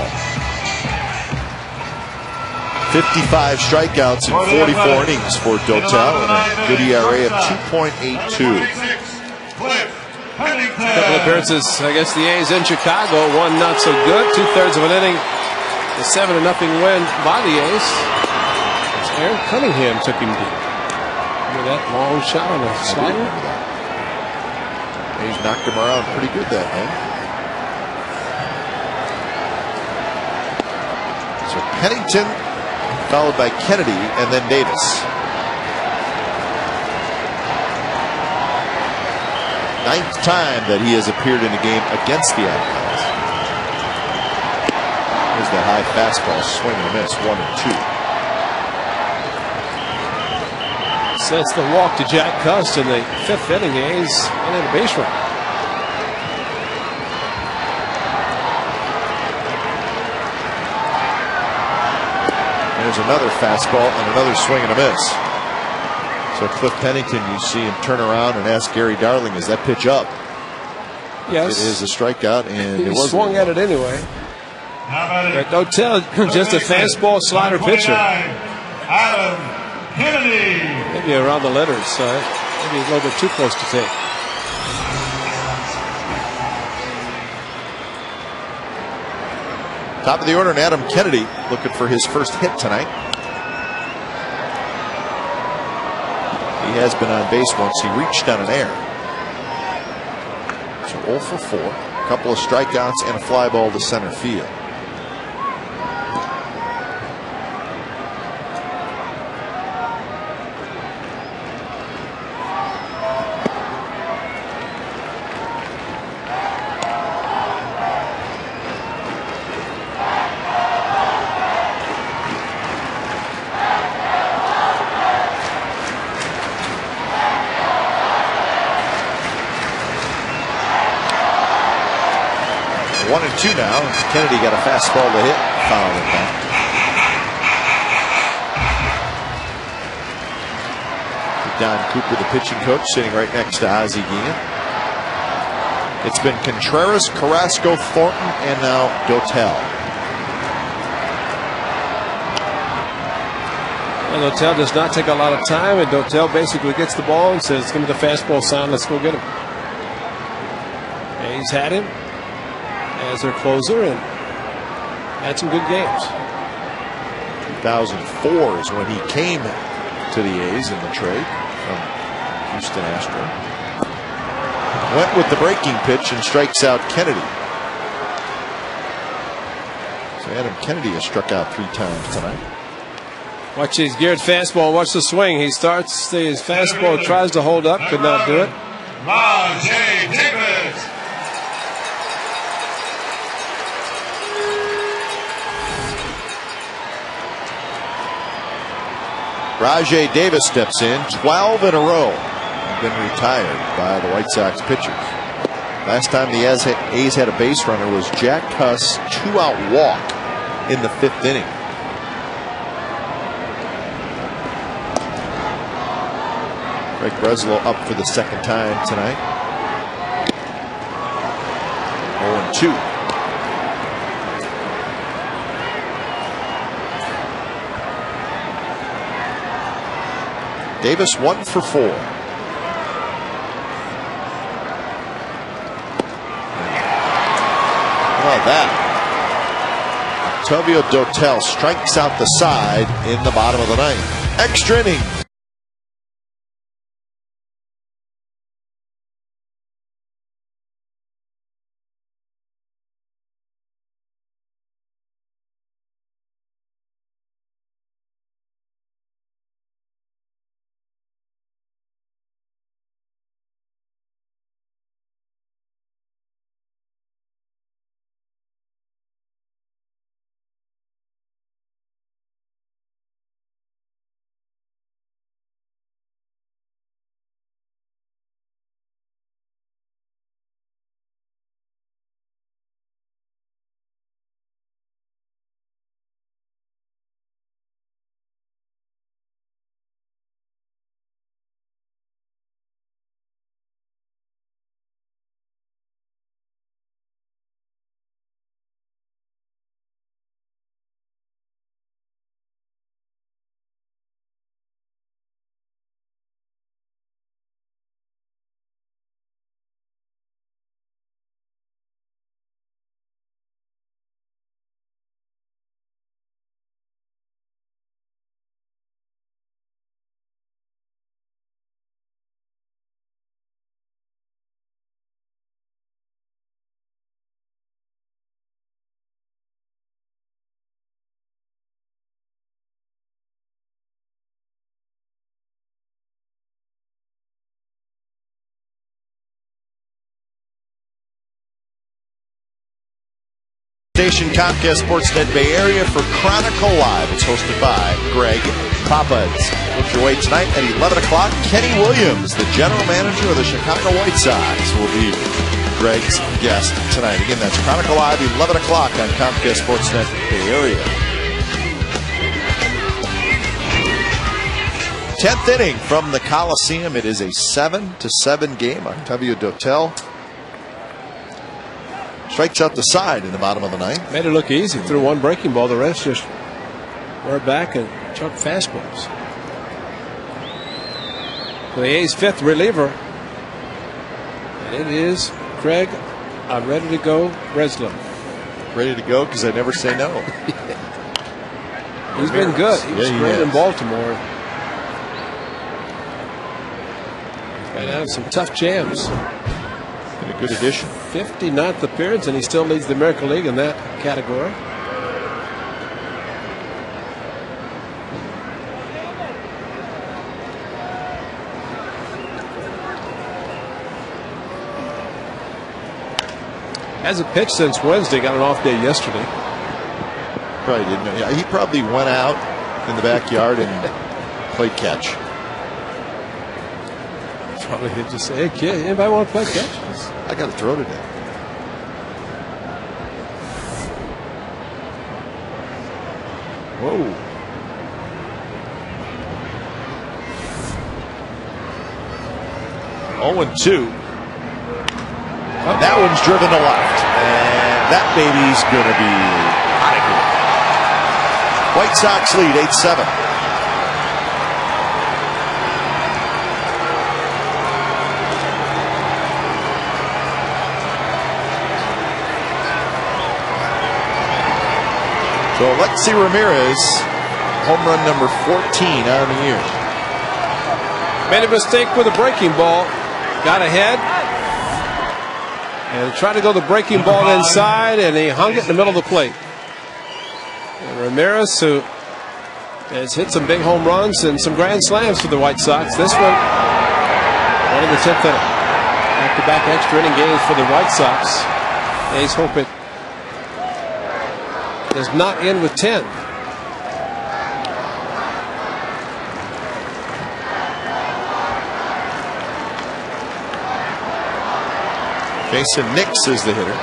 A: 55 strikeouts in 44 innings for Dotel and a good ERA of 2.82.
C: A couple appearances against the A's in Chicago. One not so good. 2/3 of an inning. The 7-0 win by the A's. Aaron Cunningham took him deep. Look at that long shot on the slider.
A: A's knocked him around pretty good that night. So Pennington, followed by Kennedy, and then Davis. Ninth time that he has appeared in a game against the Admirals. There's that high fastball, swing and a miss, 1-2.
C: Sets the walk to Jack Cust in the 5th inning. The A's in a base run.
A: There's another fastball and another swing and a miss. So Cliff Pennington, you see him turn around and ask Gary Darling, is that pitch up?
C: Yes.
A: It is a strikeout, and
C: he
A: it was
C: swung at it anyway. But Dotel, just a fastball slider pitcher.
B: Adam Kennedy.
C: Maybe around the letters, so maybe a little bit too close to take.
A: Top of the order, and Adam Kennedy looking for his first hit tonight. He has been on base once. He reached on an error. So 0 for 4. A couple of strikeouts and a fly ball to center field. One and two now. Kennedy got a fastball to hit. Fouled it back. Don Cooper, the pitching coach, sitting right next to Ozzie Guillen. It's been Contreras, Carrasco, Thornton, and now Dotel.
C: And Dotel does not take a lot of time, and Dotel basically gets the ball and says, "Give me the fastball sign. Let's go get him." And he's had him as their closer and had some good games.
A: 2004 is when he came to the A's in the trade from Houston Astros. Went with the breaking pitch and strikes out Kennedy. So Adam Kennedy has struck out 3 times tonight.
C: Watch his geared fastball. Watch the swing. He starts his fastball, tries to hold up, could not do it.
B: Rajay Davis.
A: Rajay Davis steps in, 12 in a row. Been retired by the White Sox pitchers. Last time the A's had a base runner was Jack Huss' 2-out walk in the 5th inning. Craig Breslow up for the 2nd time tonight. 0-2. Davis 1 for 4. How about that? Octavio Dotel strikes out the side in the bottom of the 9th. Extra inning. Station Comcast Sportsnet Bay Area for Chronicle Live. It's hosted by Greg Popovich. Look your way tonight at 11 o'clock. Kenny Williams, the general manager of the Chicago White Sox, will be Greg's guest tonight. Again, that's Chronicle Live, 11 o'clock on Comcast Sportsnet Bay Area. 10th inning from the Coliseum. It is a 7-7 game. Octavio Dotel strikes out the side in the bottom of the 9th.
C: Made it look easy. Threw one breaking ball. The rest just were back and chucked fastballs. The A's 5th reliever. And it is Craig. I'm ready to go. Breslow.
A: Ready to go because I never say no.
C: He's been good. He was great in Baltimore. He's been having some tough jams.
A: A good addition.
C: 59th appearance, and he still leads the American League in that category. Hasn't pitched since Wednesday. Got an off day yesterday.
A: Probably didn't know. Yeah, he probably went out in the backyard and played catch.
C: Probably he'd just say, "Hey kid, anybody want to play catch?
A: I got to throw today." Whoa. Oh, and 2. And that one's driven to left. And that baby's going to be out of here. White Sox lead 8-7. So Alexi Ramirez, home run number 14 on the year.
C: Made a mistake with a breaking ball. Got ahead. And tried to go the breaking ball inside, and he hung it in the middle of the plate. And Ramirez, who has hit some big home runs and some grand slams for the White Sox. This one in the 10th inning. Back-to-back extra inning games for the White Sox. A's hope it does not end with 10.
A: Jason Nix is the hitter.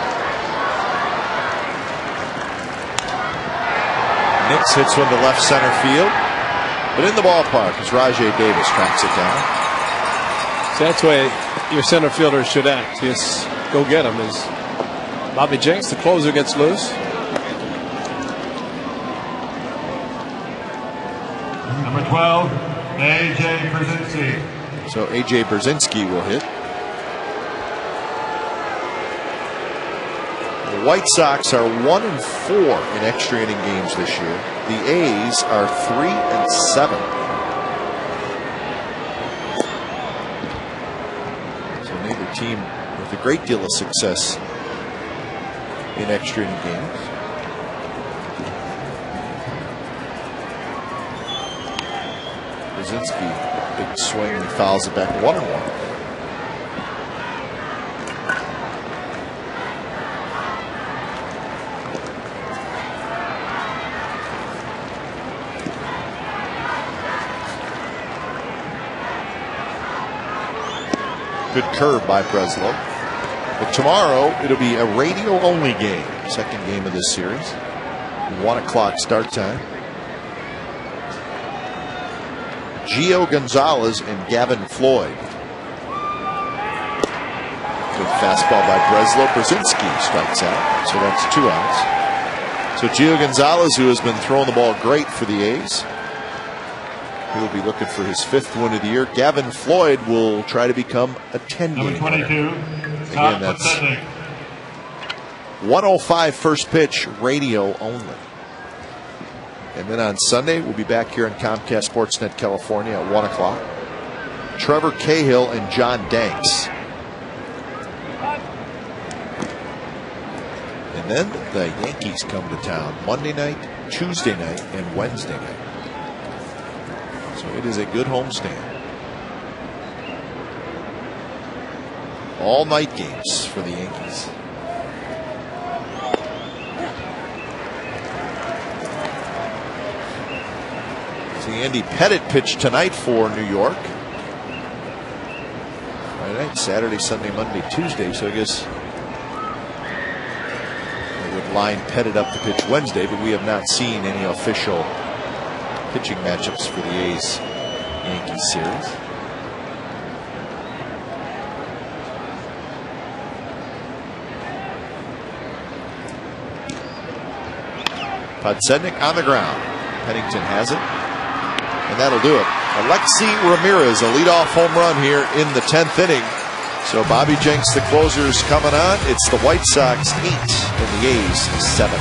A: Nix hits one to left center field, but in the ballpark as Rajay Davis tracks it down.
C: So that's the way your center fielder should act. Just go get him. As Bobby Jenks, the closer, gets loose.
B: Number 12, A.J. Brzezinski.
A: So A.J. Brzezinski will hit. The White Sox are 1-4 in extra inning games this year. The A's are 3-7. So neither team with a great deal of success in extra inning games. Brzezinski, big swing, and fouls it back 1-1. Good curve by Breslow. But tomorrow it'll be a radio-only game. Second game of this series. 1 o'clock start time. Gio Gonzalez and Gavin Floyd. Good fastball by Breslow. Brzezinski strikes out. So that's 2 outs. So Gio Gonzalez, who has been throwing the ball great for the A's, he'll be looking for his 5th win of the year. Gavin Floyd will try to become a 10-game
B: Number 22,
A: Again, that's 1:05 first pitch, radio only. And then on Sunday, we'll be back here on Comcast Sportsnet California at 1 o'clock. Trevor Cahill and John Danks. And then the Yankees come to town Monday night, Tuesday night, and Wednesday night. So it is a good homestand. All night games for the Yankees. See Andy Pettitte pitch tonight for New York. Friday night, Saturday, Sunday, Monday, Tuesday. So I guess they would line Pettitte up to pitch Wednesday, but we have not seen any official pitching matchups for the A's Yankees series. Podsednik on the ground. Pennington has it. And that'll do it. Alexi Ramirez, a leadoff home run here in the 10th inning. So Bobby Jenks, the closer, is coming on. It's the White Sox 8 and the A's 7.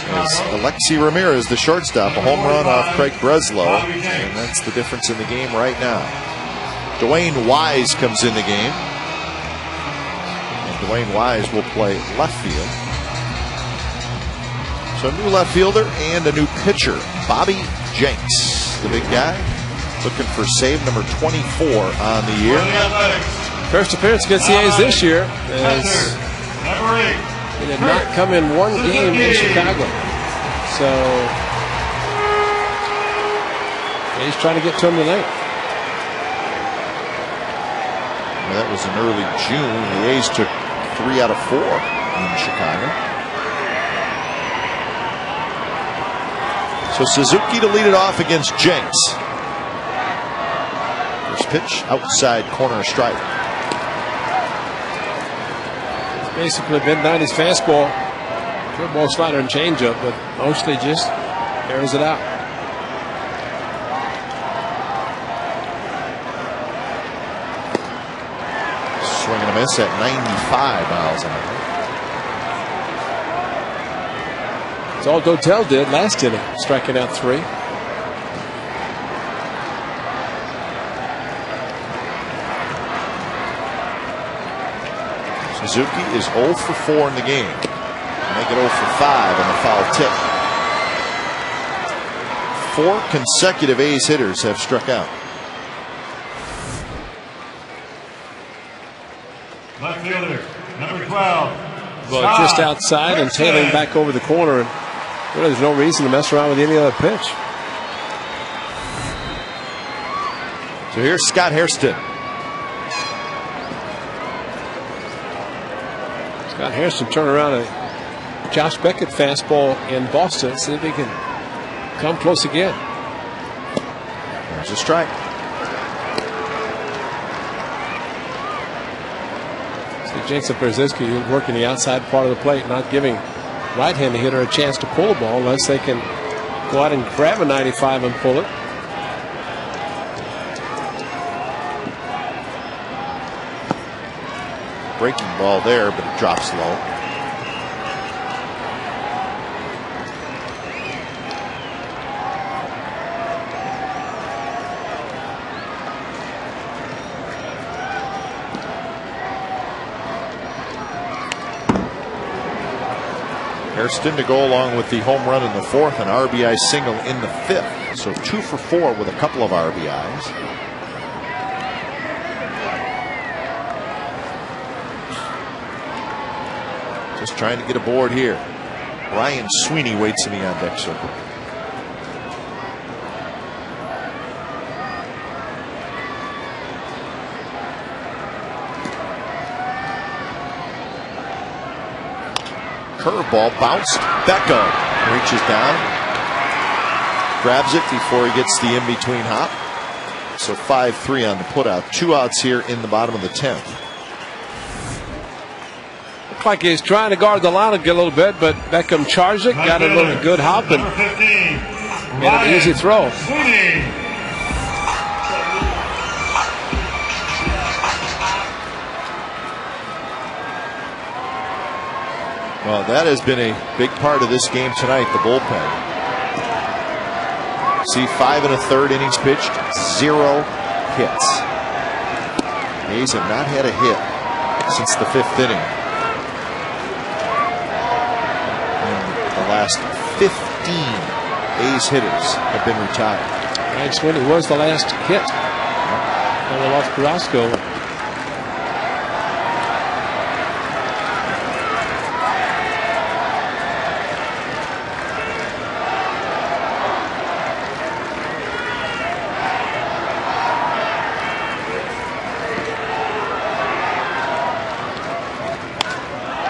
A: It's Alexi Ramirez, the shortstop, a home run off Craig Breslow, and that's the difference in the game right now. Dwayne Wise comes in the game. And Dwayne Wise will play left field. So a new left fielder and a new pitcher, Bobby Jenks, the big guy, looking for save number 24 on the year.
C: First appearance against the A's this year. He did not come in one game in Chicago. So he's trying to get to him tonight.
A: Well, that was in early June. The A's took 3 out of 4 in Chicago. So Suzuki to lead it off against Jenks. First pitch, outside corner strike.
C: Basically mid-90s fastball, curveball, slider, and changeup, but mostly just airs it out.
A: Swing and a miss at 95 miles an hour.
C: That's all Dotel did last inning, striking out 3.
A: Suzuki is 0 for 4 in the game. Make it 0 for 5 on the foul tip. 4 consecutive A's hitters have struck out.
B: Left fielder, number 12.
C: Well, just outside and tailing back over the corner. And really, there's no reason to mess around with any other pitch.
A: So here's Scott Hairston.
C: Scott Hairston turned around a Josh Beckett fastball in Boston. See if he can come close again.
A: There's a strike.
C: See Jenks and Brzezinski working the outside part of the plate, not giving right-handed hitter a chance to pull the ball unless they can go out and grab a 95 and pull it.
A: Breaking ball there, but it drops low. Hairston to go along with the home run in the 4th and RBI single in the 5th. So 2 for 4 with a couple of RBIs. Just trying to get aboard here. Ryan Sweeney waits in the on deck circle. Curveball bounced. Beckham reaches down, grabs it before he gets the in-between hop. So 5-3 on the putout. 2 outs here in the bottom of the 10th.
C: Looked like he's trying to guard the line a little bit, but Beckham charged it, got a little good hop, and made an easy throw.
A: Well, that has been a big part of this game tonight, the bullpen. See, 5 1/3 innings pitched, 0 hits. A's have not had a hit since the 5th inning. The last 15 A's hitters have been retired.
C: Ryan Sweeney was the last hit. And they lost Carrasco.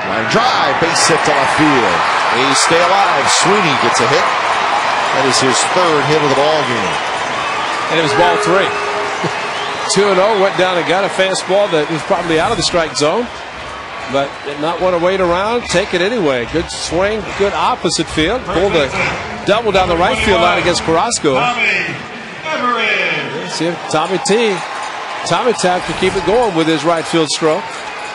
A: Line drive, base hit to left field. A's stay alive. Sweeney gets a hit. That is his 3rd hit of the ball game.
C: And it was ball 3. 2-0, went down and got a fastball that was probably out of the strike zone, but did not want to wait around. Take it anyway. Good swing, good opposite field. Pulled a double down the right field line against Carrasco. See if Tommy Tab can keep it going with his right field stroke.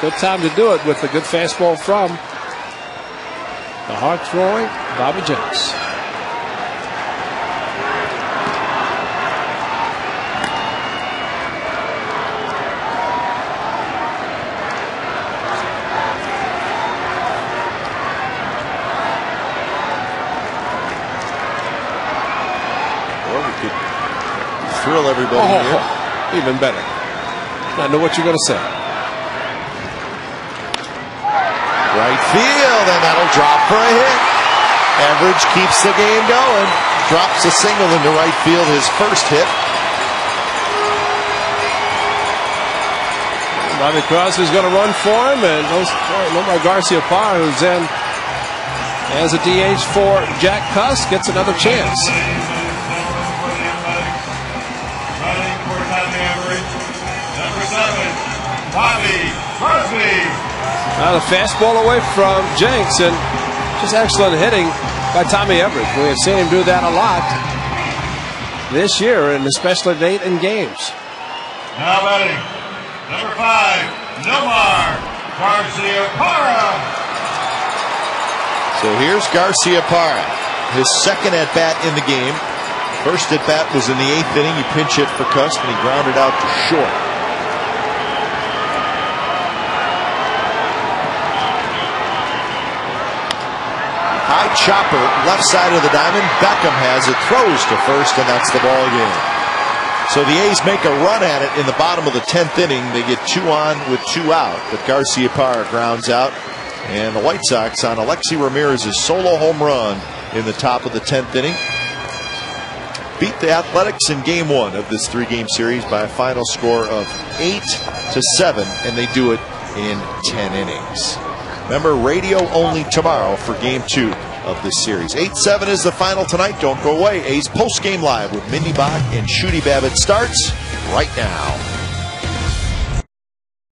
C: Good time to do it with a good fastball from The hard throwing Bobby Jenks.
A: Thrill everybody here.
C: Even better. I know what you're going to say.
A: Right field, and that'll drop for a hit. Average keeps the game going. Drops a single into right field, his first hit.
C: Bobby Crosby's going to run for him, and Nomar Garciaparra, who's in as a DH for Jack Cuss, gets another chance.
B: Bobby Crosby.
C: Now the fastball away from Jenks, and just excellent hitting by Tommy Everidge. We have seen him do that a lot this year, and especially late in games.
B: Now batting, number 5, Nomar Garciaparra.
A: So here's Garciaparra, his second at bat in the game. First at bat was in the 8th inning. He pinch hit for Cuss, and he grounded out to short. High chopper, left side of the diamond. Beckham has it, throws to first, and that's the ball game. So the A's make a run at it in the bottom of the 10th inning. They get 2 on with 2 out, but Garciaparra grounds out, and the White Sox on Alexi Ramirez's solo home run in the top of the 10th inning beat the Athletics in Game 1 of this 3-game series by a final score of 8-7, and they do it in 10 innings. Remember, radio only tomorrow for Game 2 of this series. 8-7 is the final tonight. Don't go away. A's post-game live with Mindy Bach and Shooty Babbitt starts right now.